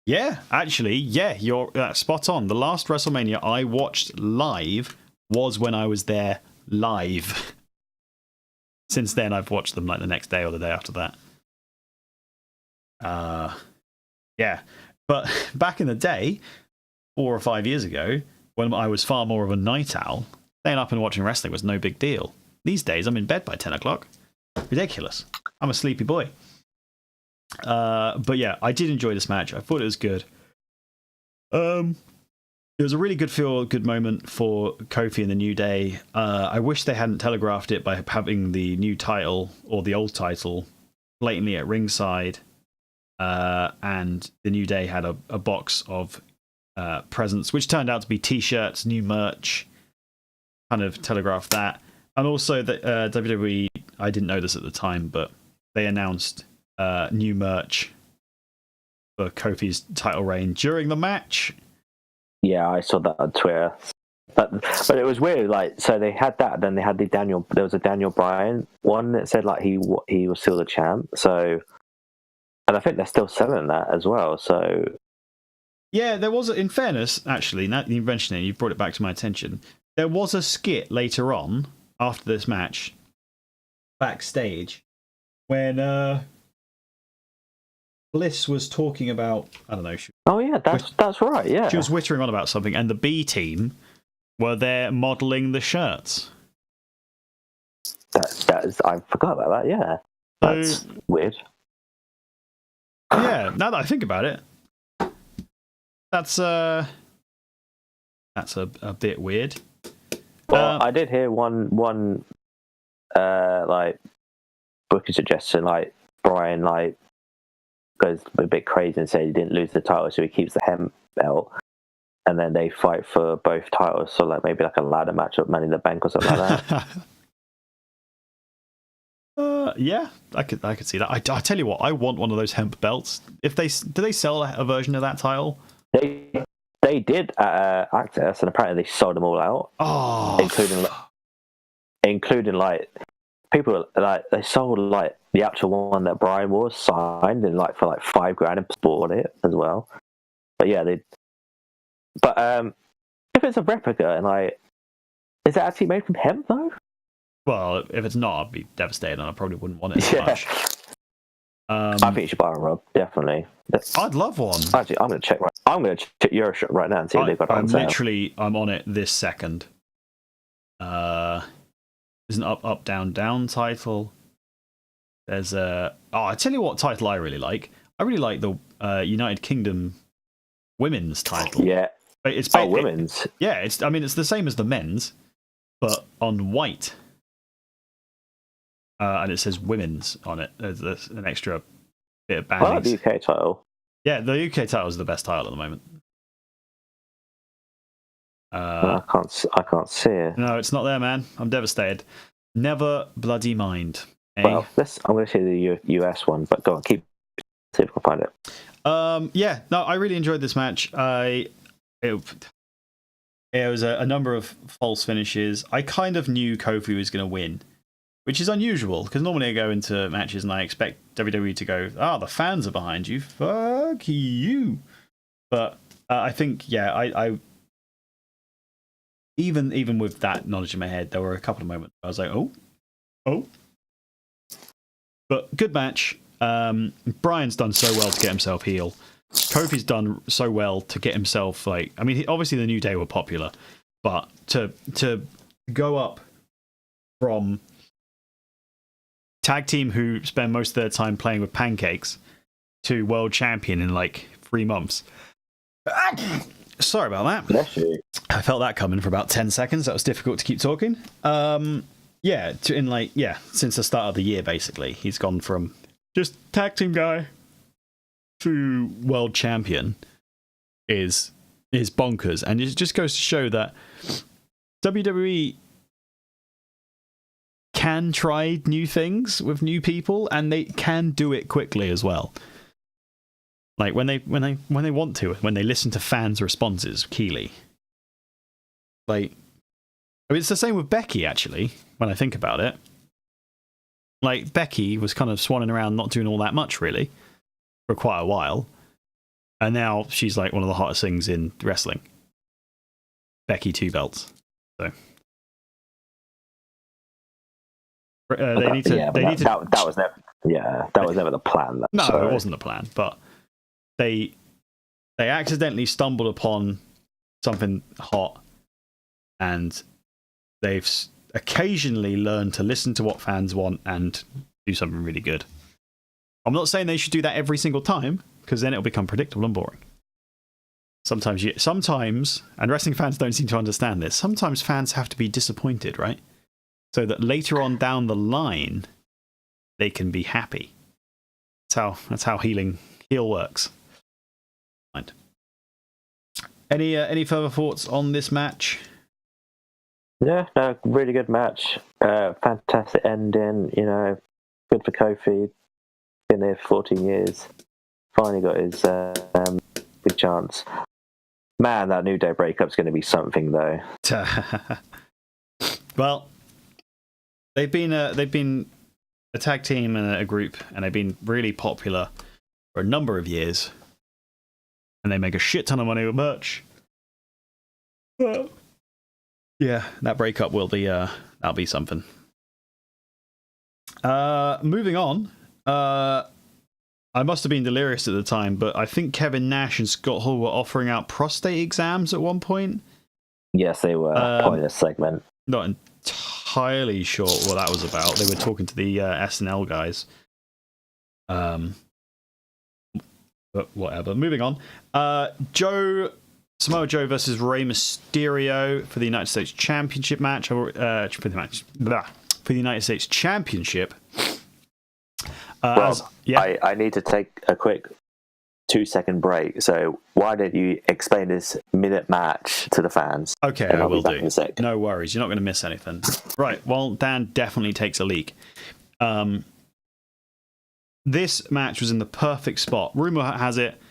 Yeah, actually, yeah, you're spot on. The last WrestleMania I watched live was when I was there live. Since then, I've watched them like the next day or the day after that. Yeah, but back in the day, 4 or 5 years ago, when I was far more of a night owl, staying up and watching wrestling was no big deal. These days, I'm in bed by 10 o'clock. Ridiculous. I'm a sleepy boy. But yeah, I did enjoy this match. I thought it was good. It was a really good moment for Kofi and the New Day. I wish they hadn't telegraphed it by having the new title or the old title blatantly at ringside. And the New Day had a box of presents, which turned out to be t-shirts, new merch, kind of telegraphed that. And also that WWE, I didn't know this at the time, but they announced new merch for Kofi's title reign during the match. Yeah, I saw that on Twitter. But it was weird, like, so they had that, then they had there was a Daniel Bryan one that said like he was still the champ. So, and I think they're still selling that as well. So yeah, there was, in fairness, actually, now you mentioned it, you brought it back to my attention. There was a skit later on after this match backstage when Bliss was talking about, I don't know. That's right. Yeah, she was whittering on about something, and the B team were there modelling the shirts. That is, I forgot about that. Yeah, that's weird. Yeah, now that I think about it, that's That's a bit weird. Well, I did hear one like booking suggestion, like Brian like goes a bit crazy and says he didn't lose the title, so he keeps the hemp belt, and then they fight for both titles. So like maybe like a ladder match at Money in the Bank or something like that. Yeah, I could see that. I tell you what, I want one of those hemp belts. If do they sell a version of that title? They did at Access, and apparently they sold them all out. Oh, including like people like they sold like the actual one that Brian was signed and like for like $5,000 and bought it as well. But yeah, But if it's a replica and like, is it actually made from hemp though? well, if it's not, I'd be devastated, and I probably wouldn't want it as much. I think you should buy one, Rob. Definitely. I'd love one. Actually, I'm going to check. I'm going to check Euroshop right now and see if they've got it on sale. I'm on it this second. There's an up, down, down title. There's a. Oh, I tell you what title I really like. I really like the United Kingdom women's title. Yeah. It's women's. I mean, it's the same as the men's, but on white. And it says women's on it. There's an extra bit of banding. I like the UK title. Yeah, the UK title is the best title at the moment. I can't see it. No, it's not there, man. I'm devastated. Never bloody mind. Eh? Well, I'm going to see the US one, but go on, see if we can find it. Yeah, no, I really enjoyed this match. It was a number of false finishes. I kind of knew Kofi was going to win, which is unusual because normally I go into matches and I expect WWE to go, the fans are behind you, fuck you. But I think, yeah, I even with that knowledge in my head, there were a couple of moments where I was like, oh. But good match. Brian's done so well to get himself heel. Kofi's done so well to get himself like. I mean, obviously the New Day were popular, but to go up from tag team who spend most of their time playing with pancakes to world champion in like 3 months. Sorry about that. Bless you. I felt that coming for about 10 seconds. That was difficult to keep talking. Since the start of the year, basically, he's gone from just tag team guy to world champion is bonkers, and it just goes to show that WWE can try new things with new people, and they can do it quickly as well. Like when they want to, when they listen to fans' responses, Keeley. Like, I mean, it's the same with Becky, actually, when I think about it. Like, Becky was kind of swanning around, not doing all that much, really, for quite a while. And now she's like one of the hottest things in wrestling. Becky 2 belts. So. That was never the plan. No, it wasn't the plan, but they accidentally stumbled upon something hot, and they've occasionally learned to listen to what fans want and do something really good. I'm not saying they should do that every single time, because then it'll become predictable and boring. Sometimes, and wrestling fans don't seem to understand this, sometimes fans have to be disappointed, right? So that later on down the line, they can be happy. That's how heel works. Mind. Any further thoughts on this match? Yeah, no, really good match. Fantastic ending. You know, good for Kofi. Been there for 14 years. Finally got his big chance. Man, that New Day breakup's going to be something, though. Well, they've been a tag team and a group, and they've been really popular for a number of years, and they make a shit ton of money with merch. Well, yeah, that breakup will be that'll be something. Moving on. I must have been delirious at the time, but I think Kevin Nash and Scott Hall were offering out prostate exams at one point. Yes, they were. Pointless segment. Not entirely sure what that was about. They were talking to the SNL guys. But whatever. Moving on. Joe Samoa Joe versus Rey Mysterio for the United States Championship match. For the United States Championship. I need to take a quick 2-second break. So why don't you explain this minute match to the fans? Okay, I will do. No worries. You're not going to miss anything. Right. Well, Dan definitely takes a leak. This match was in the perfect spot. Rumor has it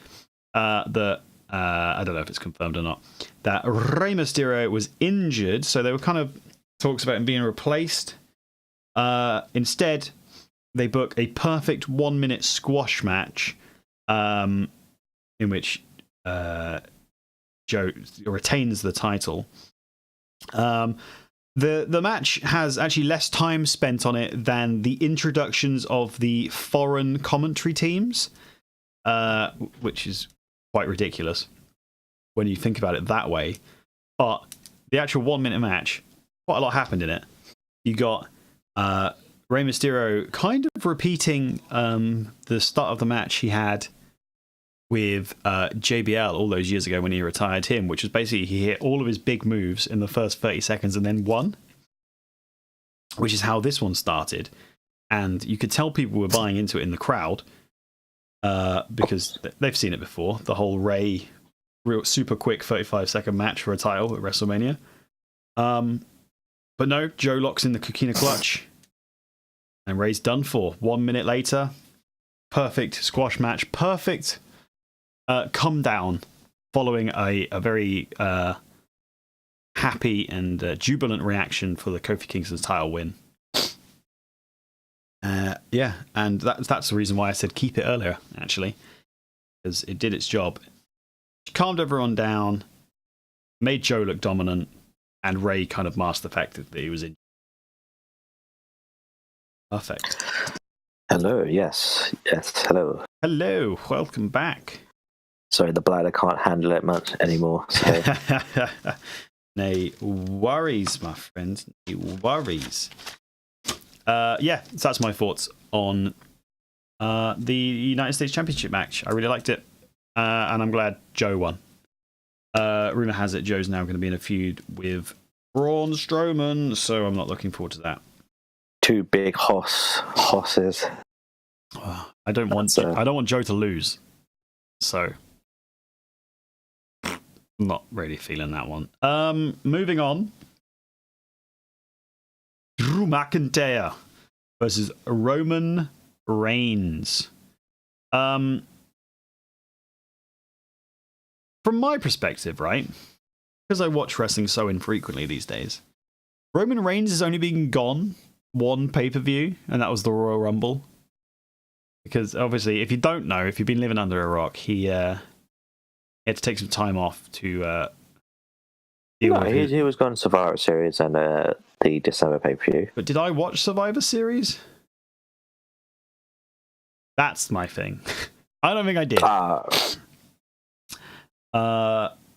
that I don't know if it's confirmed or not, that Rey Mysterio was injured, so there were kind of talks about him being replaced. Instead, they book a perfect 1-minute squash match in which Joe retains the title. The match has actually less time spent on it than the introductions of the foreign commentary teams, which is quite ridiculous when you think about it that way. But the actual 1-minute match, quite a lot happened in it. You got Rey Mysterio kind of repeating the start of the match he had with JBL all those years ago when he retired him, which was basically he hit all of his big moves in the first 30 seconds and then won, which is how this one started. And you could tell people were buying into it in the crowd because they've seen it before. The whole Rey real super quick 35-second match for a title at WrestleMania. But no, Joe locks in the Coquina clutch and Rey's done for. 1 minute later, perfect squash match, perfect come down following a very happy and jubilant reaction for the Kofi Kingston's title win. Yeah, and that's the reason why I said keep it earlier, actually, because it did its job. It calmed everyone down, made Joe look dominant, and Rey kind of masked the fact that he was in. Perfect. Hello, yes, hello. Hello, welcome back. Sorry, the bladder can't handle it much anymore. So. No worries, my friend. No worries. Yeah, so that's my thoughts on the United States Championship match. I really liked it, and I'm glad Joe won. Rumor has it Joe's now going to be in a feud with Braun Strowman, so I'm not looking forward to that. Two big hosses. I don't want Joe to lose, so I'm not really feeling that one. Moving on. Drew McIntyre versus Roman Reigns. From my perspective, right, because I watch wrestling so infrequently these days, Roman Reigns has only been gone one pay-per-view, and that was the Royal Rumble. Because obviously, if you don't know, if you've been living under a rock, he had to take some time off to he was gone Survivor Series and the December pay-per-view. But did I watch Survivor Series? That's my thing. I don't think I did.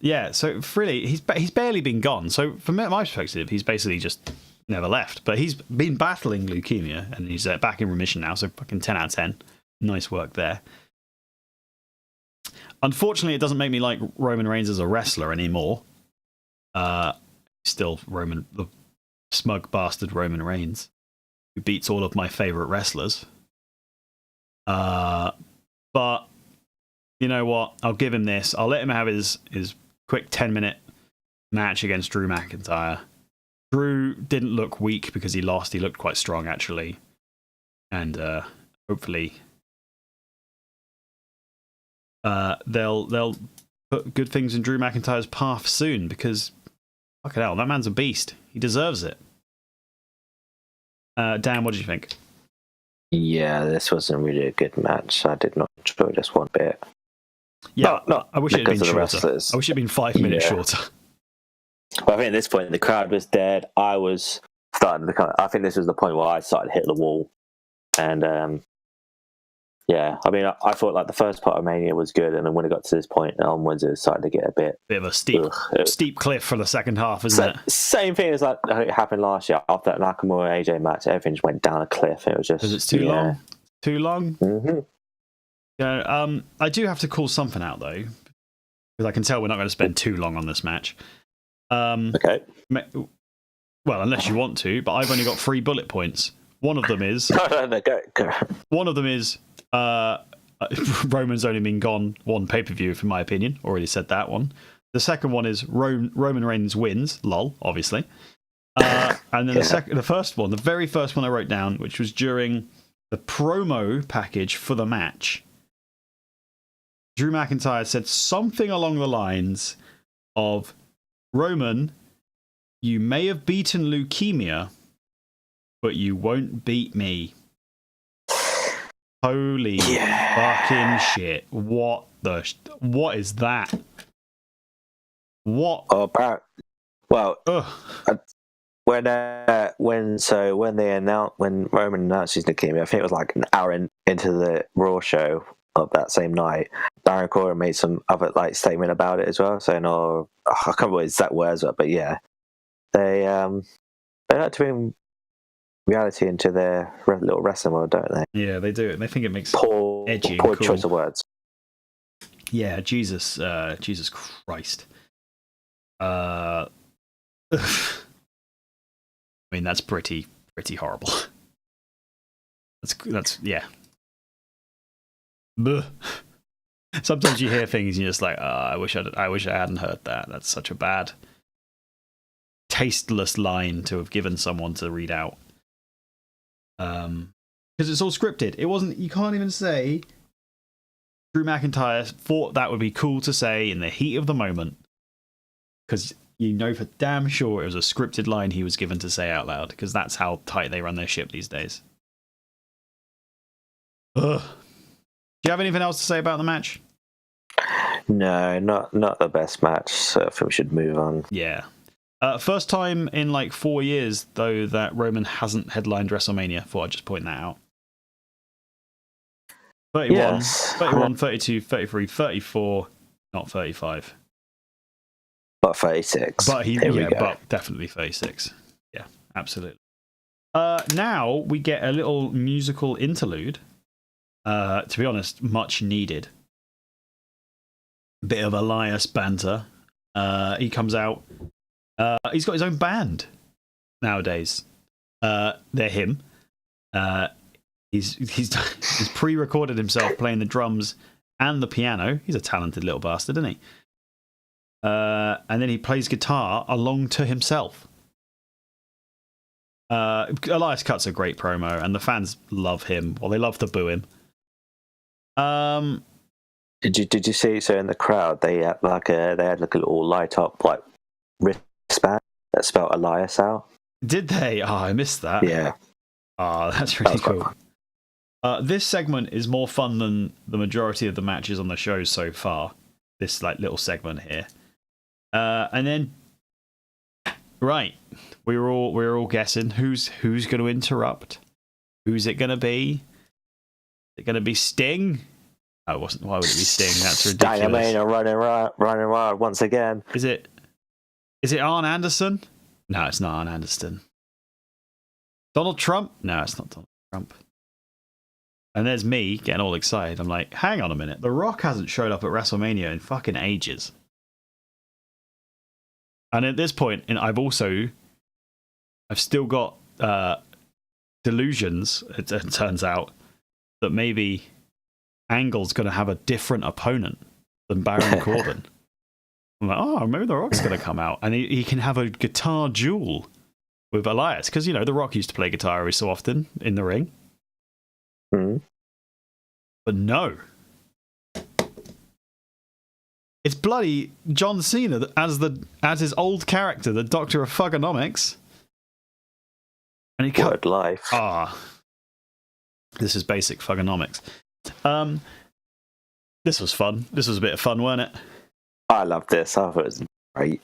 Yeah, so really, he's barely been gone. So from my perspective, he's basically just never left. But he's been battling leukemia, and he's back in remission now, so fucking 10 out of 10. Nice work there. Unfortunately, it doesn't make me like Roman Reigns as a wrestler anymore. Still the smug bastard Roman Reigns, who beats all of my favorite wrestlers. But you know what? I'll give him this. I'll let him have his quick 10-minute match against Drew McIntyre. Drew didn't look weak because he lost. He looked quite strong, actually. And hopefully they'll put good things in Drew McIntyre's path soon, because fucking hell, that man's a beast. He deserves it. Dan, what did you think? Yeah, this wasn't really a good match. I did not enjoy this one bit. Yeah, I wish it had been shorter. Wrestlers. I wish it had been 5 minutes shorter. Well, I think at this point the crowd was dead. I was starting to I think this was the point where I started to hit the wall. And yeah, I mean, I thought like the first part of Mania was good, and then when it got to this point onwards, it started to get a bit of a steep cliff for the second half, isn't it? Same thing as like it happened last year after that Nakamura AJ match. Everything just went down a cliff. It was just because it's too long. Too long. Mm-hmm. Yeah. I do have to call something out though. because I can tell we're not going to spend too long on this match. Okay. Well, unless you want to, but I've only got 3 bullet points. One of them is No, go. One of them is Roman's only been gone one pay-per-view, in my opinion. Already said that one. The second one is Roman Reigns wins. Lol, obviously. And then the first one, the very first one I wrote down, which was during the promo package for the match, Drew McIntyre said something along the lines of, Roman, you may have beaten leukemia, but you won't beat me. Holy fucking shit. What is that? What? Oh, well, when Roman announced his leukemia, I think it was like an hour into the Raw show of that same night, Baron Corbin made some other statement about it as well, saying, "Oh, I can't remember what his exact words were, but yeah, they like to bring reality into their little wrestling world, don't they?" Yeah, they do. They think it makes edgy, poor and cool. choice of words. Yeah, Jesus Christ. I mean, that's pretty horrible. That's yeah. Blech. Sometimes you hear things and you're just like, I wish I hadn't heard that. That's such a bad, tasteless line to have given someone to read out. Because it's all scripted. It wasn't. You can't even say Drew McIntyre thought that would be cool to say in the heat of the moment, because you know for damn sure it was a scripted line he was given to say out loud, because that's how tight they run their ship these days. Ugh. Do you have anything else to say about the match? No, not the best match, so I think we should move on. Yeah. First time in 4 years, though, that Roman hasn't headlined WrestleMania. Thought I'd just point that out. 31, yes. 31, 32, 33, 34, not 35. But 36. But definitely 36. Yeah, absolutely. Now we get a little musical interlude. To be honest, much needed. Bit of Elias banter. He comes out. He's got his own band nowadays. They're him. He's pre-recorded himself playing the drums and the piano. He's a talented little bastard, isn't he? And then he plays guitar along to himself. Elias cuts a great promo, and the fans love him. Well, they love to boo him. Did you see? So in the crowd, they had a little light up wristband that spelled Elias out. Did they? Oh, I missed that. Yeah. Oh, that's really cool. This segment is more fun than the majority of the matches on the show so far. This little segment here, and then right, we're all guessing who's going to interrupt. Who's it going to be? Is it going to be Sting? Oh, it wasn't. Why would it be Sting? That's ridiculous. Dynamite running wild once again. Is it Arn Anderson? No, it's not Arn Anderson. Donald Trump? No, it's not Donald Trump. And there's me getting all excited. I'm like, hang on a minute. The Rock hasn't showed up at WrestleMania in fucking ages. And at this point, I've still got delusions, it turns out, that maybe Angle's going to have a different opponent than Baron Corbin. I'm like, oh, maybe The Rock's going to come out and he can have a guitar duel with Elias, because The Rock used to play guitar every so often in the ring. Mm-hmm. But no, it's bloody John Cena as his old character, the Doctor of Thugonomics, and he cut life. This is basic Thugonomics. This was fun. This was a bit of fun, wasn't it? I loved this. I thought it was great.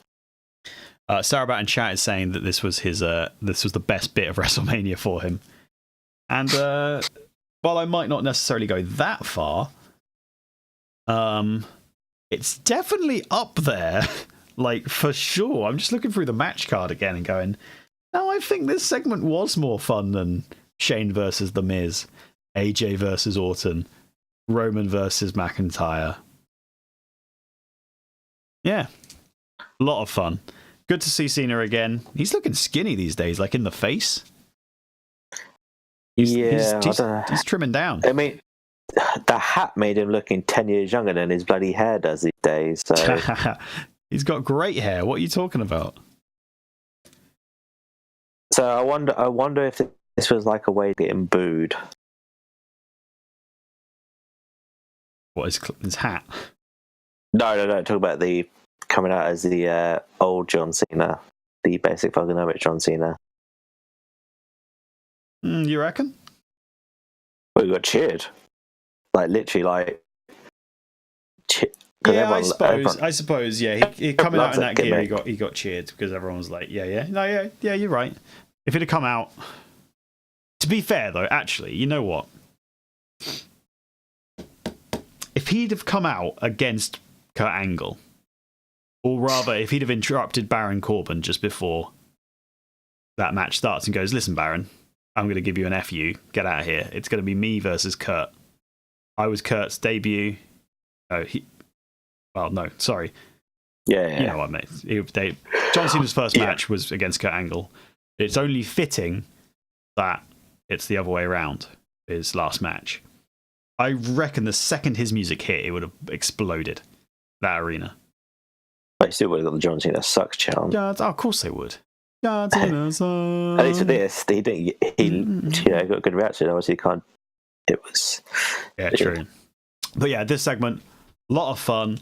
Sarabat in chat is saying that this was the best bit of WrestleMania for him. And while I might not necessarily go that far, it's definitely up there, for sure. I'm just looking through the match card again and going, no, I think this segment was more fun than Shane versus The Miz, AJ versus Orton, Roman versus McIntyre. Yeah, a lot of fun. Good to see Cena again. He's looking skinny these days, like in the face. He's trimming down. I mean, the hat made him looking 10 years younger than his bloody hair does these days. So he's got great hair. What are you talking about? So I wonder if this was like a way to get him booed. What, his hat? No. Talk about the coming out as the old John Cena, the basic fucking John Cena. You reckon? Well, he got cheered, like literally, like. Yeah, I suppose. Yeah, he coming out in that gear, he got cheered because everyone was like, yeah, you're right. If he'd have come out, to be fair though, actually, you know what? If he'd have come out against Kurt Angle, or rather, if he'd have interrupted Baron Corbin just before that match starts and goes, listen, Baron, I'm going to give you an FU, get out of here. It's going to be me versus Kurt. I was Kurt's debut. Well, no, sorry. Yeah. You know what, mate. John Cena's first match was against Kurt Angle. It's only fitting that it's the other way around, his last match. I reckon the second his music hit, it would have exploded, that arena. They still would have got the John Cena sucks chant. Yeah, of course they would. John Cena sucks. At least with this, he got a good reaction. Obviously, it was... Yeah, true. But yeah, this segment, a lot of fun.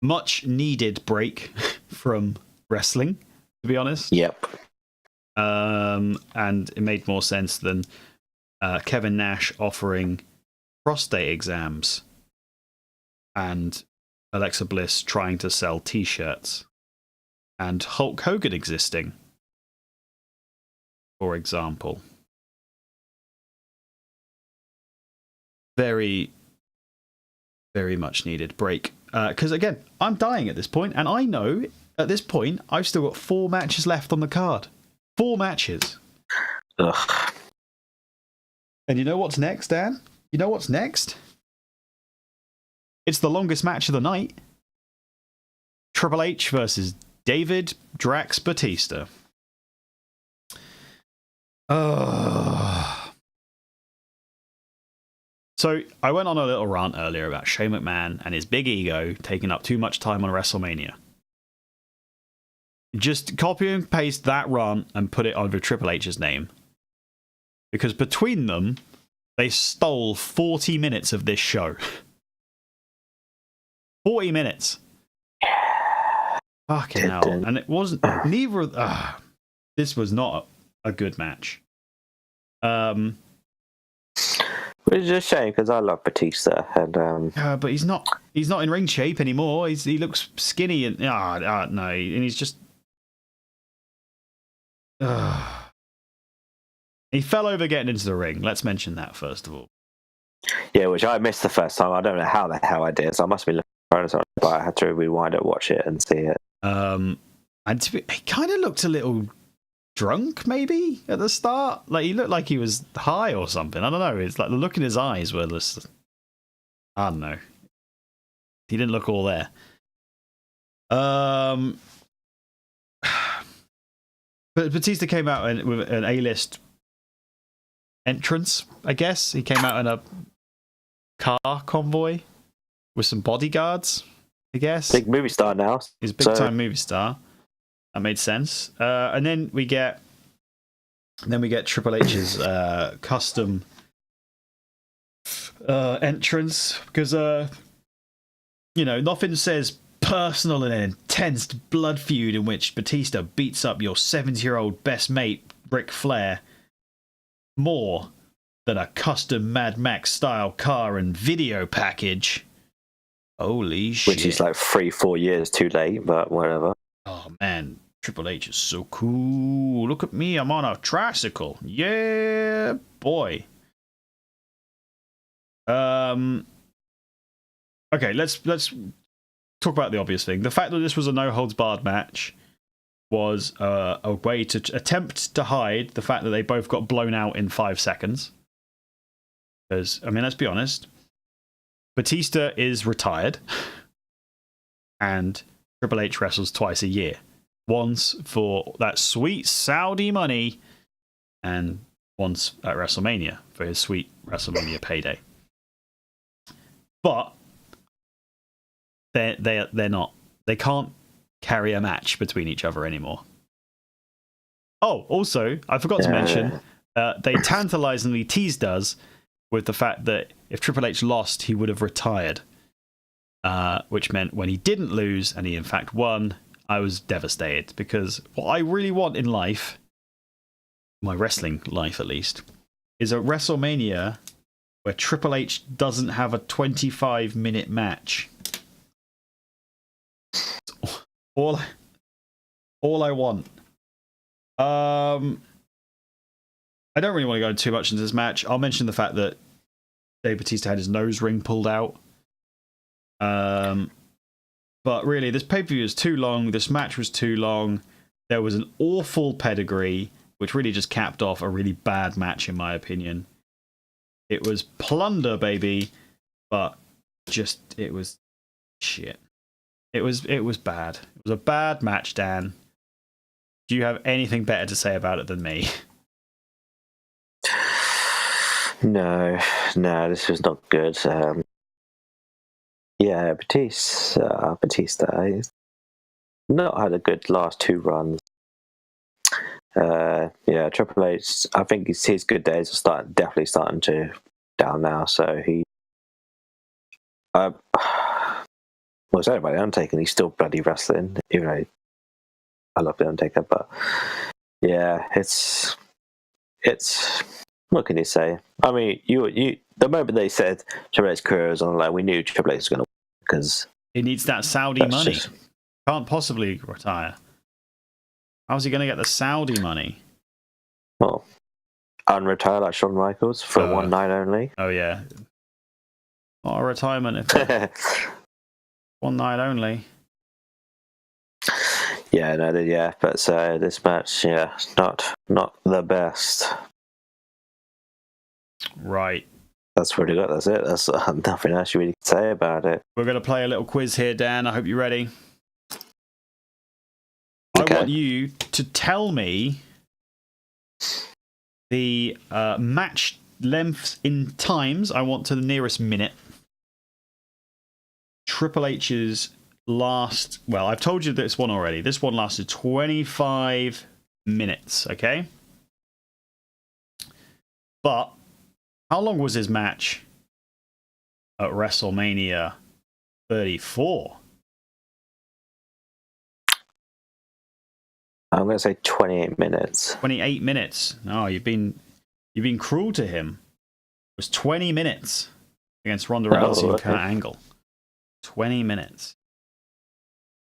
Much needed break from wrestling, to be honest. Yep. And it made more sense than Kevin Nash offering prostate exams and Alexa Bliss trying to sell t-shirts and Hulk Hogan existing, for example. Very, very much needed break. Because again, I'm dying at this point, and I know at this point I've still got 4 matches left on the card. 4 matches. Ugh. And you know what's next, Dan? You know what's next? It's the longest match of the night. Triple H versus David Drax Batista. So I went on a little rant earlier about Shane McMahon and his big ego taking up too much time on WrestleMania. Just copy and paste that rant and put it under Triple H's name. Because between them, they stole 40 minutes of this show. 40 minutes. Fucking hell. And it wasn't... Neither of... this was not a good match. Which is a shame because I love Batista, and but he's not in ring shape anymore. He looks skinny and no, and he's just he fell over getting into the ring. Let's mention that first of all. Yeah, which I missed the first time. I don't know how the hell I did, so I must be looking for it, but I had to rewind it, watch it, and see it. And he kind of looked a little drunk, maybe at the start. Like he looked like he was high or something. I don't know. It's like the look in his eyes were just, I don't know. He didn't look all there. But Batista came out with an A-list entrance, I guess. He came out in a car convoy with some bodyguards, I guess. Big movie star now. He's a big-time movie star. That made sense. And then we get Triple H's custom entrance because nothing says personal and an intense blood feud in which Batista beats up your 70-year-old best mate Ric Flair more than a custom Mad Max style car and video package. Holy shit! Which is like 3-4 years too late, but whatever. Oh man. Triple H is so cool. Look at me, I'm on a tricycle. Yeah, boy. Okay, let's talk about the obvious thing. The fact that this was a no-holds-barred match was a way to attempt to hide the fact that they both got blown out in 5 seconds. Because, I mean, let's be honest. Batista is retired. and Triple H wrestles twice a year. Once for that sweet Saudi money, and once at WrestleMania for his sweet WrestleMania payday. But they're not. They can't carry a match between each other anymore. Oh, also, I forgot to mention, they tantalizingly teased us with the fact that if Triple H lost, he would have retired. Which meant when he didn't lose and he in fact won, I was devastated, because what I really want in life, my wrestling life at least, is a WrestleMania where Triple H doesn't have a 25-minute match. All I want. I don't really want to go too much into this match. I'll mention the fact that Dave Bautista had his nose ring pulled out. But really, this pay-per-view is too long. This match was too long. There was an awful pedigree, which really just capped off a really bad match, in my opinion. It was plunder, baby, but just, it was shit. It was bad. It was a bad match, Dan. Do you have anything better to say about it than me? No, this was not good. Yeah, Batista, he's not had a good last two runs. Yeah, Triple H, I think his good days are definitely starting to down now. So he, well, it's about the Undertaker. He's still bloody wrestling, even though I love the Undertaker. But yeah, it's what can you say? I mean, you the moment they said Triple H's career was on the line, we knew Triple H was going to win, because he needs that Saudi money. Can't possibly retire. How's he going to get the Saudi money? Well, unretire like Shawn Michaels for one night only. Oh yeah, not a retirement if one night only. Yeah, no, yeah, but this match, yeah, not the best. Right. That's pretty good. That's it. That's nothing else you really can say about it. We're going to play a little quiz here, Dan. I hope you're ready. Okay. I want you to tell me the match lengths in times. I want to the nearest minute. Triple H's last... Well, I've told you this one already. This one lasted 25 minutes, okay? But how long was his match at WrestleMania 34? I'm going to say 28 minutes. 28 minutes. No, you've been cruel to him. It was 20 minutes against Ronda Rousey and Kurt Angle. 20 minutes.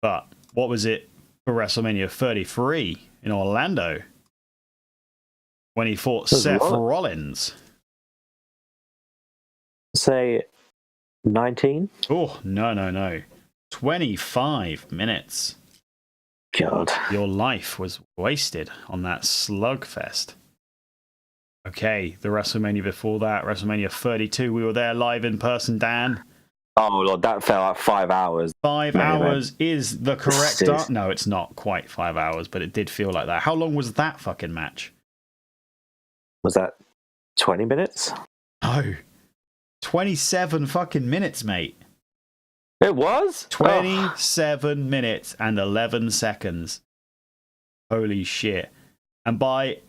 But what was it for WrestleMania 33 in Orlando when he fought Seth Rollins? Say 19? Oh, no. 25 minutes. God. Your life was wasted on that slugfest. Okay, the WrestleMania before that, WrestleMania 32, we were there live in person, Dan. Oh, Lord, that felt like 5 hours. 5 hours is the correct answer. No, it's not quite 5 hours, but it did feel like that. How long was that fucking match? Was that 20 minutes? No. 27 fucking minutes, mate. It was? 27 minutes and 11 seconds. Holy shit. And by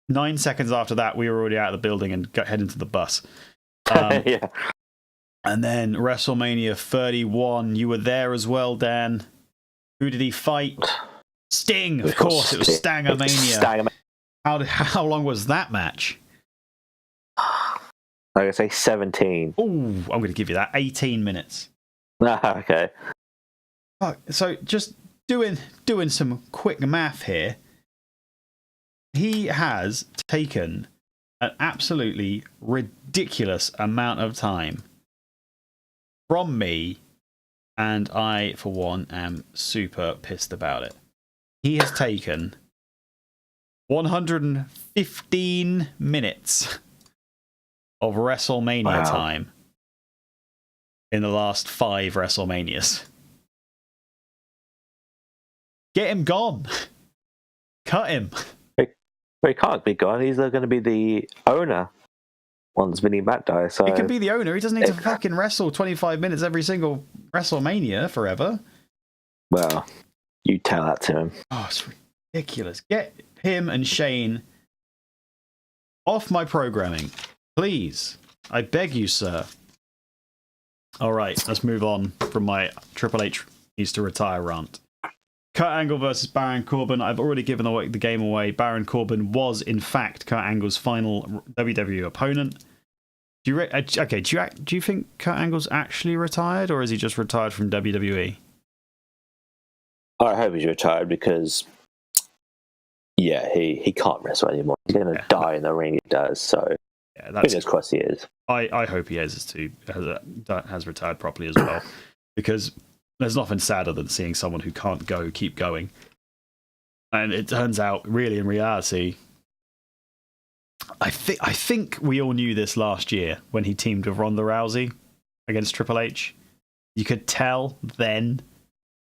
9 seconds after that, we were already out of the building and heading to the bus. Yeah. And then WrestleMania 31, you were there as well, Dan. Who did he fight? Sting, of course. It was Stangomania. How long was that match? I'm going to say 17. Ooh, I'm going to give you that. 18 minutes. Okay. So just doing some quick math here. He has taken an absolutely ridiculous amount of time from me, and I, for one, am super pissed about it. He has taken 115 minutes of WrestleMania time in the last 5 WrestleManias. Get him gone. Cut him. But he can't be gone. He's going to be the owner once Vinnie Mac dies. So He can be the owner. He doesn't need to fucking wrestle 25 minutes every single WrestleMania forever. Well, you tell that to him. Oh, it's ridiculous. Get him and Shane off my programming. Please. I beg you, sir. All right, let's move on from my Triple H needs to retire rant. Kurt Angle versus Baron Corbin. I've already given the game away. Baron Corbin was, in fact, Kurt Angle's final WWE opponent. Do you think Kurt Angle's actually retired, or is he just retired from WWE? I hope he's retired because, yeah, he can't wrestle anymore. He's going to die in the ring. He does. So, fingers crossed he is. I hope he has retired properly as well, because there's nothing sadder than seeing someone who can't go keep going. And it turns out, really, in reality, I think we all knew this last year when he teamed with Ronda Rousey against Triple H. You could tell then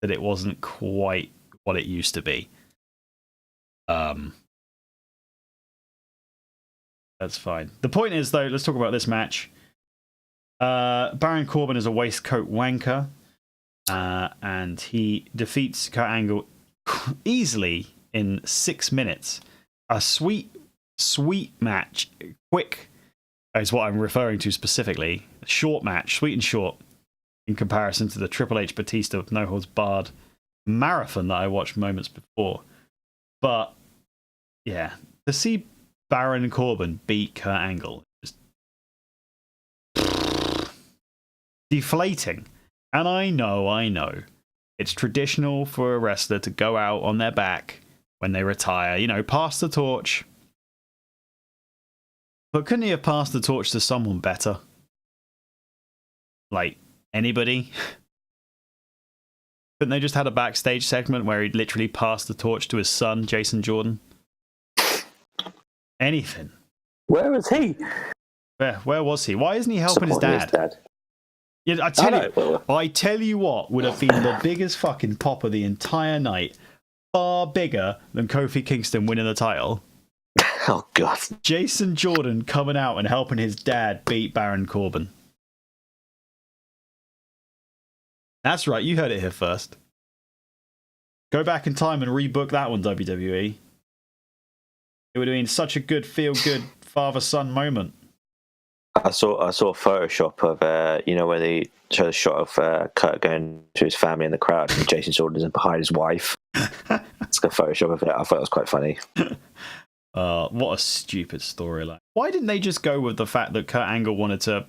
that it wasn't quite what it used to be. That's fine. The point is, though, let's talk about this match. Baron Corbin is a waistcoat wanker, and he defeats Kurt Angle easily in 6 minutes. A sweet match. Quick is what I'm referring to specifically. A short match, sweet and short, in comparison to the Triple H Batista No Holds Barred marathon that I watched moments before. But, yeah, to see Baron Corbin beat Kurt Angle is deflating. And I know, it's traditional for a wrestler to go out on their back when they retire, pass the torch. But couldn't he have passed the torch to someone better? Like, anybody? Couldn't they just had a backstage segment where he'd literally passed the torch to his son, Jason Jordan? Anything. Where was he? Where was he? Why isn't he helping his dad? Yeah, I tell you what would have been the biggest fucking pop of the entire night. Far bigger than Kofi Kingston winning the title. Oh, God. Jason Jordan coming out and helping his dad beat Baron Corbin. That's right, you heard it here first. Go back in time and rebook that one, WWE. It would have been such a good, feel-good father-son moment. I saw a Photoshop of, where they show a shot of Kurt going to his family in the crowd and Jason Jordan is behind his wife. It's a Photoshop of it. I thought it was quite funny. What a stupid storyline. Why didn't they just go with the fact that Kurt Angle wanted to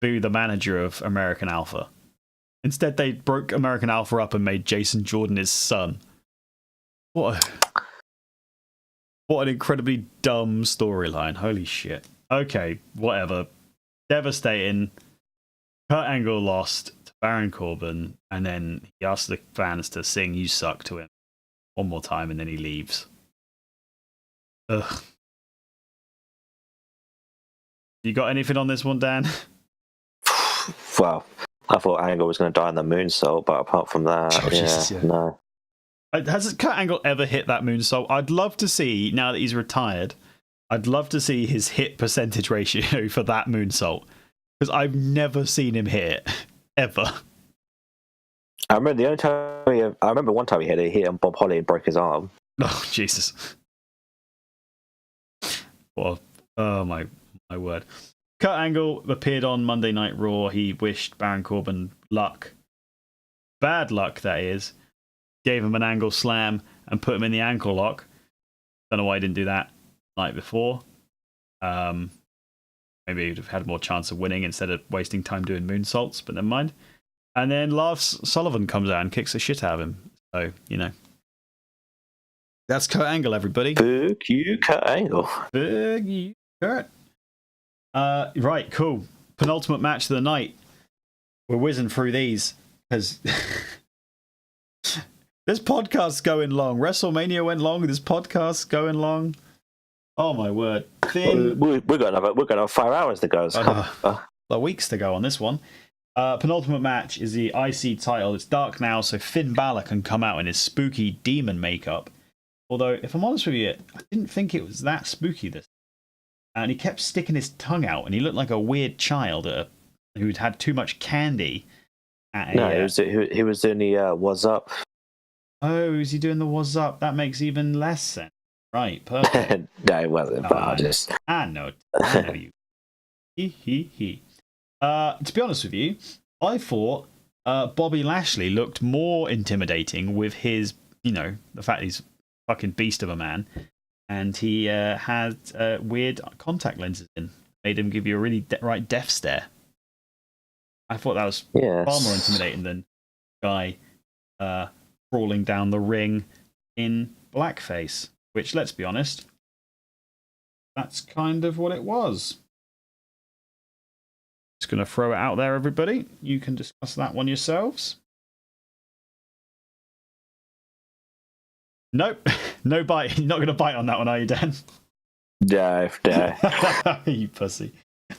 boo the manager of American Alpha? Instead, they broke American Alpha up and made Jason Jordan his son. What an incredibly dumb storyline. Holy shit. Okay, whatever. Devastating. Kurt Angle lost to Baron Corbin, and then he asked the fans to sing "You Suck" to him one more time, and then he leaves. Ugh. You got anything on this one, Dan? Well, I thought Angle was going to die on the moonsault, but apart from that, no. Has Kurt Angle ever hit that moonsault? I'd love to see, now that he's retired, I'd love to see his hit percentage ratio for that moonsault. Because I've never seen him hit it. Ever. I remember one time he hit on Bob Holly and broke his arm. Oh, Jesus. Well, oh, my word. Kurt Angle appeared on Monday Night Raw. He wished Baron Corbin luck. Bad luck, that is. Gave him an angle slam and put him in the ankle lock. Don't know why he didn't do that the night before. Maybe he'd have had more chance of winning instead of wasting time doing moonsaults, but never mind. And then Lars Sullivan comes out and kicks the shit out of him. So, That's Kurt Angle, everybody. Fuck you, Kurt Angle. Fuck you, Kurt. Right, cool. Penultimate match of the night. We're whizzing through these because this podcast's going long. WrestleMania went long. This podcast's going long. Oh my word! We're going to have 5 hours to go. Weeks to go on this one. Penultimate match is the IC title. It's dark now, so Finn Balor can come out in his spooky demon makeup. Although, if I'm honest with you, I didn't think it was that spooky this. And he kept sticking his tongue out, and he looked like a weird child who'd had too much candy. He was doing the "What's Up." Oh, is he doing the "What's Up"? That makes even less sense. Right, perfect. No, it wasn't. But I know you. He. To be honest with you, I thought Bobby Lashley looked more intimidating with his, the fact he's a fucking beast of a man, and he had weird contact lenses in, made him give you a really right death stare. I thought that was far more intimidating than guy crawling down the ring in blackface, which, let's be honest, that's kind of what it was. Just going to throw it out there, everybody. You can discuss that one yourselves. Nope. No bite. You're not going to bite on that one, are you, Dan? No. You pussy.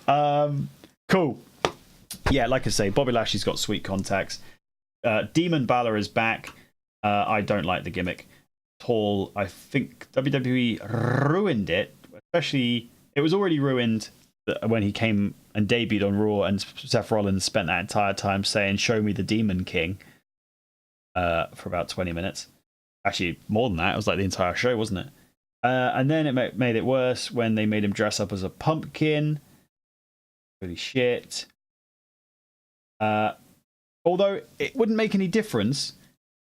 Cool. Yeah, like I say, Bobby Lashley's got sweet contacts. Demon Balor is back. I don't like the gimmick at all. I think WWE ruined it. Especially, it was already ruined when he came and debuted on Raw, and Seth Rollins spent that entire time saying, "Show me the Demon King," for about 20 minutes. Actually, more than that. It was like the entire show, wasn't it? And then it made it worse when they made him dress up as a pumpkin. Holy shit. Although it wouldn't make any difference,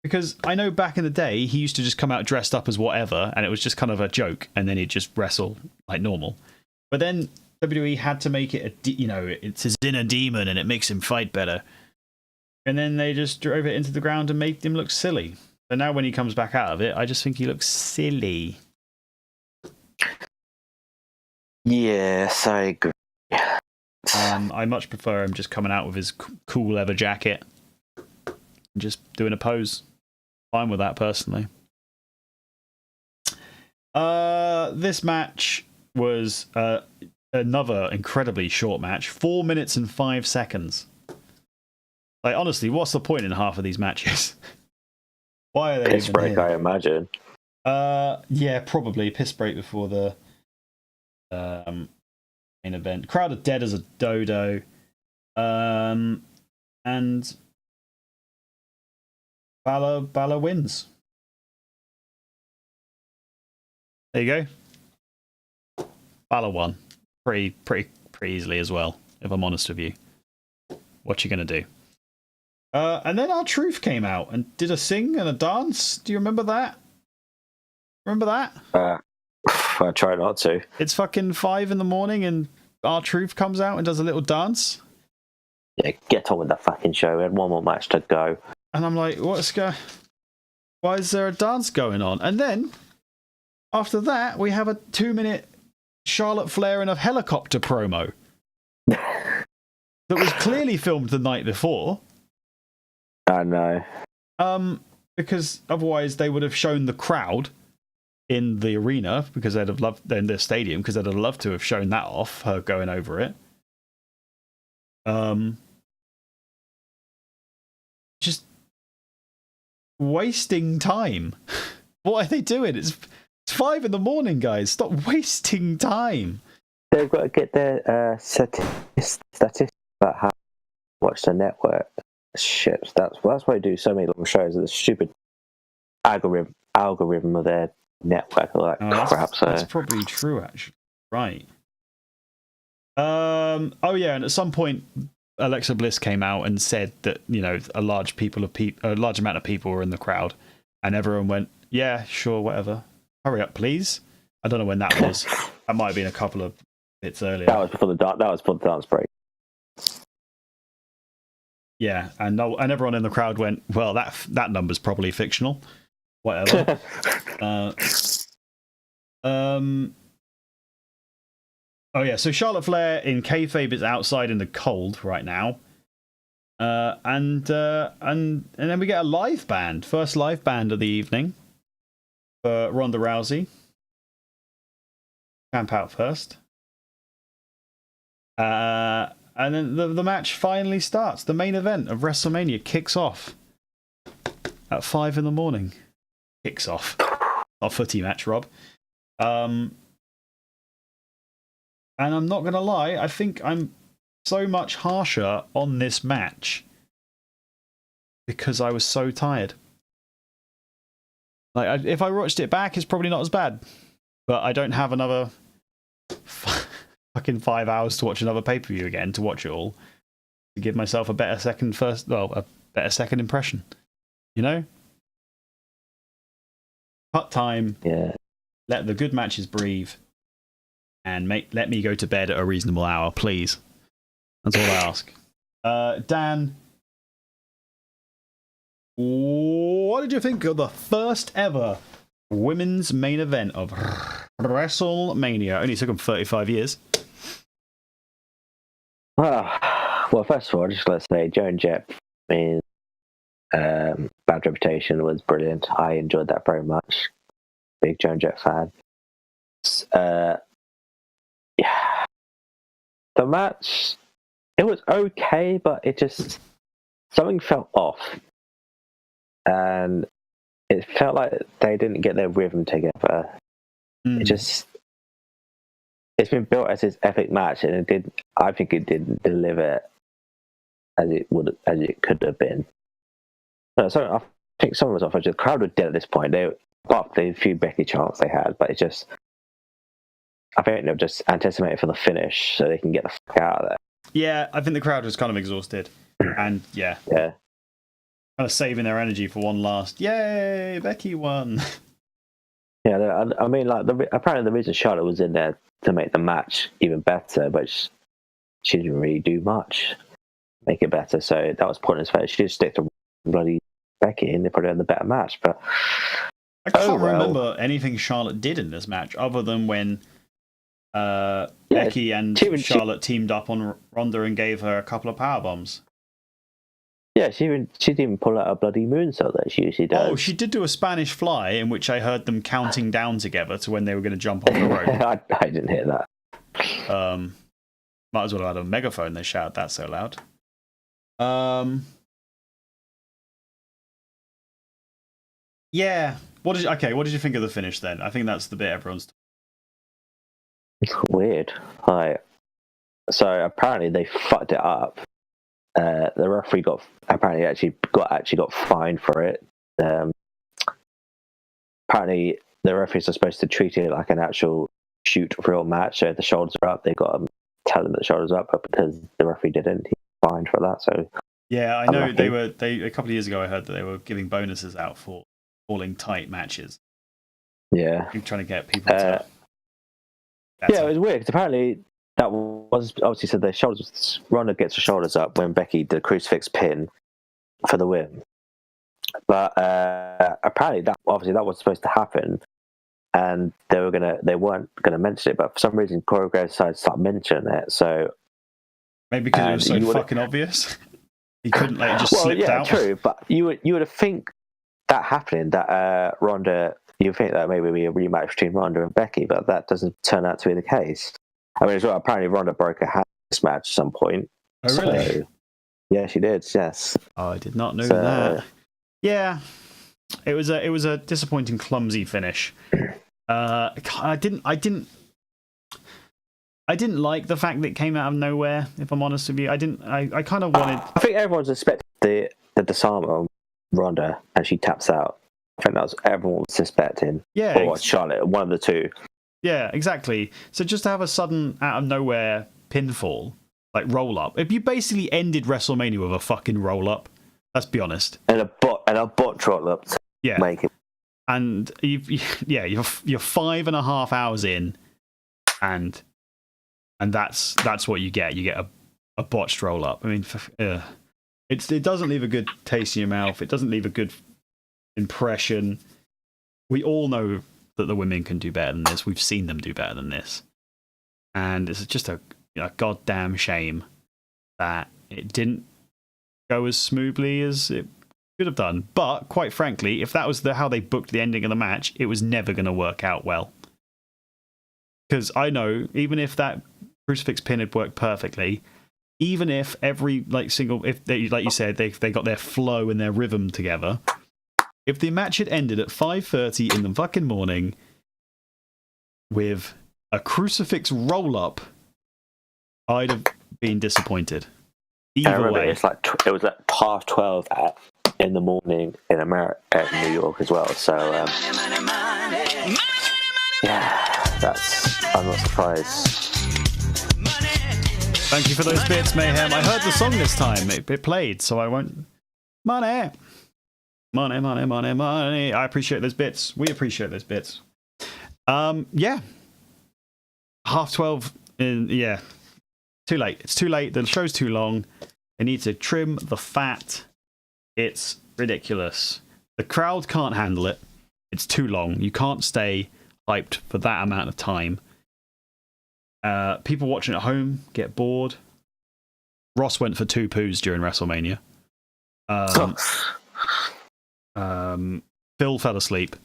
because I know back in the day he used to just come out dressed up as whatever, and it was just kind of a joke, and then he'd just wrestle like normal. But then WWE had to make it it's his inner demon, and it makes him fight better. And then they just drove it into the ground and made him look silly. So now when he comes back out of it, I just think he looks silly. Yes, I agree. I much prefer him just coming out with his cool leather jacket and just doing a pose. Fine with that, personally. This match was another incredibly short match. 4 minutes and 5 seconds. Like, honestly, what's the point in half of these matches? Why are they piss break, I imagine. Yeah, probably piss break before the main event. Crowd are dead as a dodo. And Balor wins. There you go. Balor won. Pretty easily as well, if I'm honest with you. What you gonna do? And then R-Truth came out and did a sing and a dance. Do you remember that? Remember that? I try not to. It's fucking 5 a.m. and R-Truth comes out and does a little dance. Yeah, get on with the fucking show. We had one more match to go. And I'm like, why is there a dance going on? And then, after that, we have a 2-minute Charlotte Flair in a helicopter promo. That was clearly filmed the night before. I know. Because otherwise they would have shown the crowd in the arena, because they'd have loved, in the stadium, because they'd have loved to have shown that off, her going over it. Just wasting time. What are they doing? It's 5 a.m, guys. Stop wasting time. They've got to get their statistics about how to watch the network. Shit, that's why they do so many long shows. The stupid algorithm of their network, all that crap. So that's probably true, actually. Right. Oh yeah, and at some point, Alexa Bliss came out and said that a large amount of people were in the crowd, and everyone went, "Yeah, sure, whatever. Hurry up, please." I don't know when that was. That might have been a couple of bits earlier. That was before the dance break. Yeah, and everyone in the crowd went, "Well, that number's probably fictional." Whatever. Oh yeah, so Charlotte Flair in kayfabe is outside in the cold right now, and then we get a live band, first live band of the evening for Ronda Rousey. Camp out first. And then the match finally starts. The main event of WrestleMania kicks off at 5 in the morning. Kicks off. Our footy match, Rob. And I'm not going to lie, I think I'm so much harsher on this match because I was so tired. Like, if I watched it back, it's probably not as bad. But I don't have another fucking 5 hours to watch another pay-per-view again, to watch it all, to give myself a better second impression. You know? Cut time. Yeah. Let the good matches breathe. And let me go to bed at a reasonable hour, please. That's all I ask. Dan, what did you think of the first ever women's main event of WrestleMania? Only took them 35 years. Well, first of all, I just got to say, Joan Jett in Bad Reputation was brilliant. I enjoyed that very much. Big Joan Jett fan. Yeah. The match, it was okay, but it just, something felt off. And it felt like they didn't get their rhythm together. It just, it's been built as this epic match, and I think it didn't deliver as it could have been. So I think someone was off. The crowd were dead at this point. They got the few Becky chants they had, but it just, I think they're just anticipating for the finish so they can get the fuck out of there. Yeah, I think the crowd was kind of exhausted, and yeah, kind of saving their energy for one last "Yay, Becky won." Yeah, I mean, like apparently the reason Charlotte was in there to make the match even better, but she didn't really do much make it better. So that was pointless. She just stick to bloody Becky, and they probably had the better match. But I can't remember anything Charlotte did in this match other than when Becky and Charlotte teamed up on Ronda and gave her a couple of power bombs. Yeah, she didn't even pull out a bloody moonsault that she usually does. Oh, she did do a Spanish fly in which I heard them counting down together to when they were going to jump off the rope. I didn't hear that. Might as well have had a megaphone. They shouted that so loud. Yeah. What did you think of the finish then? I think that's the bit everyone's. It's weird. So apparently they fucked it up. The referee got fined for it. Apparently the referees are supposed to treat it like an actual shoot real match. So if the shoulders are up, they got to tell them that the shoulders are up. But because the referee didn't, he was fined for that. So yeah, I know they a couple of years ago I heard that they were giving bonuses out for falling tight matches. Yeah, trying to get people to. Yeah, it was weird because apparently that was obviously said their shoulders. Ronda gets her shoulders up when Becky did the crucifix pin for the win, but apparently that was supposed to happen, and they weren't gonna mention it, but for some reason choreographer decided to start mentioning it. So maybe because it was so fucking obvious, he couldn't let it just slip out. True, but you would have think that happening that Ronda. You think that maybe be a rematch between Ronda and Becky, but that doesn't turn out to be the case. I mean, as well, apparently Ronda broke her hand in this match at some point. Oh, really? So, yeah, she did. Yes. Oh, I did not know that. Yeah, it was a disappointing, clumsy finish. I didn't like the fact that it came out of nowhere. If I'm honest with you, I kind of wanted. I think everyone's expecting the disarm on Ronda, and she taps out. I think that was everyone was suspecting. Yeah. Or Charlotte, one of the two. Yeah, exactly. So just to have a sudden, out of nowhere pinfall, like roll up. If you basically ended WrestleMania with a fucking roll up, let's be honest. And a bot roll up. Yeah. Make it. And you're 5.5 hours in, and that's what you get. You get a botched roll up. I mean, it doesn't leave a good taste in your mouth. It doesn't leave a good impression. We all know that the women can do better than this. We've seen them do better than this, and it's just a goddamn shame that it didn't go as smoothly as it could have done. But quite frankly, if that was how they booked the ending of the match, it was never going to work out well. Because I know even if that crucifix pin had worked perfectly, even if every if they, like you said, they got their flow and their rhythm together, if the match had ended at 5:30 in the fucking morning with a crucifix roll up, I'd have been disappointed. Either way, it's like it was at 12:30 in the morning in America, New York as well. So I'm not surprised. Thank you for those bits, Mayhem. I heard the song this time. It played, so I won't. Money. I appreciate those bits. We appreciate those bits. Yeah. 12:30. Yeah. Too late. It's too late. The show's too long. They need to trim the fat. It's ridiculous. The crowd can't handle it. It's too long. You can't stay hyped for that amount of time. People watching at home get bored. Ross went for 2 poos during WrestleMania. Phil fell asleep.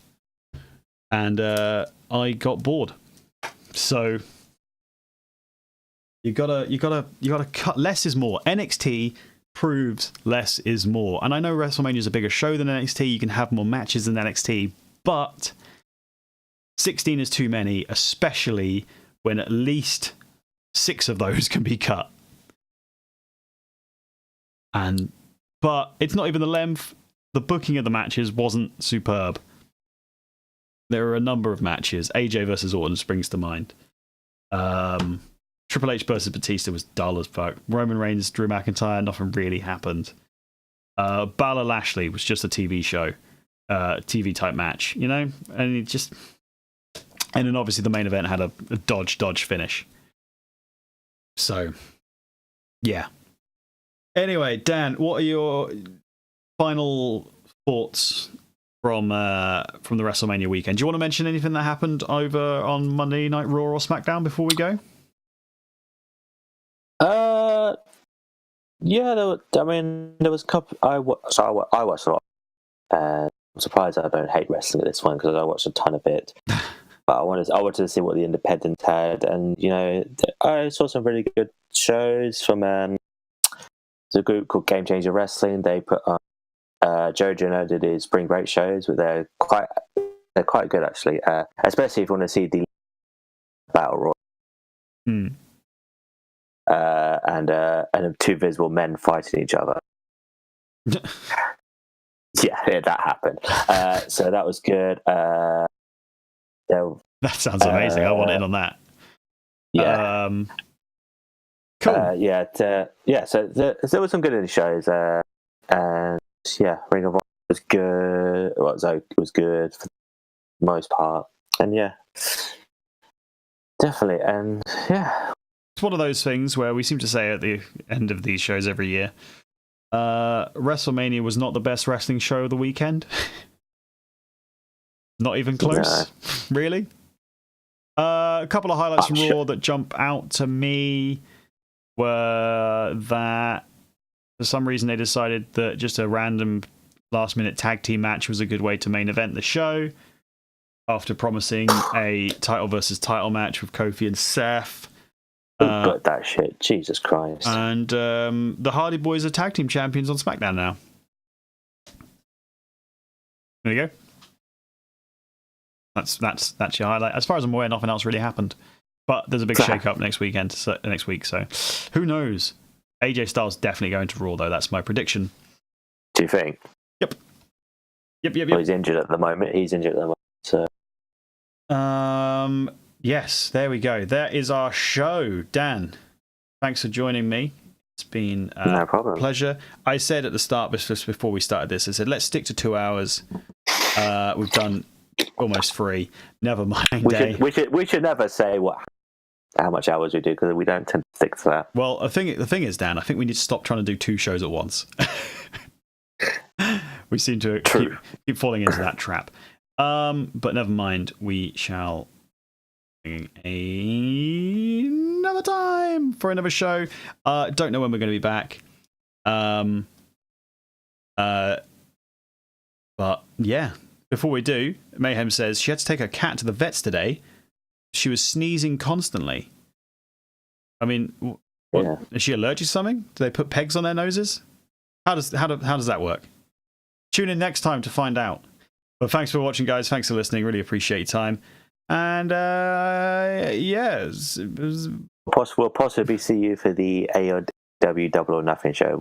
And I got bored. So you gotta cut. Less is more. NXT proves less is more. And I know WrestleMania is a bigger show than NXT. You can have more matches than NXT, but 16 is too many, especially when at least 6 of those can be cut. But it's not even the length. The booking of the matches wasn't superb. There are a number of matches. AJ versus Orton springs to mind. Triple H versus Batista was dull as fuck. Roman Reigns, Drew McIntyre, nothing really happened. Balor Lashley was just a TV show, TV type match, you know? And it just. And then obviously the main event had a dodge finish. So, yeah. Anyway, Dan, what are your final thoughts from the WrestleMania weekend? Do you want to mention anything that happened over on Monday Night Raw or SmackDown before we go? Yeah, there was a couple. I watched a lot, and I'm surprised I don't hate wrestling at this one because I watched a ton of it. But I wanted to see what the independents had, and I saw some really good shows from there's a group called Game Changer Wrestling. They put on Joe Juno did his spring break shows, but they're quite good actually, especially if you want to see the battle royal. And 2 visible men fighting each other. yeah, that happened. So that was good. That sounds amazing. I want in on that. Yeah. Cool. So there were some good indie shows. And yeah, Ring of Honor was good. It was good for the most part. And yeah, definitely. And yeah. It's one of those things where we seem to say at the end of these shows every year, WrestleMania was not the best wrestling show of the weekend. Not even close. No. Really? A couple of highlights from Raw that jump out to me were that for some reason they decided that just a random last-minute tag team match was a good way to main event the show after promising a title versus title match with Kofi and Seth. Got that shit, Jesus Christ! And the Hardy Boys are tag team champions on SmackDown now. There you go. That's your highlight. As far as I'm aware, nothing else really happened. But there's a big shake-up next week, so who knows? AJ Styles definitely going to Raw, though. That's my prediction. Do you think? Yep. Well, he's injured at the moment. So. Yes, there we go. That is our show. Dan, thanks for joining me. It's been no problem. Pleasure. I said at the start, just before we started this, I said, let's stick to 2 hours. We've done almost 3. Never mind. We should never say how much hours we do because we don't tend to stick to that. Well, the thing is, Dan, I think we need to stop trying to do 2 shows at once. We seem to keep falling into that trap. But never mind. We shall another time for another show. Don't know when we're going to be back. But yeah, before we do, Mayhem says she had to take her cat to the vets today. She was sneezing constantly. I mean, What, Yeah. is she allergic to something? Do they put pegs on their noses? How does that work? Tune in next time to find out. But thanks for watching, guys. Thanks for listening. Really appreciate your time. And We'll possibly see you for the AEW Double or Nothing show.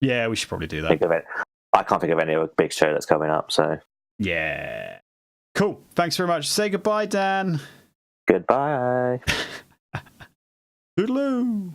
Yeah, we should probably do that. I can't think of any other big show that's coming up. So yeah, cool. Thanks very much. Say goodbye, Dan. Goodbye. Toodaloo.